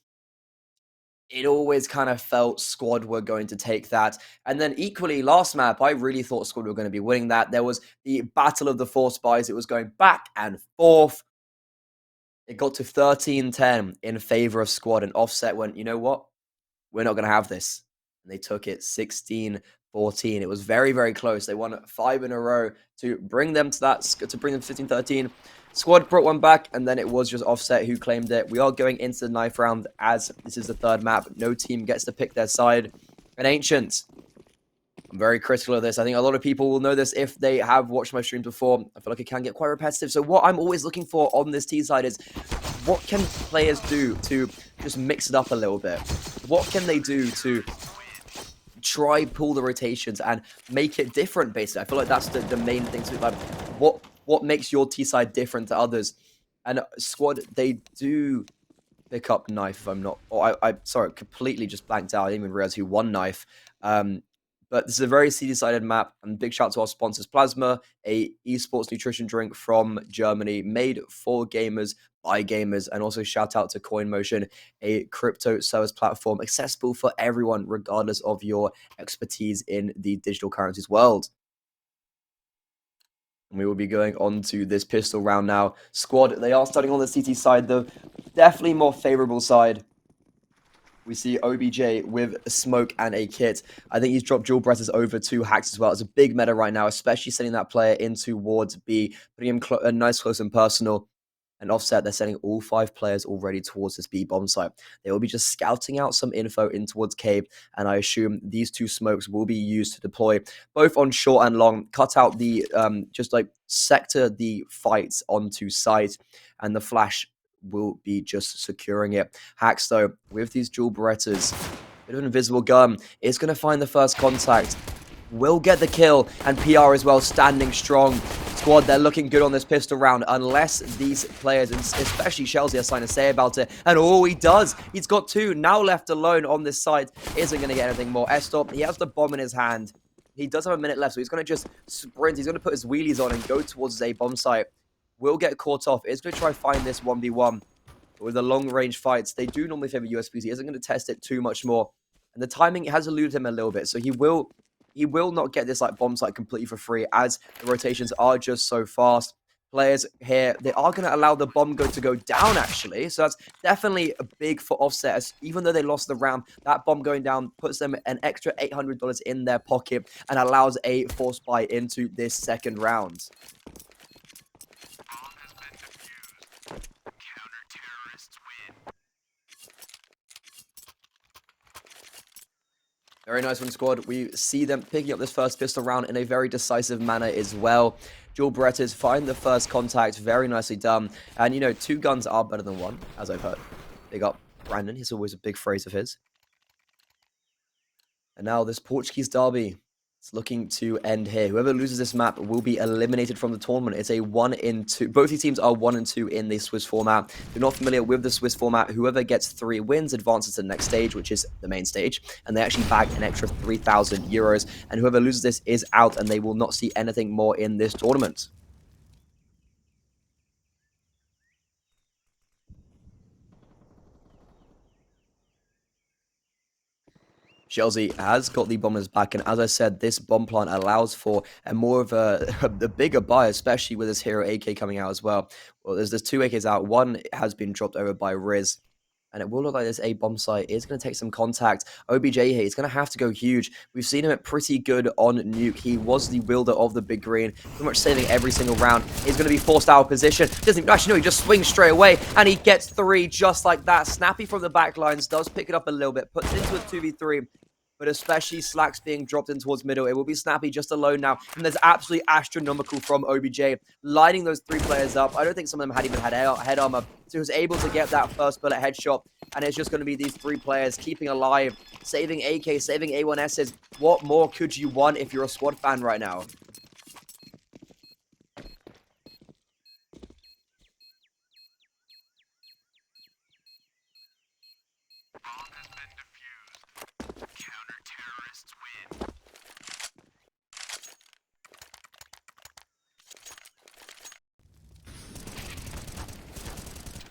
kind of felt Squad were going to take that. And then equally, last map, I really thought Squad were going to be winning that. There was the Battle of the Four Spies. It was going back and forth. It got to 13-10 in favor of Squad, and Offset went, you know what? We're not going to have this. And they took it 16-14. It was very, very close. They won 5 in a row to bring them to that, to bring them 15-13. Squad brought one back, and then it was just Offset who claimed it. We are going into the knife round as this is the third map. No team gets to pick their side. And Ancient, I'm very critical of this. I think a lot of people will know this if they have watched my streams before. I feel like it can get quite repetitive. So what I'm always looking for on this T side is what can players do to just mix it up a little bit? What can they do to try pull the rotations and make it different, basically? I feel like that's the main thing. To like, what makes your T side different to others? And Squad, they do pick up Knife, if I'm not... Oh, I sorry, completely just blanked out. I didn't even realize who won Knife. But this is a very CD-sided map, and big shout out to our sponsors, Plasma, a esports nutrition drink from Germany, made for gamers, by gamers, and also shout out to CoinMotion, a crypto service platform accessible for everyone, regardless of your expertise in the digital currencies world. And we will be going on to this pistol round now. Squad, they are starting on the CT side, the definitely more favorable side. We see OBJ with a smoke and a kit. I think he's dropped dual presses over to Hacks as well. It's a big meta right now, especially sending that player in towards B, putting him a nice, close, and personal. And Offset, they're sending all 5 players already towards this B bomb site. They will be just scouting out some info in towards Cave, and I assume these 2 smokes will be used to deploy both on short and long, cut out the, just like sector the fights onto site, and the flash will be just securing it. Hacks, though, with these dual Berettas, bit of an invisible gun, is going to find the first contact, will get the kill, and PR as well, standing strong. Squad, they're looking good on this pistol round, unless these players, especially Chelsea, have something to say about it. And oh, he does. He's got 2 now left alone on this side. Isn't going to get anything more. Estop, he has the bomb in his hand. He does have a minute left, so he's going to just sprint. He's going to put his wheelies on and go towards his A bomb site. Will get caught off. Is going to try find this 1v1. But with the long-range fights, they do normally favor USPs. He isn't going to test it too much more. And the timing has eluded him a little bit, so he will not get this like bomb site completely for free, as the rotations are just so fast. Players here, they are going to allow the bomb to go down, actually. So that's definitely a big for Offset. As even though they lost the round, that bomb going down puts them an extra $800 in their pocket and allows a force buy into this second round. Very nice one, Squad. We see them picking up this first pistol round in a very decisive manner as well. Dual Berettas find the first contact. Very nicely done. And, you know, 2 guns are better than 1, as I've heard. Big up Brandon. He's always a big phrase of his. And now this Portuguese derby. It's looking to end here. Whoever loses this map will be eliminated from the tournament. It's a 1-2. Both these teams are 1-2 in the Swiss format. If you're not familiar with the Swiss format, whoever gets 3 wins advances to the next stage, which is the main stage. And they actually bag an extra 3,000 euros. And whoever loses this is out, and they will not see anything more in this tournament. Chelsea has got the bombers back, and as I said, this bomb plant allows for a more of a bigger buy, especially with this hero AK coming out as well. Well, there's 2 AKs out. One has been dropped over by Riz. And it will look like this A bomb site is going to take some contact. OBJ here, he's going to have to go huge. We've seen him at pretty good on Nuke. He was the wielder of the big green, pretty much saving every single round. He's going to be forced out of position. Doesn't actually, no, he just swings straight away, and he gets 3 just like that. Snappy from the back lines does pick it up a little bit, puts it into a 2v3. But especially Slacks being dropped in towards middle. It will be Snappy just alone now. And there's absolutely astronomical from OBJ, lining those 3 players up. I don't think some of them had even had head armor. So he was able to get that first bullet headshot. And it's just going to be these 3 players keeping alive, saving AK, saving A1Ss. What more could you want if you're a squad fan right now?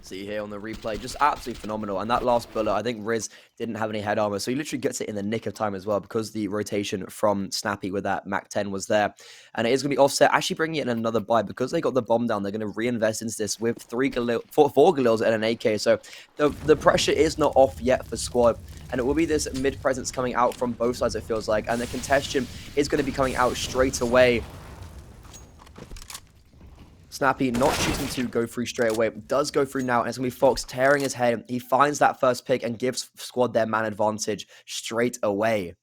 See here on the replay, just absolutely phenomenal. And that last bullet, I think Riz didn't have any head armor, so he literally gets it in the nick of time as well, because the rotation from Snappy with that Mac 10 was there. And it is going to be Offset actually bringing in another buy, because they got the bomb down. They're going to reinvest into this with 4 Galils and an AK. So the pressure is not off yet for squad, and it will be this mid presence coming out from both sides, it feels like. And the contention is going to be coming out straight away. Snappy not choosing to go through straight away, does go through now, and it's going to be Fox tearing his head. He finds that first pick and gives squad their man advantage straight away.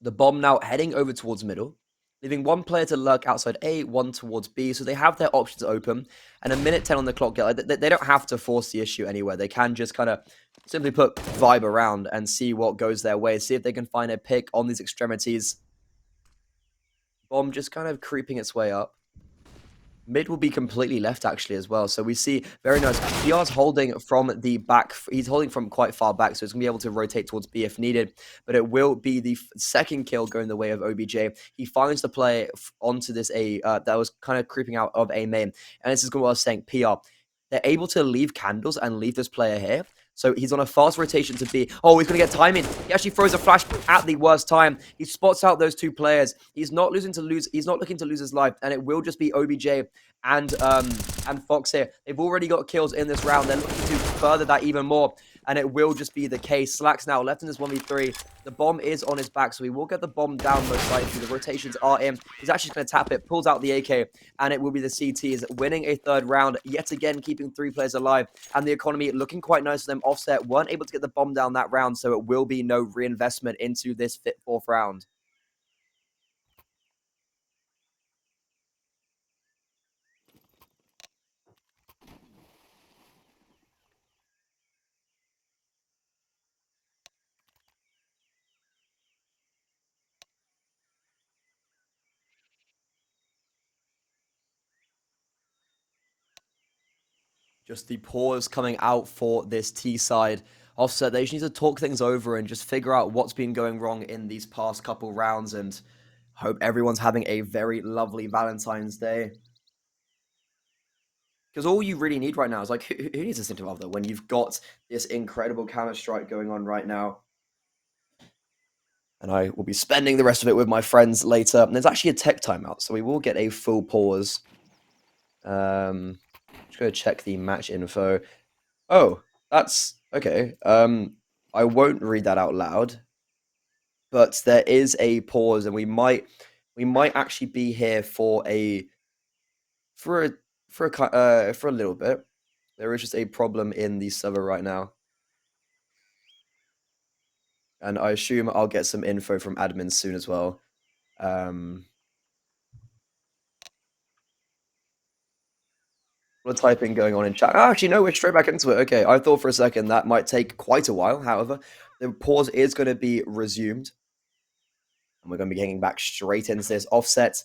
The bomb now heading over towards middle, leaving 1 player to lurk outside A, 1 towards B, so they have their options open, and a minute 10 on the clock. They don't have to force the issue anywhere. They can just kind of simply put vibe around and see what goes their way, see if they can find a pick on these extremities. Bomb just kind of creeping its way up. Mid will be completely left, actually, as well. So we see, very nice. PR's holding from the back. He's holding from quite far back, so he's going to be able to rotate towards B if needed. But it will be the second kill going the way of OBJ. He finds the play onto this A that was kind of creeping out of A main. And this is what I was saying, PR. They're able to leave candles and leave this player here. So he's on a fast rotation to B. Oh, he's going to get timing. He actually throws a flash at the worst time. He spots out those 2 players. He's not looking to lose his life, and it will just be OBJ and Fox here. They've already got kills in this round. They're looking to further that even more, and it will just be the case. Slacks now left in this 1v3. The bomb is on his back, so he will get the bomb down most likely. The rotations are in. He's actually going to tap it, pulls out the AK, and it will be the CTs winning a 3rd round, yet again keeping 3 players alive, and the economy looking quite nice for them. Offset weren't able to get the bomb down that round, so it will be no reinvestment into this 4th round. Just the pause coming out for this T side. Offset, they just need to talk things over and just figure out what's been going wrong in these past couple rounds, and hope everyone's having a very lovely Valentine's Day. Because all you really need right now is, like, who needs a significant other when you've got this incredible Counter-Strike going on right now? And I will be spending the rest of it with my friends later. And there's actually a tech timeout, so we will get a full pause. Just go check the match info. Oh, that's okay. I won't read that out loud, but there is a pause, and we might actually be here for a little bit. There is just a problem in the server right now, and I assume I'll get some info from admins soon as well. A lot of typing going on in chat. Oh, actually, no, we're straight back into it. Okay, I thought for a second that might take quite a while. However, the pause is going to be resumed, and we're going to be getting back straight into this. Offset,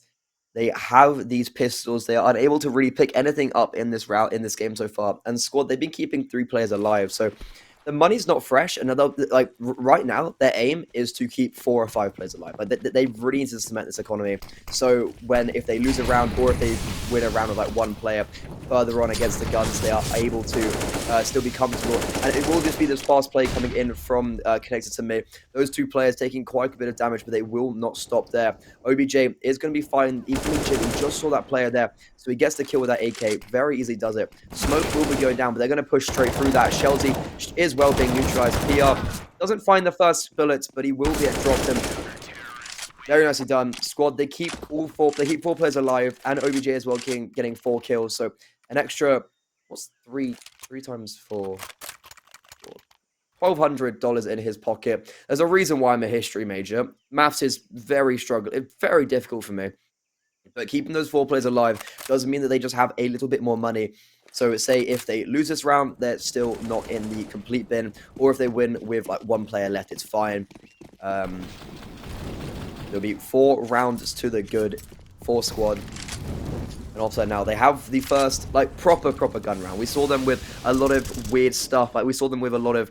they have these pistols. They are unable to really pick anything up in this route, in this game so far. And squad, they've been keeping 3 players alive. So the money's not fresh, and like right now, their aim is to keep 4 or 5 players alive. Like they really need to cement this economy. So if they lose a round or if they win a round with like 1 player further on against the guns, they are able to still be comfortable. And it will just be this fast play coming in from connected to me. Those 2 players taking quite a bit of damage, but they will not stop there. OBJ is going to be fine. Equally, we just saw that player there, so he gets the kill with that AK. Very easily does it. Smoke will be going down, but they're going to push straight through that. Shelty is well being neutralized. PR doesn't find the first bullet, but he will get dropped him. Very nicely done. Squad, they keep 4 players alive, and OBJ as well getting 4 kills. So an extra, what's 3 times 4? $1,200 in his pocket. There's a reason why I'm a history major. Maths is very difficult for me. But keeping those 4 players alive doesn't mean that they just have a little bit more money. So say if they lose this round, they're still not in the complete bin. Or if they win with like 1 player left, it's fine. There'll be 4 rounds to the good for squad. And also now they have the first like proper gun round. We saw them with a lot of weird stuff. Like we saw them with a lot of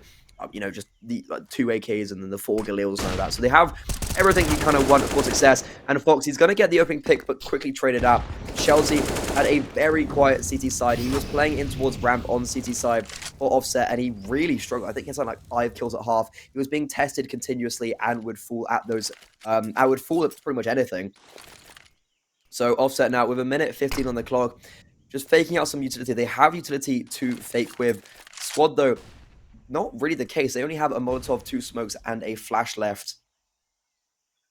just the 2 AKs and then the 4 Galils and all that. So they have everything you kind of want for success. And Fox, he's going to get the opening pick, but quickly traded out. Chelsea had a very quiet CT side. He was playing in towards ramp on CT side for offset, and he really struggled. I think he had like 5 kills at half. He was being tested continuously and would fall at those. I would fall at pretty much anything. So offset now with 1:15 on the clock, just faking out some utility. They have utility to fake with. Squad though, not really the case. They only have a Molotov, 2 smokes, and a flash left.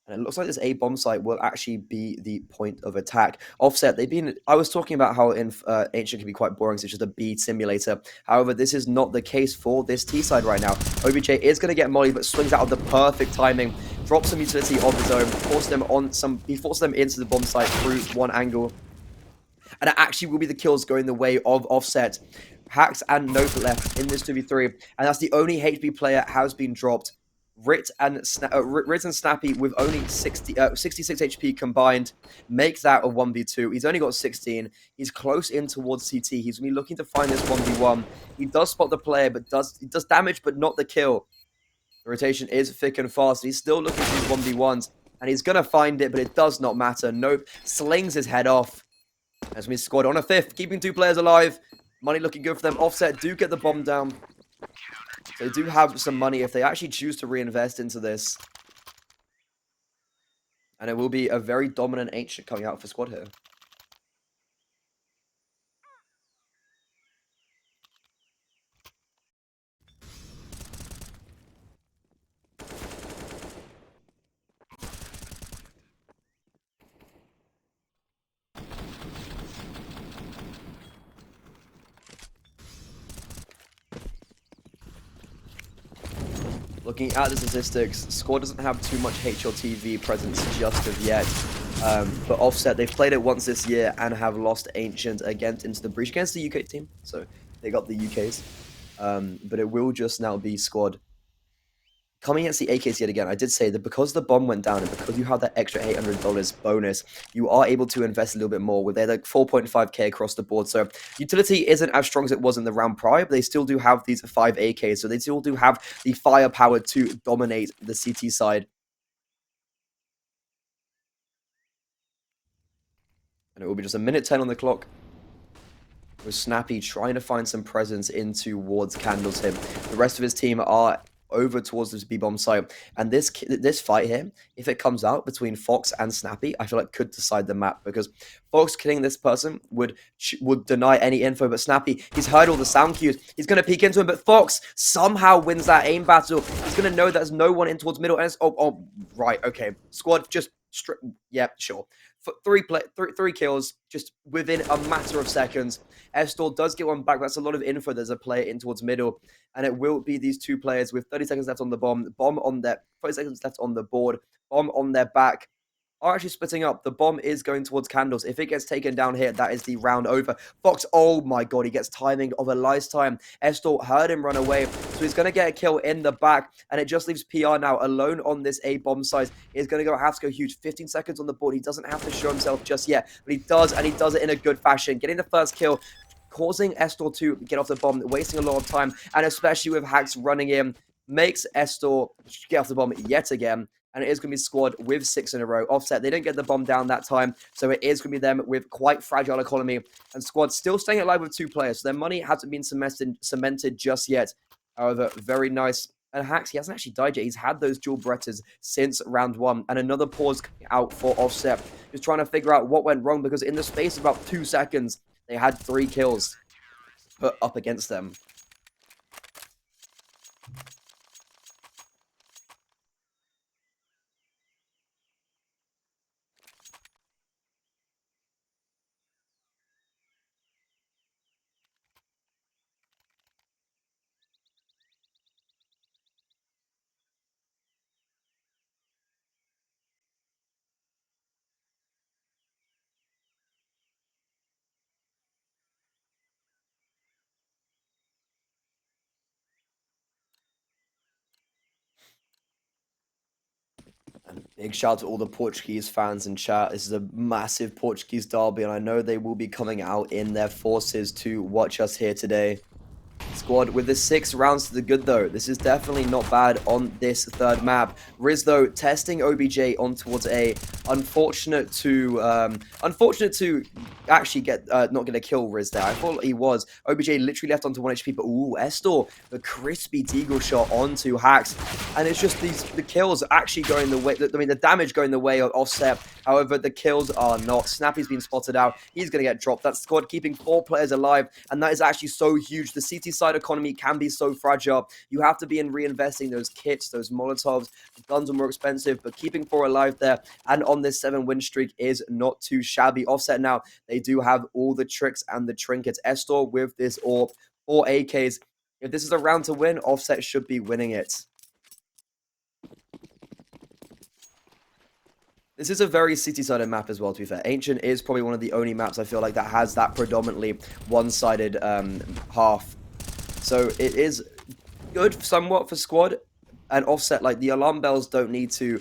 And it looks like this A bomb site will actually be the point of attack. Offset, I was talking about how in Ancient can be quite boring, so it's just a B simulator. However, this is not the case for this T side right now. OBJ is going to get molly, but swings out of the perfect timing. Drops some utility of his own, he forces them into the bomb site through 1 angle. And it actually will be the kills going the way of Offset. Hacks and Note left in this 2v3, and that's the only HP player has been dropped. Rit and Snappy with only 66 HP combined make that a 1v2. He's only got 16. He's close in towards CT. He's going to be looking to find this 1v1. He does spot the player, but he does damage, but not the kill. The rotation is thick and fast. He's still looking for these 1v1s, and he's going to find it, but it does not matter. Nope, slings his head off. As we squad on a 5th, keeping 2 players alive. Money looking good for them. Offset do get the bomb down. So they do have some money if they actually choose to reinvest into this. And it will be a very dominant Ancient coming out for squad here. Looking at the statistics, squad doesn't have too much HLTV presence just of yet. But Offset, they've played it once this year and have lost Ancient into the breach against the UK team. So they got the UKs. But it will just now be squad. Coming against the AKs yet again, I did say that because the bomb went down and because you have that extra $800 bonus, you are able to invest a little bit more with their like 4.5k across the board. So utility isn't as strong as it was in the round prior, but they still do have these 5 AKs. So they still do have the firepower to dominate the CT side. And it will be just 1:10 on the clock. With Snappy trying to find some presence in towards Candles him. The rest of his team are over towards this B-bomb site, and this fight here, if it comes out between Fox and Snappy, I feel like could decide the map, because Fox killing this person would deny any info, but Snappy, he's heard all the sound cues, he's going to peek into him, but Fox somehow wins that aim battle. He's going to know there's no one in towards middle, and it's, right, okay, squad, just yeah, sure. For 3 kills just within a matter of seconds. Estor does get one back. That's a lot of info. There's a player in towards middle, and it will be these 2 players with 30 seconds left on the bomb. Bomb on their 30 seconds left on the board. Bomb on their back. Are actually splitting up. The bomb is going towards Candles. If it gets taken down here, that is the round over. Fox, oh my god, he gets timing of a lifetime. Estor heard him run away, so he's going to get a kill in the back, and it just leaves PR now alone on this A bomb site. He's going to have to go huge. 15 seconds on the board. He doesn't have to show himself just yet, but he does, and he does it in a good fashion. Getting the first kill causing Estor to get off the bomb, wasting a lot of time, and especially with Hacks running in, makes Estor get off the bomb yet again. And it is going to be Squad with 6 in a row. Offset, they didn't get the bomb down that time, so it is going to be them with quite fragile economy. And Squad still staying alive with 2 players, so their money hasn't been cemented just yet. However, very nice. And Hacks, he hasn't actually died yet. He's had those dual Berettas since round 1. And another pause coming out for Offset. Just trying to figure out what went wrong, because in the space of about 2 seconds, they had 3 kills put up against them. And big shout out to all the Portuguese fans in chat. This is a massive Portuguese derby, and I know they will be coming out in their forces to watch us here today. Squad with the 6 rounds to the good, though. This is definitely not bad on this third map. Riz, though, testing OBJ on towards A. Unfortunate to actually get not gonna kill Riz there. I thought he was. OBJ literally left onto 1 HP, but ooh, Estor, the crispy deagle shot onto Hacks, and it's just the kills actually going the way. I mean, the damage going the way of Offset. However, the kills are not. Snappy's been spotted out. He's gonna get dropped. That Squad keeping 4 players alive, and that is actually so huge. The CT side economy can be so fragile. You have to be in reinvesting those kits, those Molotovs. The guns are more expensive, but keeping 4 alive there and on this 7-win streak is not too shabby. Offset now, they do have all the tricks and the trinkets. Estor with this AWP, 4 AKs. If this is a round to win, Offset should be winning it. This is a very city-sided map as well, to be fair. Ancient is probably one of the only maps I feel like that has that predominantly one-sided half. So it is good somewhat for Squad. And Offset, like, the alarm bells don't need to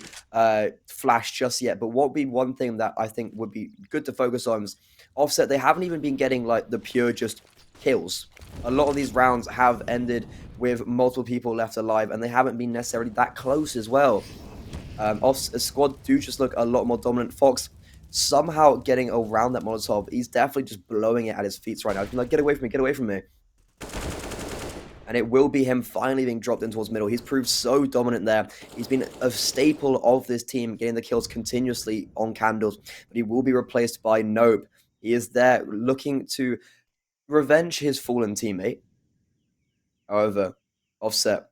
flash just yet. But what would be one thing that I think would be good to focus on is Offset, they haven't even been getting, like, the pure just kills. A lot of these rounds have ended with multiple people left alive, and they haven't been necessarily that close as well. Squad do just look a lot more dominant. Fox somehow getting around that Molotov. He's definitely just blowing it at his feet right now. He's like, get away from me, get away from me. And it will be him finally being dropped in towards middle. He's proved so dominant there. He's been a staple of this team, getting the kills continuously on Candles. But he will be replaced by Nope. He is there looking to revenge his fallen teammate. However, Offset,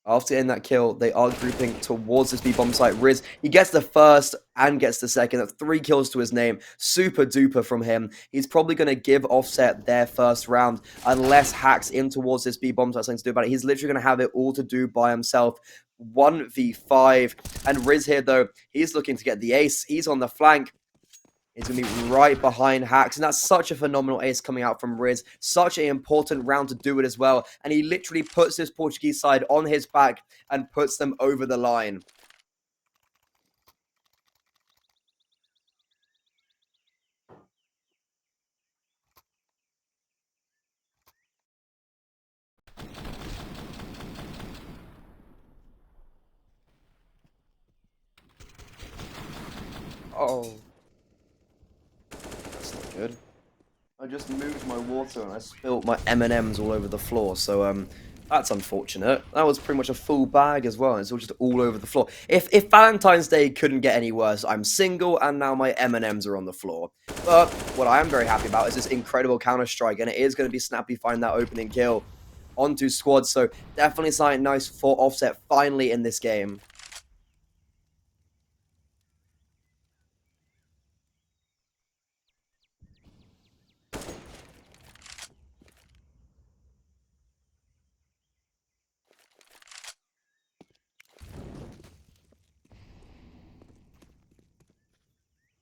after getting that kill, they are grouping towards this B-bomb site. Riz, he gets the first and gets the second. That's 3 kills to his name. Super duper from him. He's probably going to give Offset their first round unless Hacks in towards this B-bomb site. Something to do about it. He's literally going to have it all to do by himself. 1v5. And Riz here, though, he's looking to get the ace. He's on the flank. He's going to be right behind Hacks, and that's such a phenomenal ace coming out from Riz. Such an important round to do it as well, and he literally puts this Portuguese side on his back and puts them over the line. Oh. That's not good. I just moved my water and I spilt my M&Ms all over the floor, so that's unfortunate. That was pretty much a full bag as well. It's all just all over the floor. If Valentine's Day couldn't get any worse, I'm single and now my M&Ms are on the floor. But what I am very happy about is this incredible counter-strike, and it is going to be Snappy finding that opening kill onto Squad, so definitely something nice for Offset finally in this game.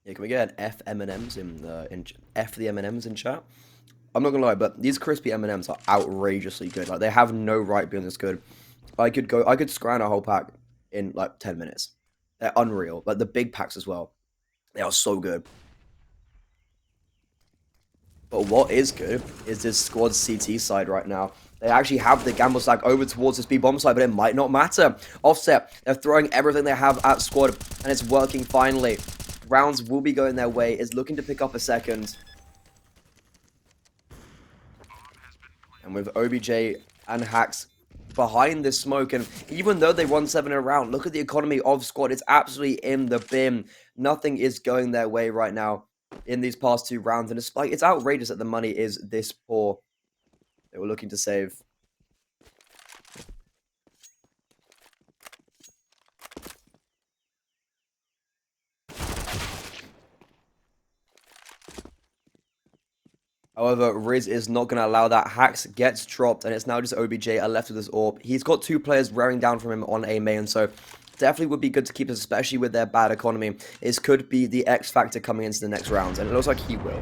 Yeah, can we get an F M&Ms in F the M&Ms in chat? I'm not gonna lie, but these crispy M&Ms are outrageously good. Like, they have no right being this good. I could scran a whole pack in like 10 minutes. They're unreal. Like the big packs as well. They are so good. But what is good is this squad's CT side right now. They actually have the gamble stack over towards this B-bomb side, but it might not matter. Offset, they're throwing everything they have at squad, and it's working finally. Rounds will be going their way, is looking to pick up a second. And with OBJ and Hacks behind this smoke, and even though they won 7 in a round, look at the economy of squad. It's absolutely in the bin. Nothing is going their way right now in these past 2 rounds, and it's outrageous that the money is this poor. They were looking to save. However, Riz is not going to allow that. Hacks gets dropped, and it's now just OBJ left with his AWP. He's got 2 players wearing down from him on A main, so definitely would be good to keep, especially with their bad economy. This could be the X factor coming into the next rounds, and it looks like he will.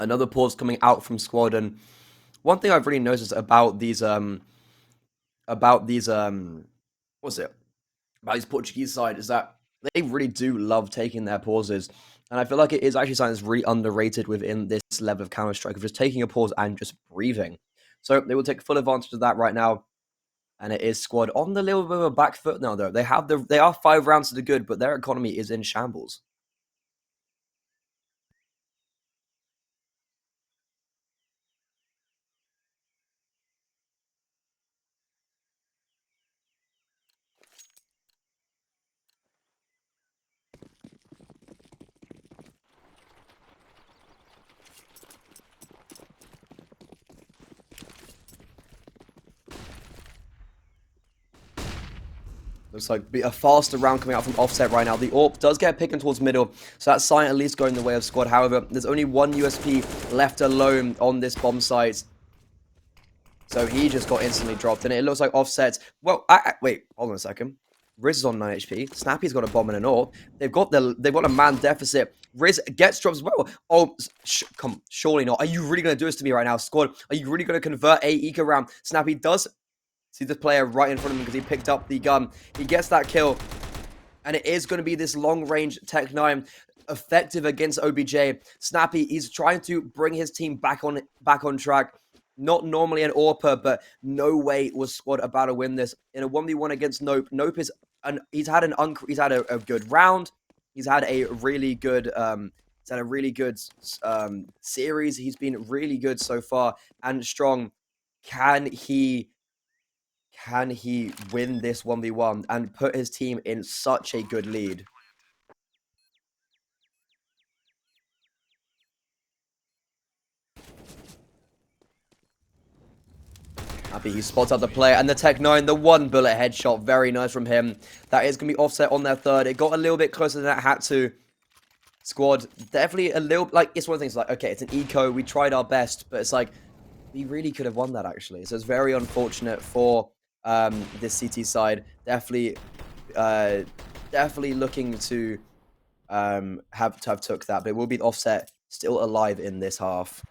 Another pause coming out from squad, and one thing I've really noticed about these what's it? About these Portuguese side is that they really do love taking their pauses. And I feel like it is actually something that's really underrated within this level of Counter-Strike, of just taking a pause and just breathing. So they will take full advantage of that right now. And it is squad on the little bit of a back foot now, though. They are 5 rounds to the good, but their economy is in shambles. Looks like a faster round coming out from Offset right now. The AWP does get picking towards middle, so that's sign at least going the way of squad. However, there's only 1 USP left alone on this bomb site. So he just got instantly dropped, and it looks like Offset. Well, wait, hold on a second. Riz is on 9 HP. Snappy's got a bomb and an AWP. They've got a man deficit. Riz gets drops as well. Oh, come, surely not. Are you really going to do this to me right now, squad? Are you really going to convert a eco round? Snappy does see the player right in front of him because he picked up the gun. He gets that kill. And it is going to be this long-range Tech 9 effective against OBJ. Snappy, he's trying to bring his team back on track. Not normally an AWPer, but no way was squad about to win this. In a 1v1 against Nope. Nope is he's had a good round. He's had a really good series. He's been really good so far and strong. Can he win this 1v1 and put his team in such a good lead? Happy he spots out the player, and the Tech 9, the 1 bullet headshot, very nice from him. That is going to be Offset on their 3rd. It got a little bit closer than it had to. Squad, definitely a little, like, it's one of the things, like, okay, it's an eco, we tried our best, but it's like, we really could have won that, actually. So it's very unfortunate for this CT side. Definitely looking to have took that, but it will be Offset still alive in this half.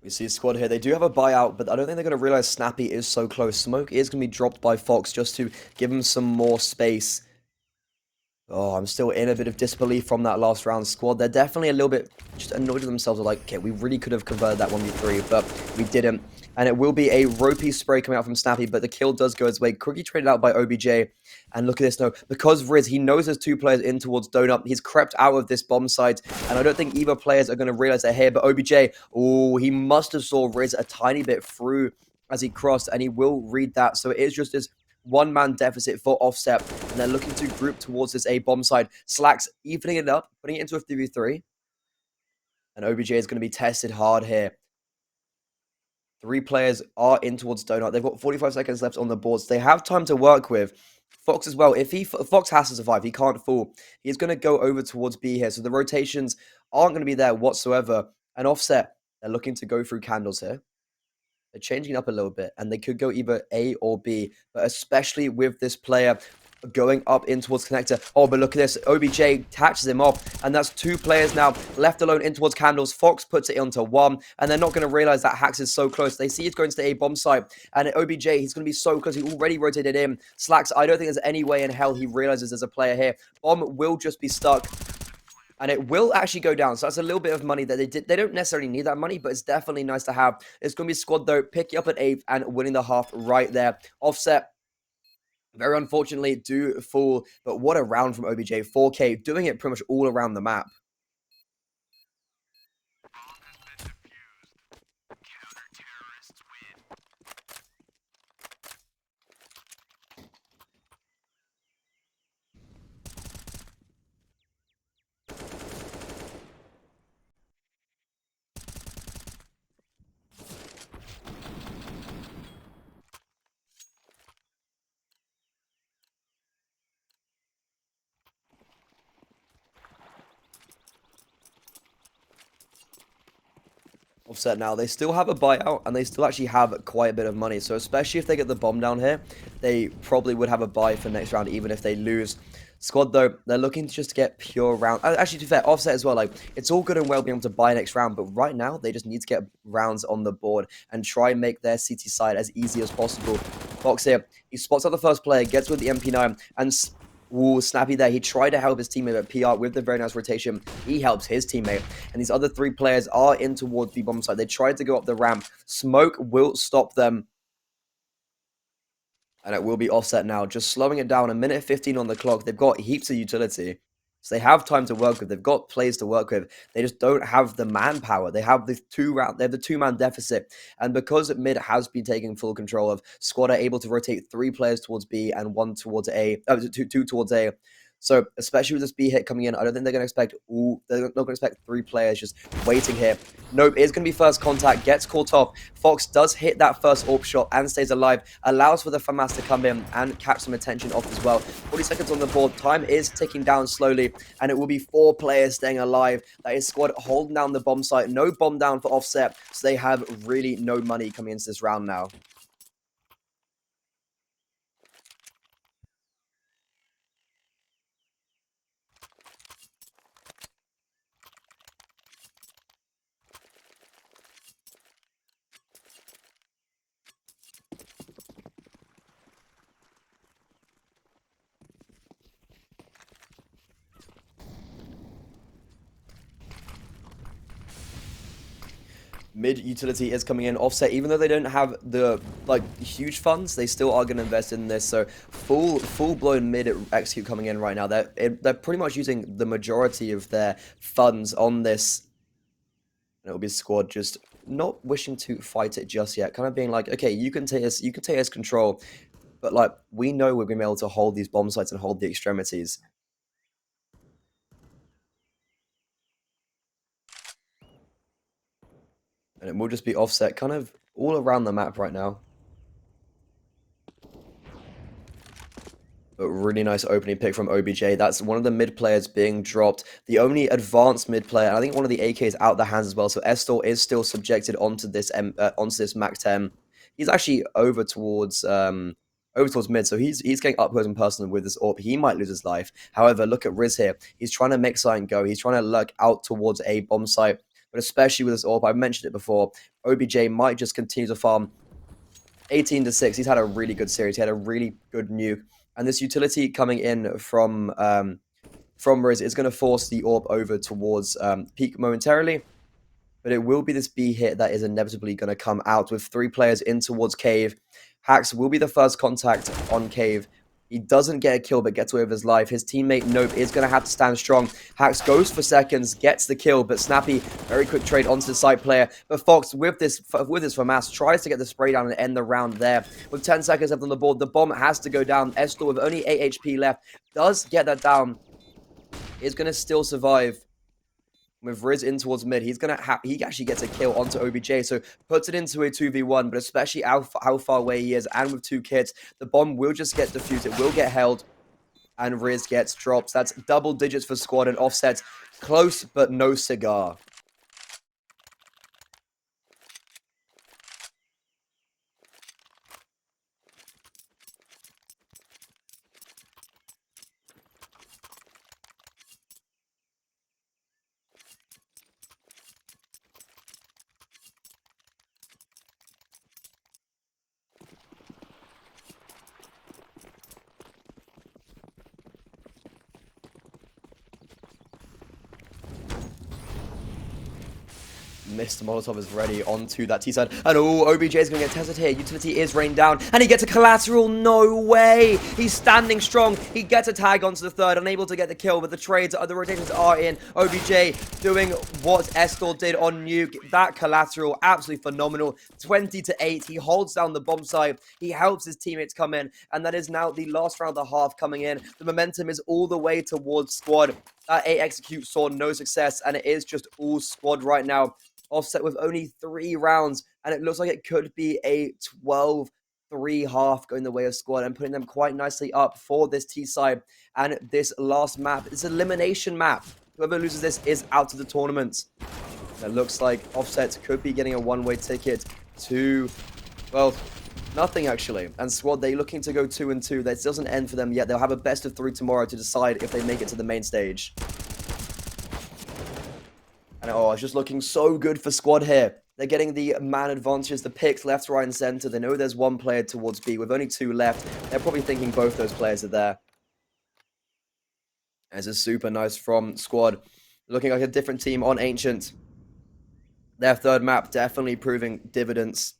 We see a squad here. They do have a buyout, but I don't think they're going to realize Snappy is so close. Smoke is going to be dropped by Fox just to give him some more space. Oh, I'm still in a bit of disbelief from that last round squad. They're definitely a little bit just annoyed with themselves. They're like, okay, we really could have converted that 1v3, but we didn't. And it will be a ropey spray coming out from Snappy, but the kill does go his way. Cookie traded out by OBJ. And look at this, no. Because Riz, he knows there's 2 players in towards Donut. He's crept out of this bomb site. And I don't think either players are going to realize they're here. But OBJ, oh, he must have saw Riz a tiny bit through as he crossed. And he will read that. So it is just this 1-man deficit for Offset. And they're looking to group towards this A bomb side. Slacks evening it up, putting it into a 3v3. And OBJ is going to be tested hard here. 3 players are in towards Donut. They've got 45 seconds left on the boards. They have time to work with. Fox as well. If Fox has to survive, he can't fall. He's going to go over towards B here. So the rotations aren't going to be there whatsoever. And Offset, they're looking to go through candles here. They're changing up a little bit, and they could go either A or B, but especially with this player going up in towards connector. Oh, but look at this. OBJ catches him off, and that's two players now left alone in towards candles. Fox puts it onto one, and they're not going to realize that Hax is so close. They see it's going to the A bomb site, and OBJ, he's going to be so close. He already rotated in. Slacks, I don't think there's any way in hell he realizes there's a player here. Bomb will just be stuck. And it will actually go down. So that's a little bit of money that they don't necessarily need that money, but it's definitely nice to have. It's going to be squad though, pick you up at 8th and winning the half right there. Offset, very unfortunately, do fall. But what a round from OBJ. 4K, doing it pretty much all around the map. Offset now. They still have a buyout, and they still actually have quite a bit of money. So especially if they get the bomb down here, they probably would have a buy for next round, even if they lose. Squad, though, they're looking to just get pure round. Actually, to be fair, Offset as well. Like, it's all good and well being able to buy next round, but right now, they just need to get rounds on the board and try and make their CT side as easy as possible. Fox here, he spots out the first player, gets with the MP9, and ooh, Snappy there. He tried to help his teammate at PR with the very nice rotation. He helps his teammate. And these other three players are in towards the bomb side. They tried to go up the ramp. Smoke will stop them. And it will be Offset now. Just slowing it down. 1:15 on the clock. They've got heaps of utility. So they have time to work with. They've got plays to work with. They just don't have the manpower. They have the two-man deficit. And because mid has been taking full control of, squad are able to rotate 3 players towards B and 1 towards A. Two towards A. So especially with this B hit coming in, I don't think they're going to expect. They're not going to expect 3 players just waiting here. Nope, it's going to be first contact. Gets caught off. Fox does hit that first AWP shot and stays alive. Allows for the FAMAS to come in and catch some attention off as well. 40 seconds on the board. Time is ticking down slowly, and it will be 4 players staying alive. That is squad holding down the bomb site. No bomb down for Offset, so they have really no money coming into this round now. Mid utility is coming in. Offset, even though they don't have the huge funds, they still are going to invest in this. So full blown mid execute coming in right now. They're pretty much using the majority of their funds on this. And it'll be squad just not wishing to fight it just yet, kind of being like, okay, you can take us control, but like we know we're going to be able to hold these bomb sites and hold the extremities. And it will just be Offset kind of all around the map right now. But really nice opening pick from OBJ. That's one of the mid players being dropped. The only advanced mid player, and I think one of the AKs out of the hands as well. So Estor is still subjected onto this Mac 10. He's actually over towards mid, so he's getting up close and personal with this AWP. He might lose his life. However, look at Riz here. He's trying to make something go. He's trying to lurk out towards a bomb site. But especially with this AWP, I've mentioned it before, OBJ might just continue to farm 18-6. He's had a really good series. He had a really good nuke. And this utility coming in from Riz is going to force the AWP over towards Peak momentarily. But it will be this B hit that is inevitably going to come out with 3 players in towards Cave. Hax will be the first contact on Cave. He doesn't get a kill, but gets away with his life. His teammate, Nope, is going to have to stand strong. Hax goes for seconds, gets the kill, but Snappy, very quick trade onto the side player. But Fox, with this FAMAS, tries to get the spray down and end the round there. With 10 seconds left on the board, the bomb has to go down. Estor, with only 8 HP left, does get that down. Is going to still survive. With Riz in towards mid, he's gonna he actually gets a kill onto OBJ, so puts it into a 2v1, but especially how far away he is, and with 2 kits, the bomb will just get defused, it will get held, and Riz gets drops. That's double digits for squad, and Offset close, but no cigar. Mr. Molotov is ready onto that T side. And OBJ is going to get tested here. Utility is rained down. And he gets a collateral. No way. He's standing strong. He gets a tag onto the third. Unable to get the kill. But the trades, the rotations are in. OBJ doing what Estor did on Nuke. That collateral, absolutely phenomenal. 20-8. He holds down the bomb site. He helps his teammates come in. And that is now the last round of the half coming in. The momentum is all the way towards squad. That 8 execute saw no success. And it is just all squad right now. Offset with only 3 rounds, and it looks like it could be a 12-3 half going the way of squad and putting them quite nicely up for this T side. And this last map is an elimination map. Whoever loses this is out of the tournament. It looks like Offset could be getting a one-way ticket to, well, nothing actually. And squad, they're looking to go 2-2. That doesn't end for them yet. They'll have a best of 3 tomorrow to decide if they make it to the main stage. And oh, it's just looking so good for squad here. They're getting the man advantages, the picks left, right, and center. They know there's 1 player towards B. With only 2 left, they're probably thinking both those players are there. As a super nice from squad. Looking like a different team on Ancient. Their third map definitely proving dividends.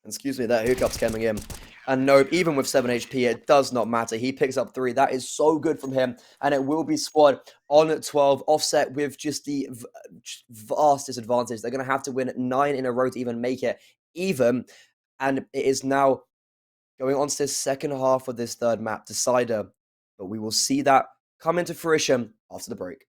Excuse me, that hiccup's coming in. And no, even with 7 HP, it does not matter. He picks up 3. That is so good from him. And it will be squad on 12. Offset with just the vast disadvantage. They're going to have to win 9 in a row to even make it even. And it is now going on to the second half of this third map, Decider. But we will see that come into fruition after the break.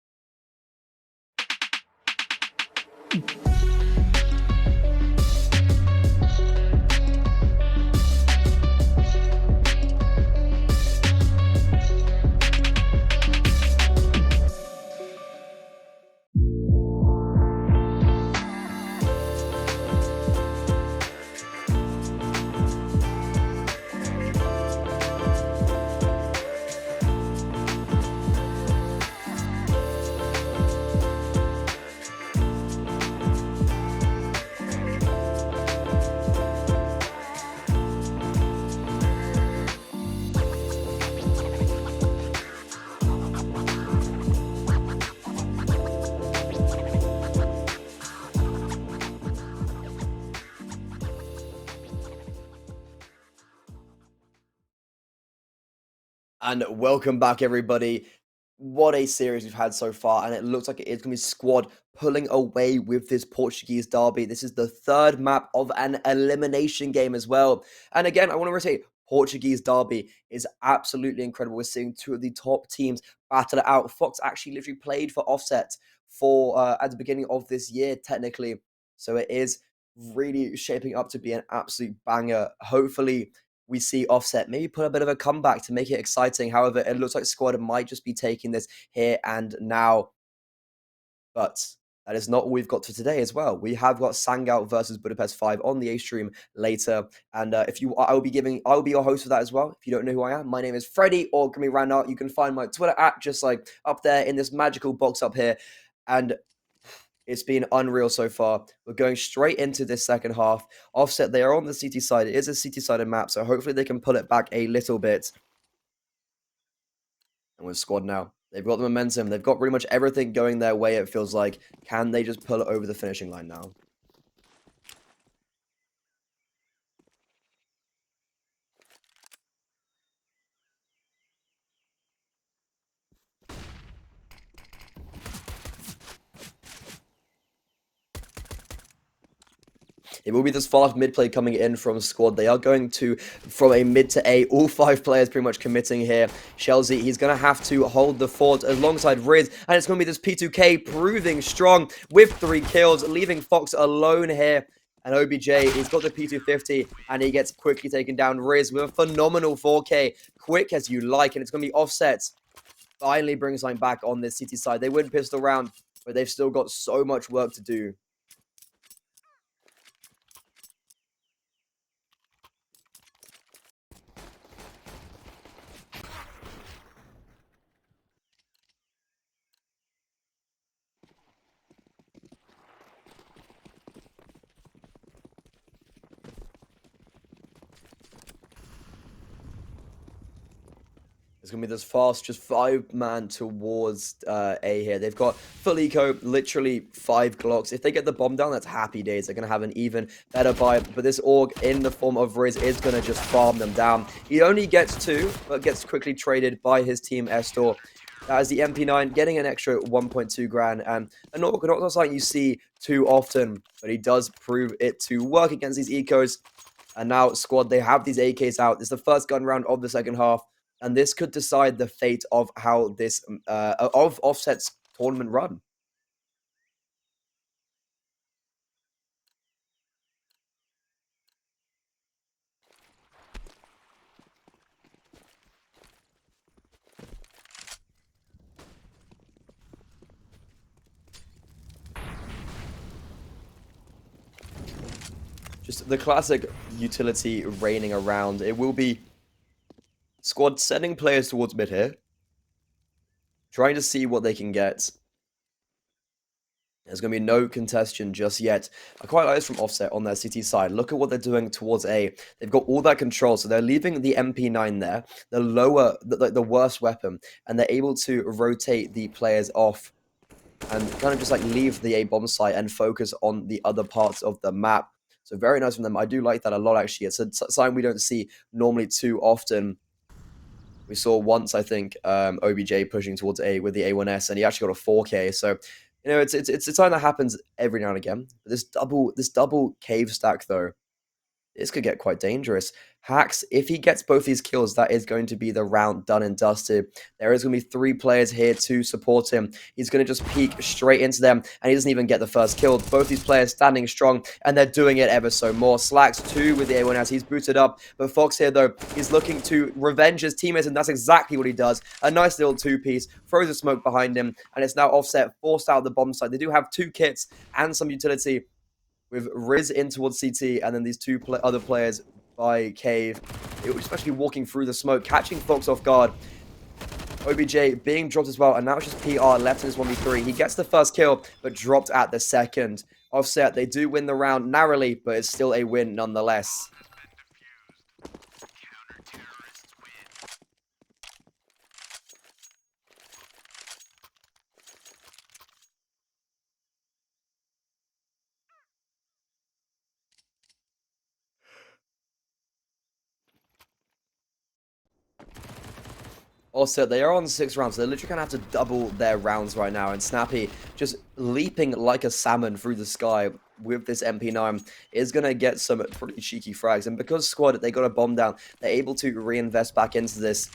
And welcome back, everybody. What a series we've had so far, and it looks like it is going to be squad pulling away with this Portuguese derby. This is the third map of an elimination game as well. And again, I want to say Portuguese derby is absolutely incredible. We're seeing 2 of the top teams battle it out. Fox actually literally played for Offset for at the beginning of this year, technically. So it is really shaping up to be an absolute banger. Hopefully, we see Offset maybe put a bit of a comeback to make it exciting. However, it looks like squad might just be taking this here and now. But that is not all we've got for today as well. We have got Sangout versus Budapest 5 on the A stream later. And I'll be your host for that as well. If you don't know who I am, my name is Freddie or Grimmy Randart. You can find my Twitter at just like up there in this magical box up here. And it's been unreal so far. We're going straight into this second half. Offset, they are on the CT side. It is a CT-sided map, so hopefully they can pull it back a little bit. And with squad now, they've got the momentum. They've got pretty much everything going their way, it feels like. Can they just pull it over the finishing line now? It will be this fast mid play coming in from squad. They are going to, from a mid to A, all 5 players pretty much committing here. Shelzy, he's going to have to hold the fort alongside Riz, and it's going to be this P2K proving strong with 3 kills, leaving Fox alone here. And OBJ, he's got the P250, and he gets quickly taken down. Riz with a phenomenal 4K, quick as you like, and it's going to be Offset. Finally bring something back on this City side. They win pistol round, but they've still got so much work to do. It's going to be this fast, just 5-man towards A here. They've got full eco, literally 5 Glocks. If they get the bomb down, that's happy days. They're going to have an even better buy. But this Org in the form of Riz is going to just farm them down. He only gets 2, but gets quickly traded by his team, Estor. As the MP9 getting an extra 1.2 grand. And not something you see too often, but he does prove it to work against these ecos. And now, squad, they have these AKs out. It's the first gun round of the second half. And this could decide the fate of how this of Offset's tournament run. Just the classic utility raining around. It will be squad sending players towards mid here, trying to see what they can get. There's going to be no contestation just yet. I quite like this from Offset on their City side. Look at what they're doing towards A. They've got all that control, so they're leaving the MP9 there, the worst weapon, and they're able to rotate the players off and kind of just like leave the A bomb site and focus on the other parts of the map. So very nice from them. I do like that a lot, actually. It's a sign we don't see normally too often. We saw once, I think, OBJ pushing towards A with the A1S, and he actually got a 4K. So, you know, it's a sign that happens every now and again. But this double cave stack, though, this could get quite dangerous. Hacks, if he gets both these kills, that is going to be the round done and dusted. There is going to be 3 players here to support him. He's going to just peek straight into them, and he doesn't even get the first kill. Both these players standing strong, and they're doing it ever so more. Slacks 2 with the A1 as he's booted up, but Fox here, though, he's looking to revenge his teammates, and that's exactly what he does. A nice little 2-piece, throws a smoke behind him, and it's now Offset, forced out of the bomb site. They do have 2 kits and some utility, with Riz in towards CT, and then these 2 other players by Cave, especially walking through the smoke, catching Fox off guard. OBJ being dropped as well, and now it's just PR left in his 1v3. He gets the first kill, but dropped at the second. Offset, they do win the round narrowly, but it's still a win nonetheless. Also, they are on 6 rounds, so they're literally going to have to double their rounds right now. And Snappy, just leaping like a salmon through the sky with this MP9, is going to get some pretty cheeky frags. And because squad, they got a bomb down, they're able to reinvest back into this.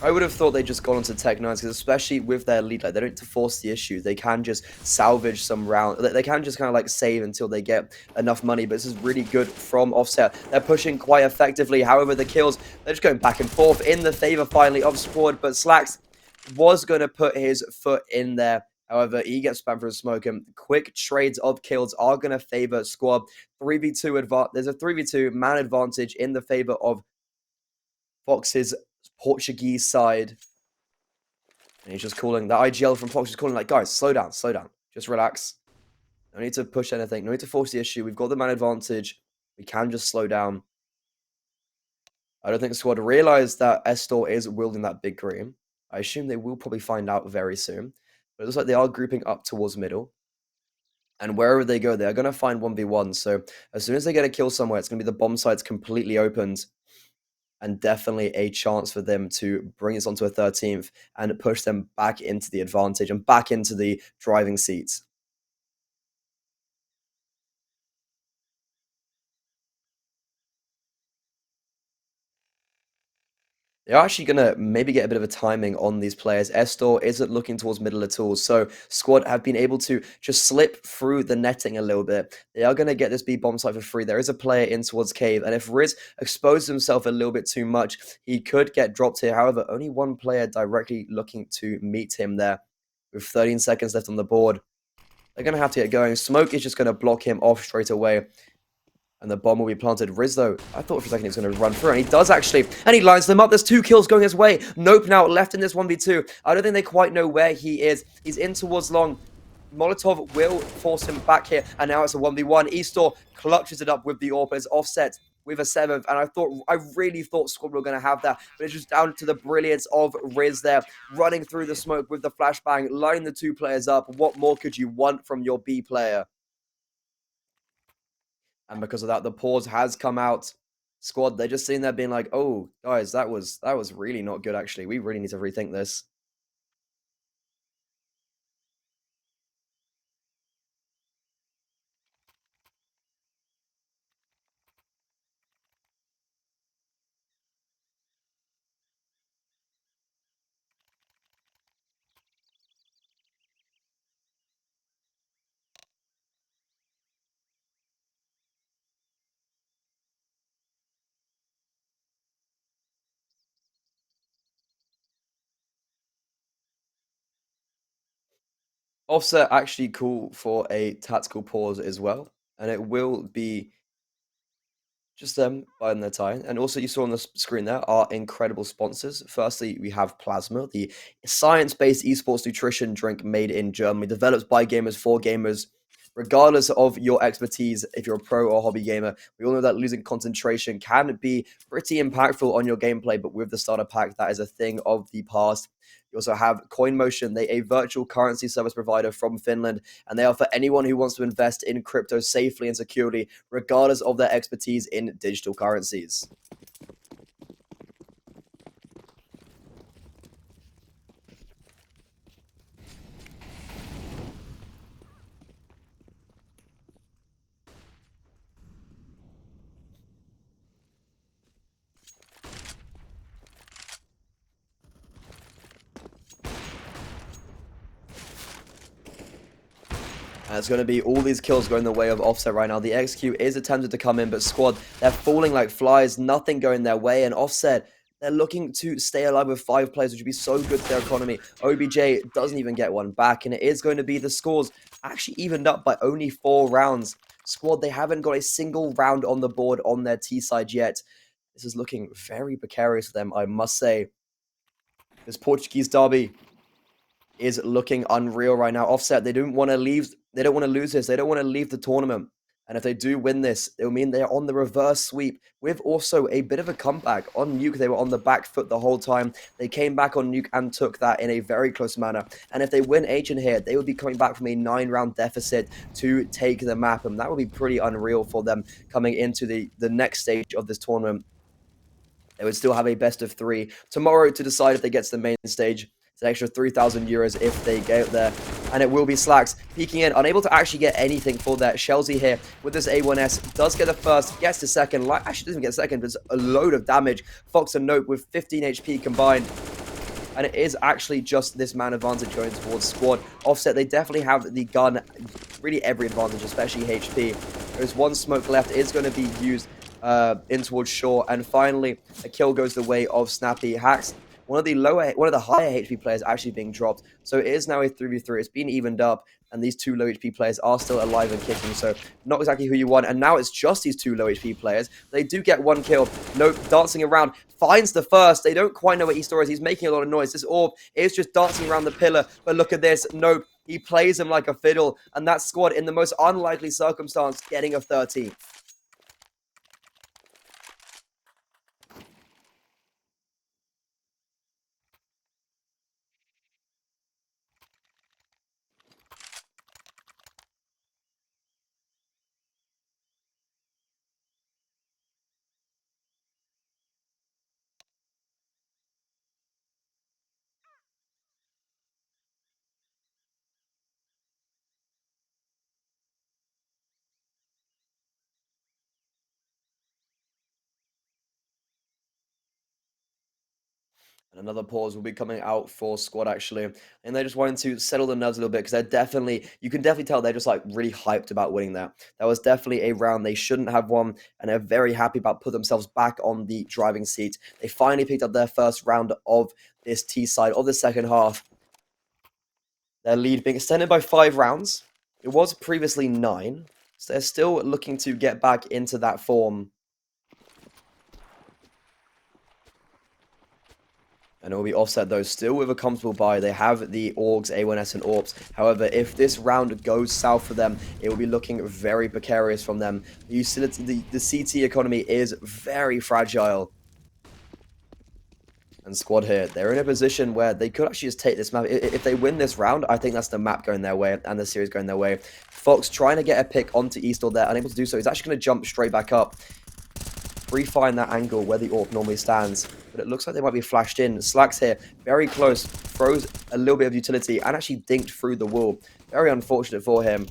I would have thought they'd just gone onto Tech 9s, because especially with their lead, like, they don't need to force the issue. They can just salvage some round. They can just kind of like save until they get enough money. But this is really good from Offset. They're pushing quite effectively. However, the kills, they're just going back and forth in the favor finally of squad. But Slacks was going to put his foot in there. However, he gets spammed for a smoke, and quick trades of kills are going to favor squad. 3v2 there's a 3v2 man advantage in the favor of Fox's Portuguese side. And he's just calling, the IGL from Fox is calling like, guys, slow down, just relax. No need to push anything, no need to force the issue. We've got the man advantage. We can just slow down. I don't think the squad realized that Estor is wielding that big green. I assume they will probably find out very soon. But it looks like they are grouping up towards middle. And wherever they go, they're going to find 1v1. So as soon as they get a kill somewhere, it's going to be the bomb sites completely opened. And definitely a chance for them to bring us onto a 13th and push them back into the advantage and back into the driving seats. They're actually gonna maybe get a bit of a timing on these players. Estor isn't looking towards middle at all, so Squad have been able to just slip through the netting a little bit. They are gonna get this B bomb site for free. There is a player in towards cave, and if Riz exposes himself a little bit too much, he could get dropped here. However, only one player directly looking to meet him there. With 13 seconds left on the board, they're gonna have to get going. Smoke is just gonna block him off straight away. And the bomb will be planted. Riz, though, I thought for a second he was going to run through, and he does actually. And he lines them up. There's 2 kills going his way. Nope now left in this 1v2. I don't think they quite know where he is. He's in towards long. Molotov will force him back here, and now it's a 1v1. Eastor clutches it up with the AWP as offset with a 7th, and I really thought Squad were going to have that, but it's just down to the brilliance of Riz there, running through the smoke with the flashbang, lining the 2 players up. What more could you want from your B player? And because of that, the pause has come out. Squad, they're just sitting there being like, "Oh, guys, that was really not good. Actually, we really need to rethink this." Offset actually call for a tactical pause as well, and it will be just them biding their time. And also, you saw on the screen there are incredible sponsors. Firstly, we have Plasma, the science-based esports nutrition drink made in Germany, developed by gamers for gamers. Regardless of your expertise, if you're a pro or hobby gamer, we all know that losing concentration can be pretty impactful on your gameplay, but with the starter pack, that is a thing of the past. You also have CoinMotion, they a virtual currency service provider from Finland, and they are for anyone who wants to invest in crypto safely and securely, regardless of their expertise in digital currencies. And it's going to be all these kills going the way of Offset right now. The XQ is attempted to come in, but Squad, they're falling like flies, nothing going their way. And Offset, they're looking to stay alive with 5 players, which would be so good to their economy. OBJ doesn't even get one back, and it is going to be the scores actually evened up by only 4 rounds. Squad, they haven't got a single round on the board on their T side yet. This is looking very precarious for them, I must say. This Portuguese derby is looking unreal right now. Offset, they don't want to leave. They don't want to lose this. They don't want to leave the tournament. And if they do win this, it will mean they're on the reverse sweep with also a bit of a comeback. On Nuke, they were on the back foot the whole time. They came back on Nuke and took that in a very close manner. And if they win H in here, they would be coming back from a 9-round deficit to take the map. And that would be pretty unreal for them coming into the next stage of this tournament. They would still have a best of 3 tomorrow to decide if they get to the main stage. It's an extra 3,000 euros if they get there. And it will be Slacks peeking in, unable to actually get anything for that. Shellsy here with this A1S does get the first, gets the second. Actually doesn't get second, but it's a load of damage. Fox and Nope with 15 HP combined. And it is actually just this man advantage going towards Squad. Offset, they definitely have the gun, really every advantage, especially HP. There's one smoke left. It's going to be used in towards shore. And finally, a kill goes the way of Snappy. Hacks, one of the higher HP players actually being dropped. So it is now a 3v3. It's been evened up. And these 2 low HP players are still alive and kicking. So not exactly who you want. And now it's just these 2 low HP players. They do get 1 kill. Nope, dancing around. Finds the first. They don't quite know what Eastor is. He's making a lot of noise. This orb is just dancing around the pillar. But look at this. Nope. He plays him like a fiddle. And that Squad, in the most unlikely circumstance, getting a 13th. And another pause will be coming out for squad actually. And they're just wanting to settle the nerves a little bit because they're definitely, you can definitely tell they're just like really hyped about winning that. That was definitely a round they shouldn't have won. And they're very happy about putting themselves back on the driving seat. They finally picked up their first round of this T side of the second half. Their lead being extended by 5 rounds. It was previously 9. So they're still looking to get back into that form. And it will be offset though, still with a comfortable buy. They have the Augs, A1S, and AWPs. However, if this round goes south for them, it will be looking very precarious from them. The CT economy is very fragile. And squad here, they're in a position where they could actually just take this map. If they win this round, I think that's the map going their way and the series going their way. Fox trying to get a pick onto Eastall there, unable to do so. He's actually going to jump straight back up. Refine that angle where the AWP normally stands. But it looks like they might be flashed in. Slacks here, very close, throws a little bit of utility and actually dinked through the wall. Very unfortunate for him.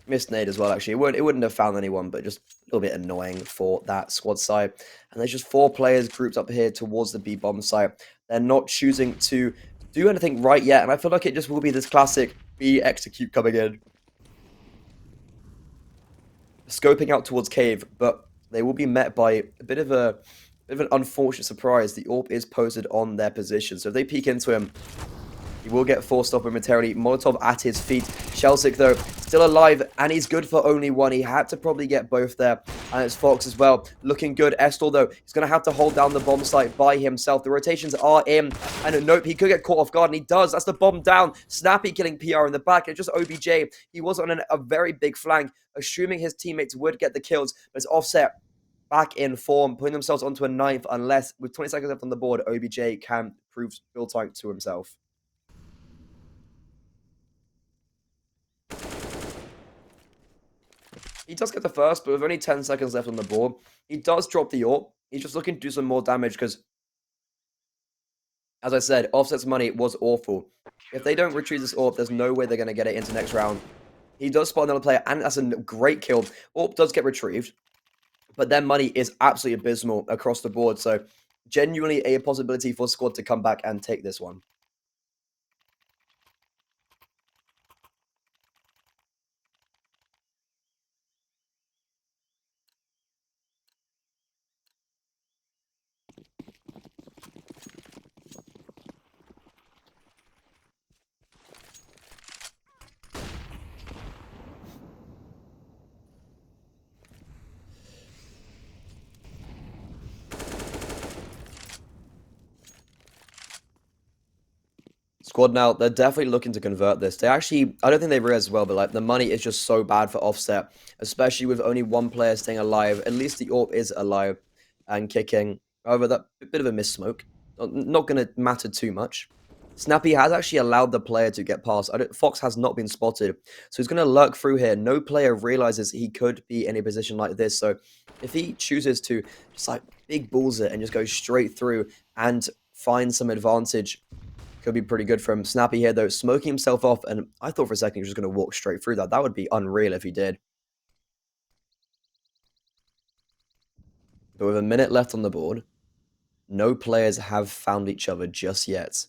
Missed nade as well, actually. It wouldn't have found anyone, but just a little bit annoying for that squad side. And there's just 4 players grouped up here towards the B bomb site. They're not choosing to do anything right yet, and I feel like it just will be this classic B execute coming in. Scoping out towards cave, but they will be met by a bit of an unfortunate surprise. The AWP is posted on their position, so if they peek into him, he will get forced off momentarily. Molotov at his feet. Shelsick, though, still alive, and he's good for only 1. He had to probably get both there. And it's Fox as well. Looking good. Estor, though, he's going to have to hold down the bomb site by himself. The rotations are in. And nope, he could get caught off guard, and he does. That's the bomb down. Snappy killing PR in the back. It's just OBJ. He was on a very big flank, assuming his teammates would get the kills. But it's offset. Back in form, putting themselves onto a 9th, unless with 20 seconds left on the board, OBJ can prove build tank to himself. He does get the first, but with only 10 seconds left on the board, he does drop the AWP. He's just looking to do some more damage because, as I said, Offset's money was awful. If they don't retrieve this AWP, there's no way they're going to get it into next round. He does spot another player, and that's a great kill. AWP does get retrieved, but their money is absolutely abysmal across the board. So, genuinely a possibility for squad to come back and take this one. Squad now, they're definitely looking to convert this. They actually, I don't think they realize as well, but like the money is just so bad for Offset, especially with only 1 player staying alive. At least the AWP is alive and kicking. However, that bit of a miss smoke. Not going to matter too much. Snappy has actually allowed the player to get past. Fox has not been spotted, so he's going to lurk through here. No player realizes he could be in a position like this. So if he chooses to just like big balls it and just go straight through and find some advantage, could be pretty good for him. Snappy here, though, smoking himself off, and I thought for a second he was just going to walk straight through that. That would be unreal if he did. But with a minute left on the board, no players have found each other just yet.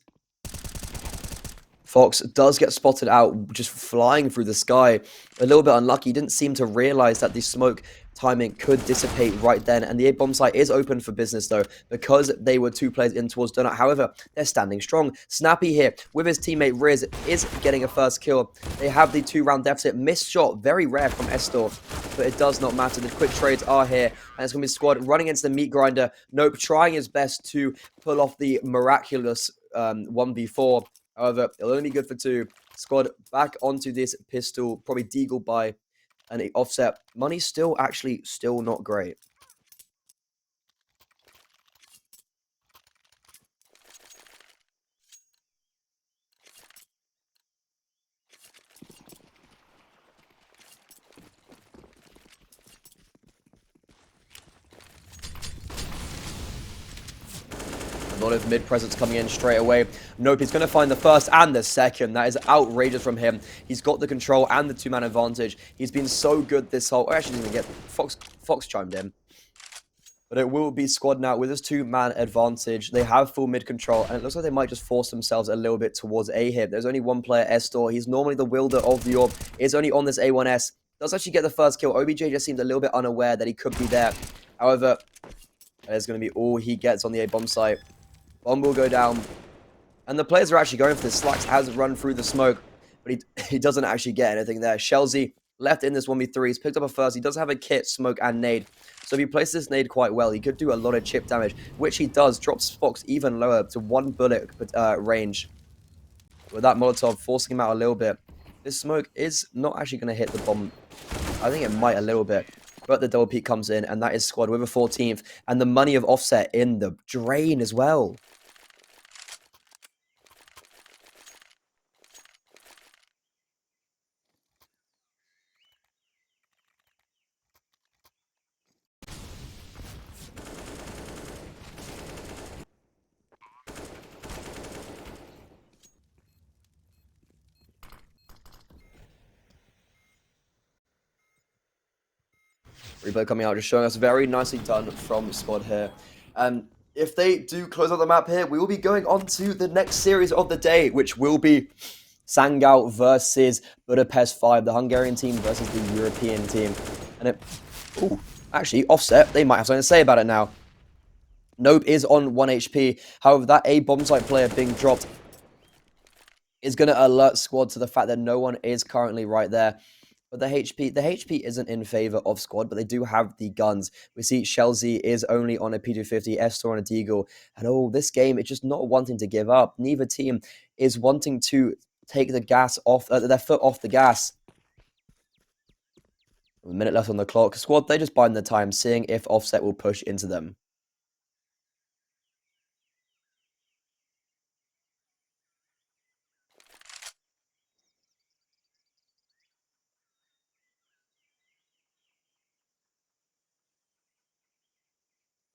Fox does get spotted out, just flying through the sky. A little bit unlucky. He didn't seem to realize that the smoke timing could dissipate right then. And the A bomb site is open for business, though, because they were 2 players in towards donut. However, they're standing strong. Snappy here with his teammate Riz is getting a first kill. They have the 2-round deficit. Missed shot, very rare from Estor, but it does not matter. The quick trades are here, and it's going to be squad running into the meat grinder. Nope, trying his best to pull off the miraculous 1v4. However, it'll only be good for 2. Squad back onto this pistol, probably deagle by an offset. Money's still not great. A lot of mid-presence coming in straight away. Nope, he's going to find the first and the second. That is outrageous from him. He's got the control and the 2-man advantage. He's been so good this whole... actually, didn't get... Fox chimed in. But it will be squad now with this two-man advantage. They have full mid control, and it looks like they might just force themselves a little bit towards A here. There's only one player, Estor. He's normally the wielder of the orb. Is only on this A1S. Does actually get the first kill. OBJ just seems a little bit unaware that he could be there. However, that is going to be all he gets on the A-bomb site. Bomb will go down. And the players are actually going for this. Slacks has run through the smoke, but he doesn't actually get anything there. Shelzy left in this 1v3. He's picked up a first. He does have a kit, smoke, and nade. So if he places this nade quite well, he could do a lot of chip damage, which he does. Drops Fox even lower to 1 bullet range. With that Molotov forcing him out a little bit. This smoke is not actually going to hit the bomb. I think it might a little bit. But the double peak comes in, and that is squad with a 14th. And the money of Offset in the drain as well. Replay coming out, just showing us very nicely done from squad here. If they do close out the map here, we will be going on to the next series of the day, which will be Sangao versus Budapest 5, the Hungarian team versus the European team. And actually, Offset, they might have something to say about it now. Nope is on 1 HP. However, that A bomb site player being dropped is going to alert squad to the fact that no one is currently right there. But the HP isn't in favor of squad, but they do have the guns. We see Shelzy is only on a P250, Estor on a Deagle. And this game, it's just not wanting to give up. Neither team is wanting to take the gas off, their foot off the gas. A minute left on the clock. Squad, they just biding the time, seeing if Offset will push into them.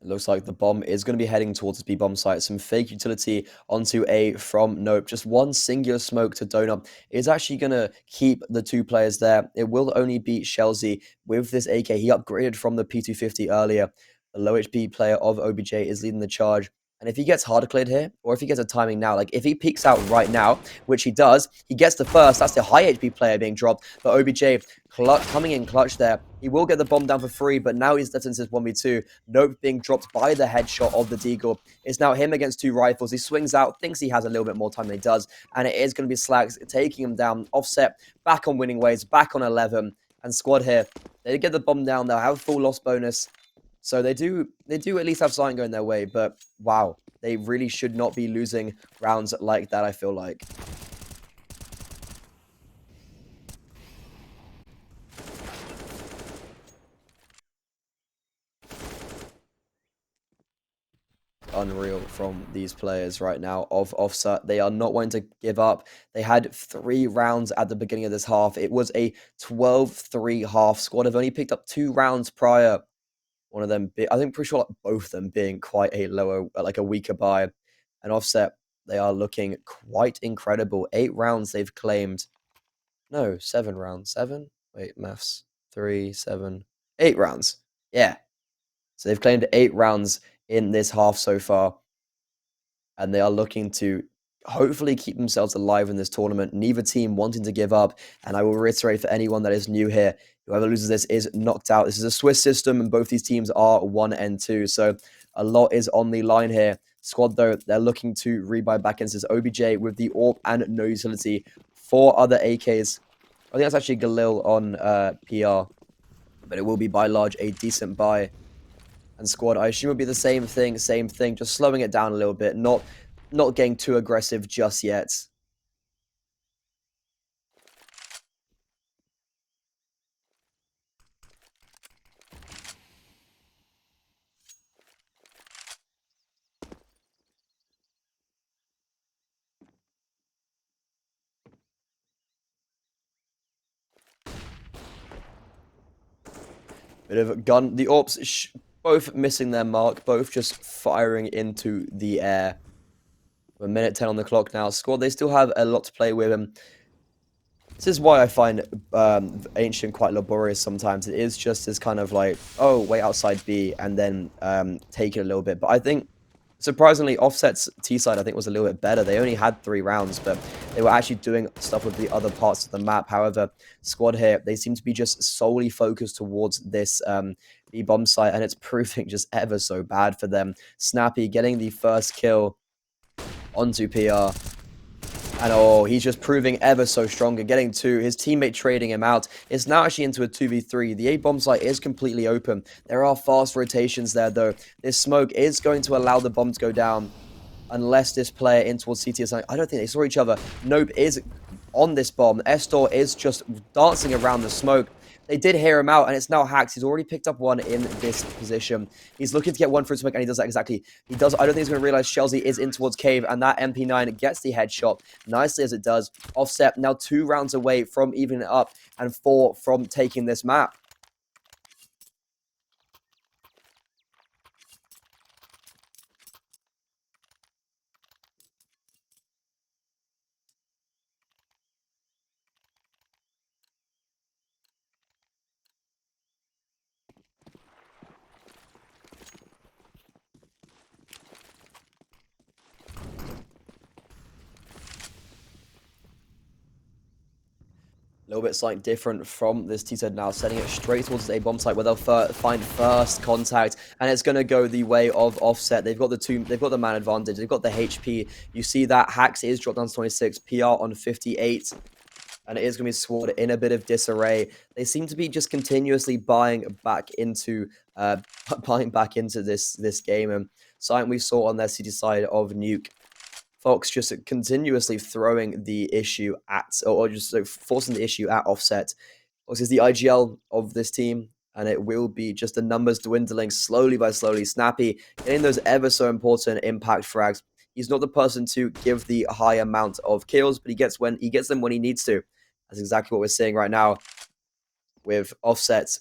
It looks like the bomb is going to be heading towards the B bomb site. Some fake utility onto A from Nope. Just one singular smoke to Donut is actually going to keep the two players there. It will only beat Shelzy with this AK. He upgraded from the P250 earlier. The low HP player of OBJ is leading the charge. And if he gets harder cleared here, or if he gets a timing now, like if he peeks out right now, which he does, he gets the first. That's the high HP player being dropped. But OBJ coming in clutch there. He will get the bomb down for free, but now he's into this 1v2. Nope being dropped by the headshot of the Deagle. It's now him against two rifles. He swings out, thinks he has a little bit more time than he does, and it is going to be Slacks taking him down. Offset back on winning ways, back on 11, and squad here. They get the bomb down. They'll have full loss bonus. So they do at least have something going their way, but wow, they really should not be losing rounds like that, I feel like. Unreal from these players right now of Offset. They are not wanting to give up. They had 3 rounds at the beginning of this half. It was a 12-3 half. Squad have only picked up 2 rounds prior. One of them, I think, pretty sure like both of them being quite a lower, like a weaker buy. And Offset, they are looking quite incredible. 8 rounds they've claimed. No, 7 rounds. 7? Wait, maths. 3, 7, 8 rounds. Yeah. So they've claimed 8 rounds in this half so far. And they are looking to hopefully keep themselves alive in this tournament. Neither team wanting to give up. And I will reiterate for anyone that is new here, whoever loses this is knocked out. This is a Swiss system, and both these teams are 1 and 2. So a lot is on the line here. Squad, though, they're looking to rebuy back into this OBJ with the AWP and no utility. 4 other AKs. I think that's actually Galil on PR. But it will be by large a decent buy. And squad, I assume, would be the same thing, just slowing it down a little bit, not getting too aggressive just yet. Bit of a gun. The AWPs both missing their mark, both just firing into the air. A minute 10 on the clock now. Squad, they still have a lot to play with. This is why I find Ancient quite laborious sometimes. It is just as kind of like, oh, wait outside B and then take it a little bit. But I think, surprisingly, Offset's T side, I think, was a little bit better. They only had 3 rounds, but they were actually doing stuff with the other parts of the map. However, Squad here, they seem to be just solely focused towards this B bomb site, and it's proving just ever so bad for them. Snappy getting the first kill onto PR. And oh, he's just proving ever so stronger, getting 2. His teammate trading him out. It's now actually into a 2v3. The A bomb site is completely open. There are fast rotations there, though. This smoke is going to allow the bomb to go down. Unless this player in towards CT or something. I don't think they saw each other. Nope is on this bomb. Estor is just dancing around the smoke. They did hear him out, and it's now Hax. He's already picked up one in this position. He's looking to get one for smoke, and he does that exactly. He does. I don't think he's going to realize Chelsea is in towards Cave, and that MP9 gets the headshot nicely as it does. Offset now 2 rounds away from evening it up, and 4 from taking this map. A little bit slightly different from this T-side now, sending it straight towards a bomb site where they'll find first contact, and it's going to go the way of Offset. They've got the man advantage, they've got the HP. You see that Hax is dropped down to 26, PR on 58, and it is going to be Sword in a bit of disarray. They seem to be just continuously buying back into this game, and something we saw on their city side of Nuke. Fox just continuously throwing the issue at, or just forcing the issue at Offset. Fox is the IGL of this team, and it will be just the numbers dwindling slowly by slowly. Snappy getting those ever so important impact frags. He's not the person to give the high amount of kills, but he gets them when he needs to. That's exactly what we're seeing right now with Offset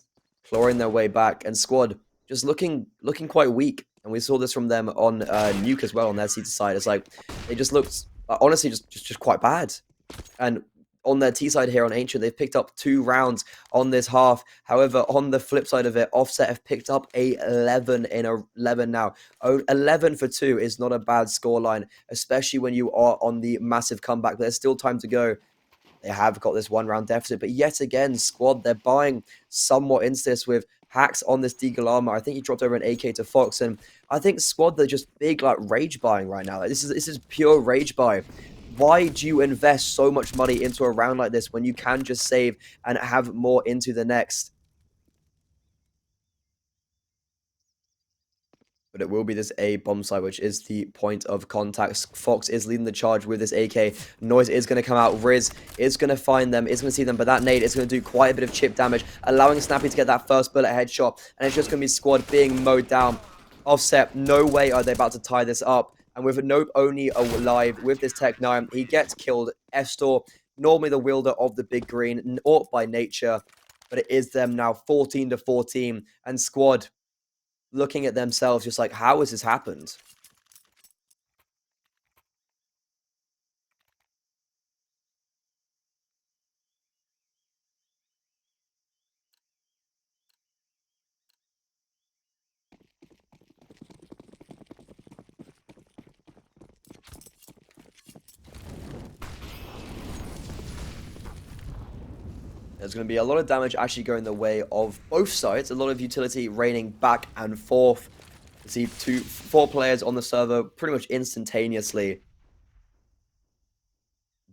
clawing their way back, and Squad just looking quite weak. And we saw this from them on Nuke as well on their CT side. It's like they just looked honestly just quite bad. And on their T side here on Ancient, they've picked up 2 rounds on this half. However, on the flip side of it, Offset have picked up 11 in 11 now. 11 for 2 is not a bad scoreline, especially when you are on the massive comeback. There's still time to go. They have got this 1-round deficit, but yet again, Squad, they're buying somewhat into this with Hacks on this Deagle armor. I think he dropped over an AK to Fox, and I think Squad, they're just big like rage buying right now. Like, this is pure rage buy. Why do you invest so much money into a round like this when you can just save and have more into the next? But it will be this A bomb site, which is the point of contact. Fox is leading the charge with this AK. Noise is going to come out. Riz is going to find them, is going to see them, but that nade is going to do quite a bit of chip damage, allowing Snappy to get that first bullet headshot, and it's just going to be Squad being mowed down. Offset, no way are they about to tie this up. And with Nope only alive with this Tech 9, he gets killed. Estor, normally the wielder of the big green, ought by nature, but it is them now 14-14, and Squad looking at themselves just like, how has this happened? There's going to be a lot of damage actually going the way of both sides. A lot of utility raining back and forth. You see 4 players on the server pretty much instantaneously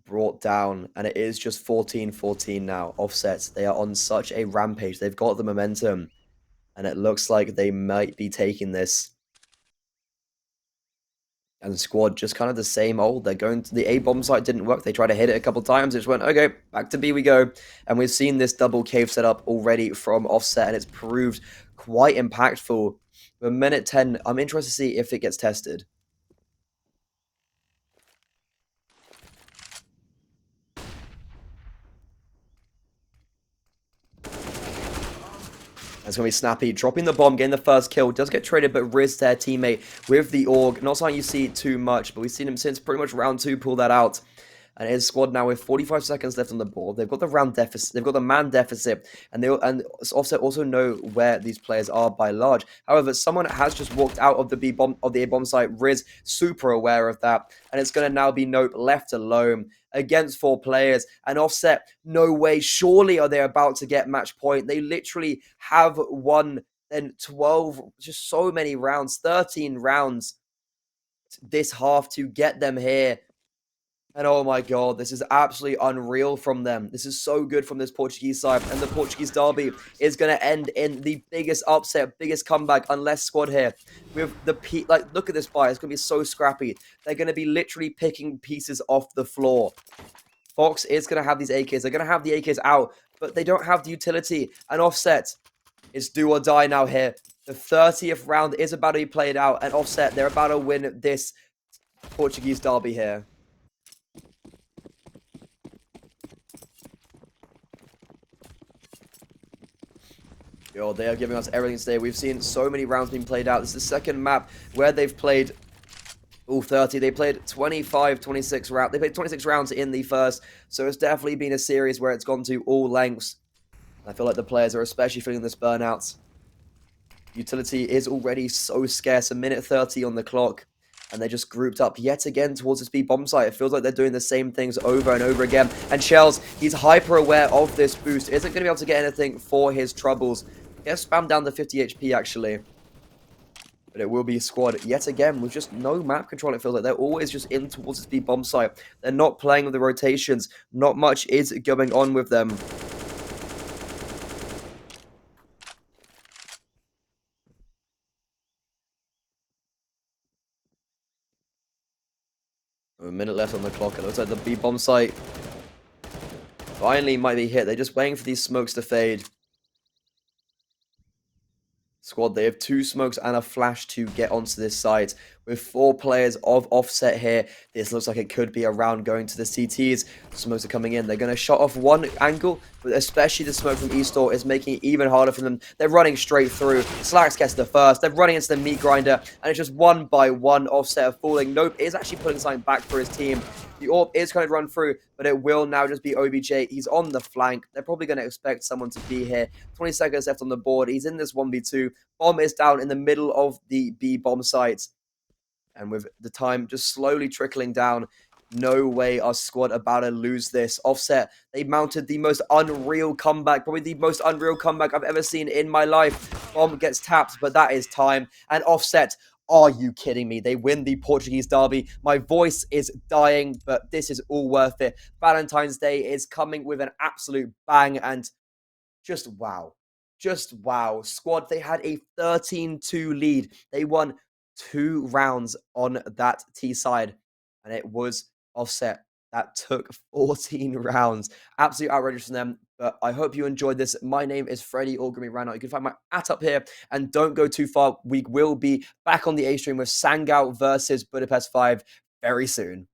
brought down, and it is just 14-14 now. Offsets, they are on such a rampage. They've got the momentum, and it looks like they might be taking this. And Squad just kind of the same old. They're going to the A bomb site, didn't work. They tried to hit it a couple times. It just went, okay, back to B we go. And we've seen this double cave setup already from Offset, and it's proved quite impactful. But minute 10, I'm interested to see if it gets tested. It's going to be Snappy dropping the bomb, getting the first kill. Does get traded, but Riz, their teammate, with the AUG. Not something you see too much, but we've seen him since pretty much round 2 pull that out. and his squad now with 45 seconds left on the board. They've got the round deficit, they've got the man deficit, and Offset also know where these players are by large. However, someone has just walked out of the A bomb site. Riz super aware of that, and it's going to now be Nope left alone against 4 players. And Offset, no way, surely are they about to get match point. They literally have won then 12, just so many rounds, 13 rounds this half to get them here. And oh my god, this is absolutely unreal from them. This is so good from this Portuguese side. And the Portuguese derby is going to end in the biggest upset, biggest comeback, unless squad here. With the look at this buy. It's going to be so scrappy. They're going to be literally picking pieces off the floor. Fox is going to have these AKs. They're going to have the AKs out, but they don't have the utility. And Offset is do or die now here. The 30th round is about to be played out. And Offset, they're about to win this Portuguese derby here. Yo, they are giving us everything today. We've seen so many rounds being played out. This is the second map where they've played all 30. They played 25, 26 rounds. They played 26 rounds in the first. So it's definitely been a series where it's gone to all lengths. I feel like the players are especially feeling this burnout. Utility is already so scarce. A minute 30 on the clock. And they just grouped up yet again towards the speed bomb site. It feels like they're doing the same things over and over again. And Shells, he's hyper aware of this boost. Isn't going to be able to get anything for his troubles. He has spammed down the 50 HP actually. But it will be a squad yet again with just no map control. It feels like they're always just in towards the speed bomb site. They're not playing with the rotations. Not much is going on with them. A minute left on the clock. It looks like the B bomb site finally might be hit. They're just waiting for these smokes to fade. Squad, they have 2 smokes and a flash to get onto this site. With 4 players of Offset here, this looks like it could be a round going to the CTs. Smokes are coming in. They're going to shut off one angle, but especially the smoke from eStore is making it even harder for them. They're running straight through. Slacks gets the first. They're running into the meat grinder, and it's just one by one Offset are falling. Nope is actually putting something back for his team. The orb is going to run through, but it will now just be OBJ. He's on the flank. They're probably going to expect someone to be here. 20 seconds left on the board. He's in this 1v2. Bomb is down in the middle of the B bomb site. And with the time just slowly trickling down, no way our squad about to lose this. Offset, they mounted the most unreal comeback, probably the most unreal comeback I've ever seen in my life. Bomb gets tapped, but that is time. And Offset, are you kidding me? They win the Portuguese derby. My voice is dying, but this is all worth it. Valentine's Day is coming with an absolute bang, and just wow. Just wow. Squad, they had a 13-2 lead. They won 2 rounds on that T side, and it was Offset that took 14 rounds. Absolute outrageous from them, but I hope you enjoyed this. My name is Freddie Orgami Rano. You can find my @ up here, and don't go too far. We will be back on the A stream with Sangao versus Budapest 5 very soon.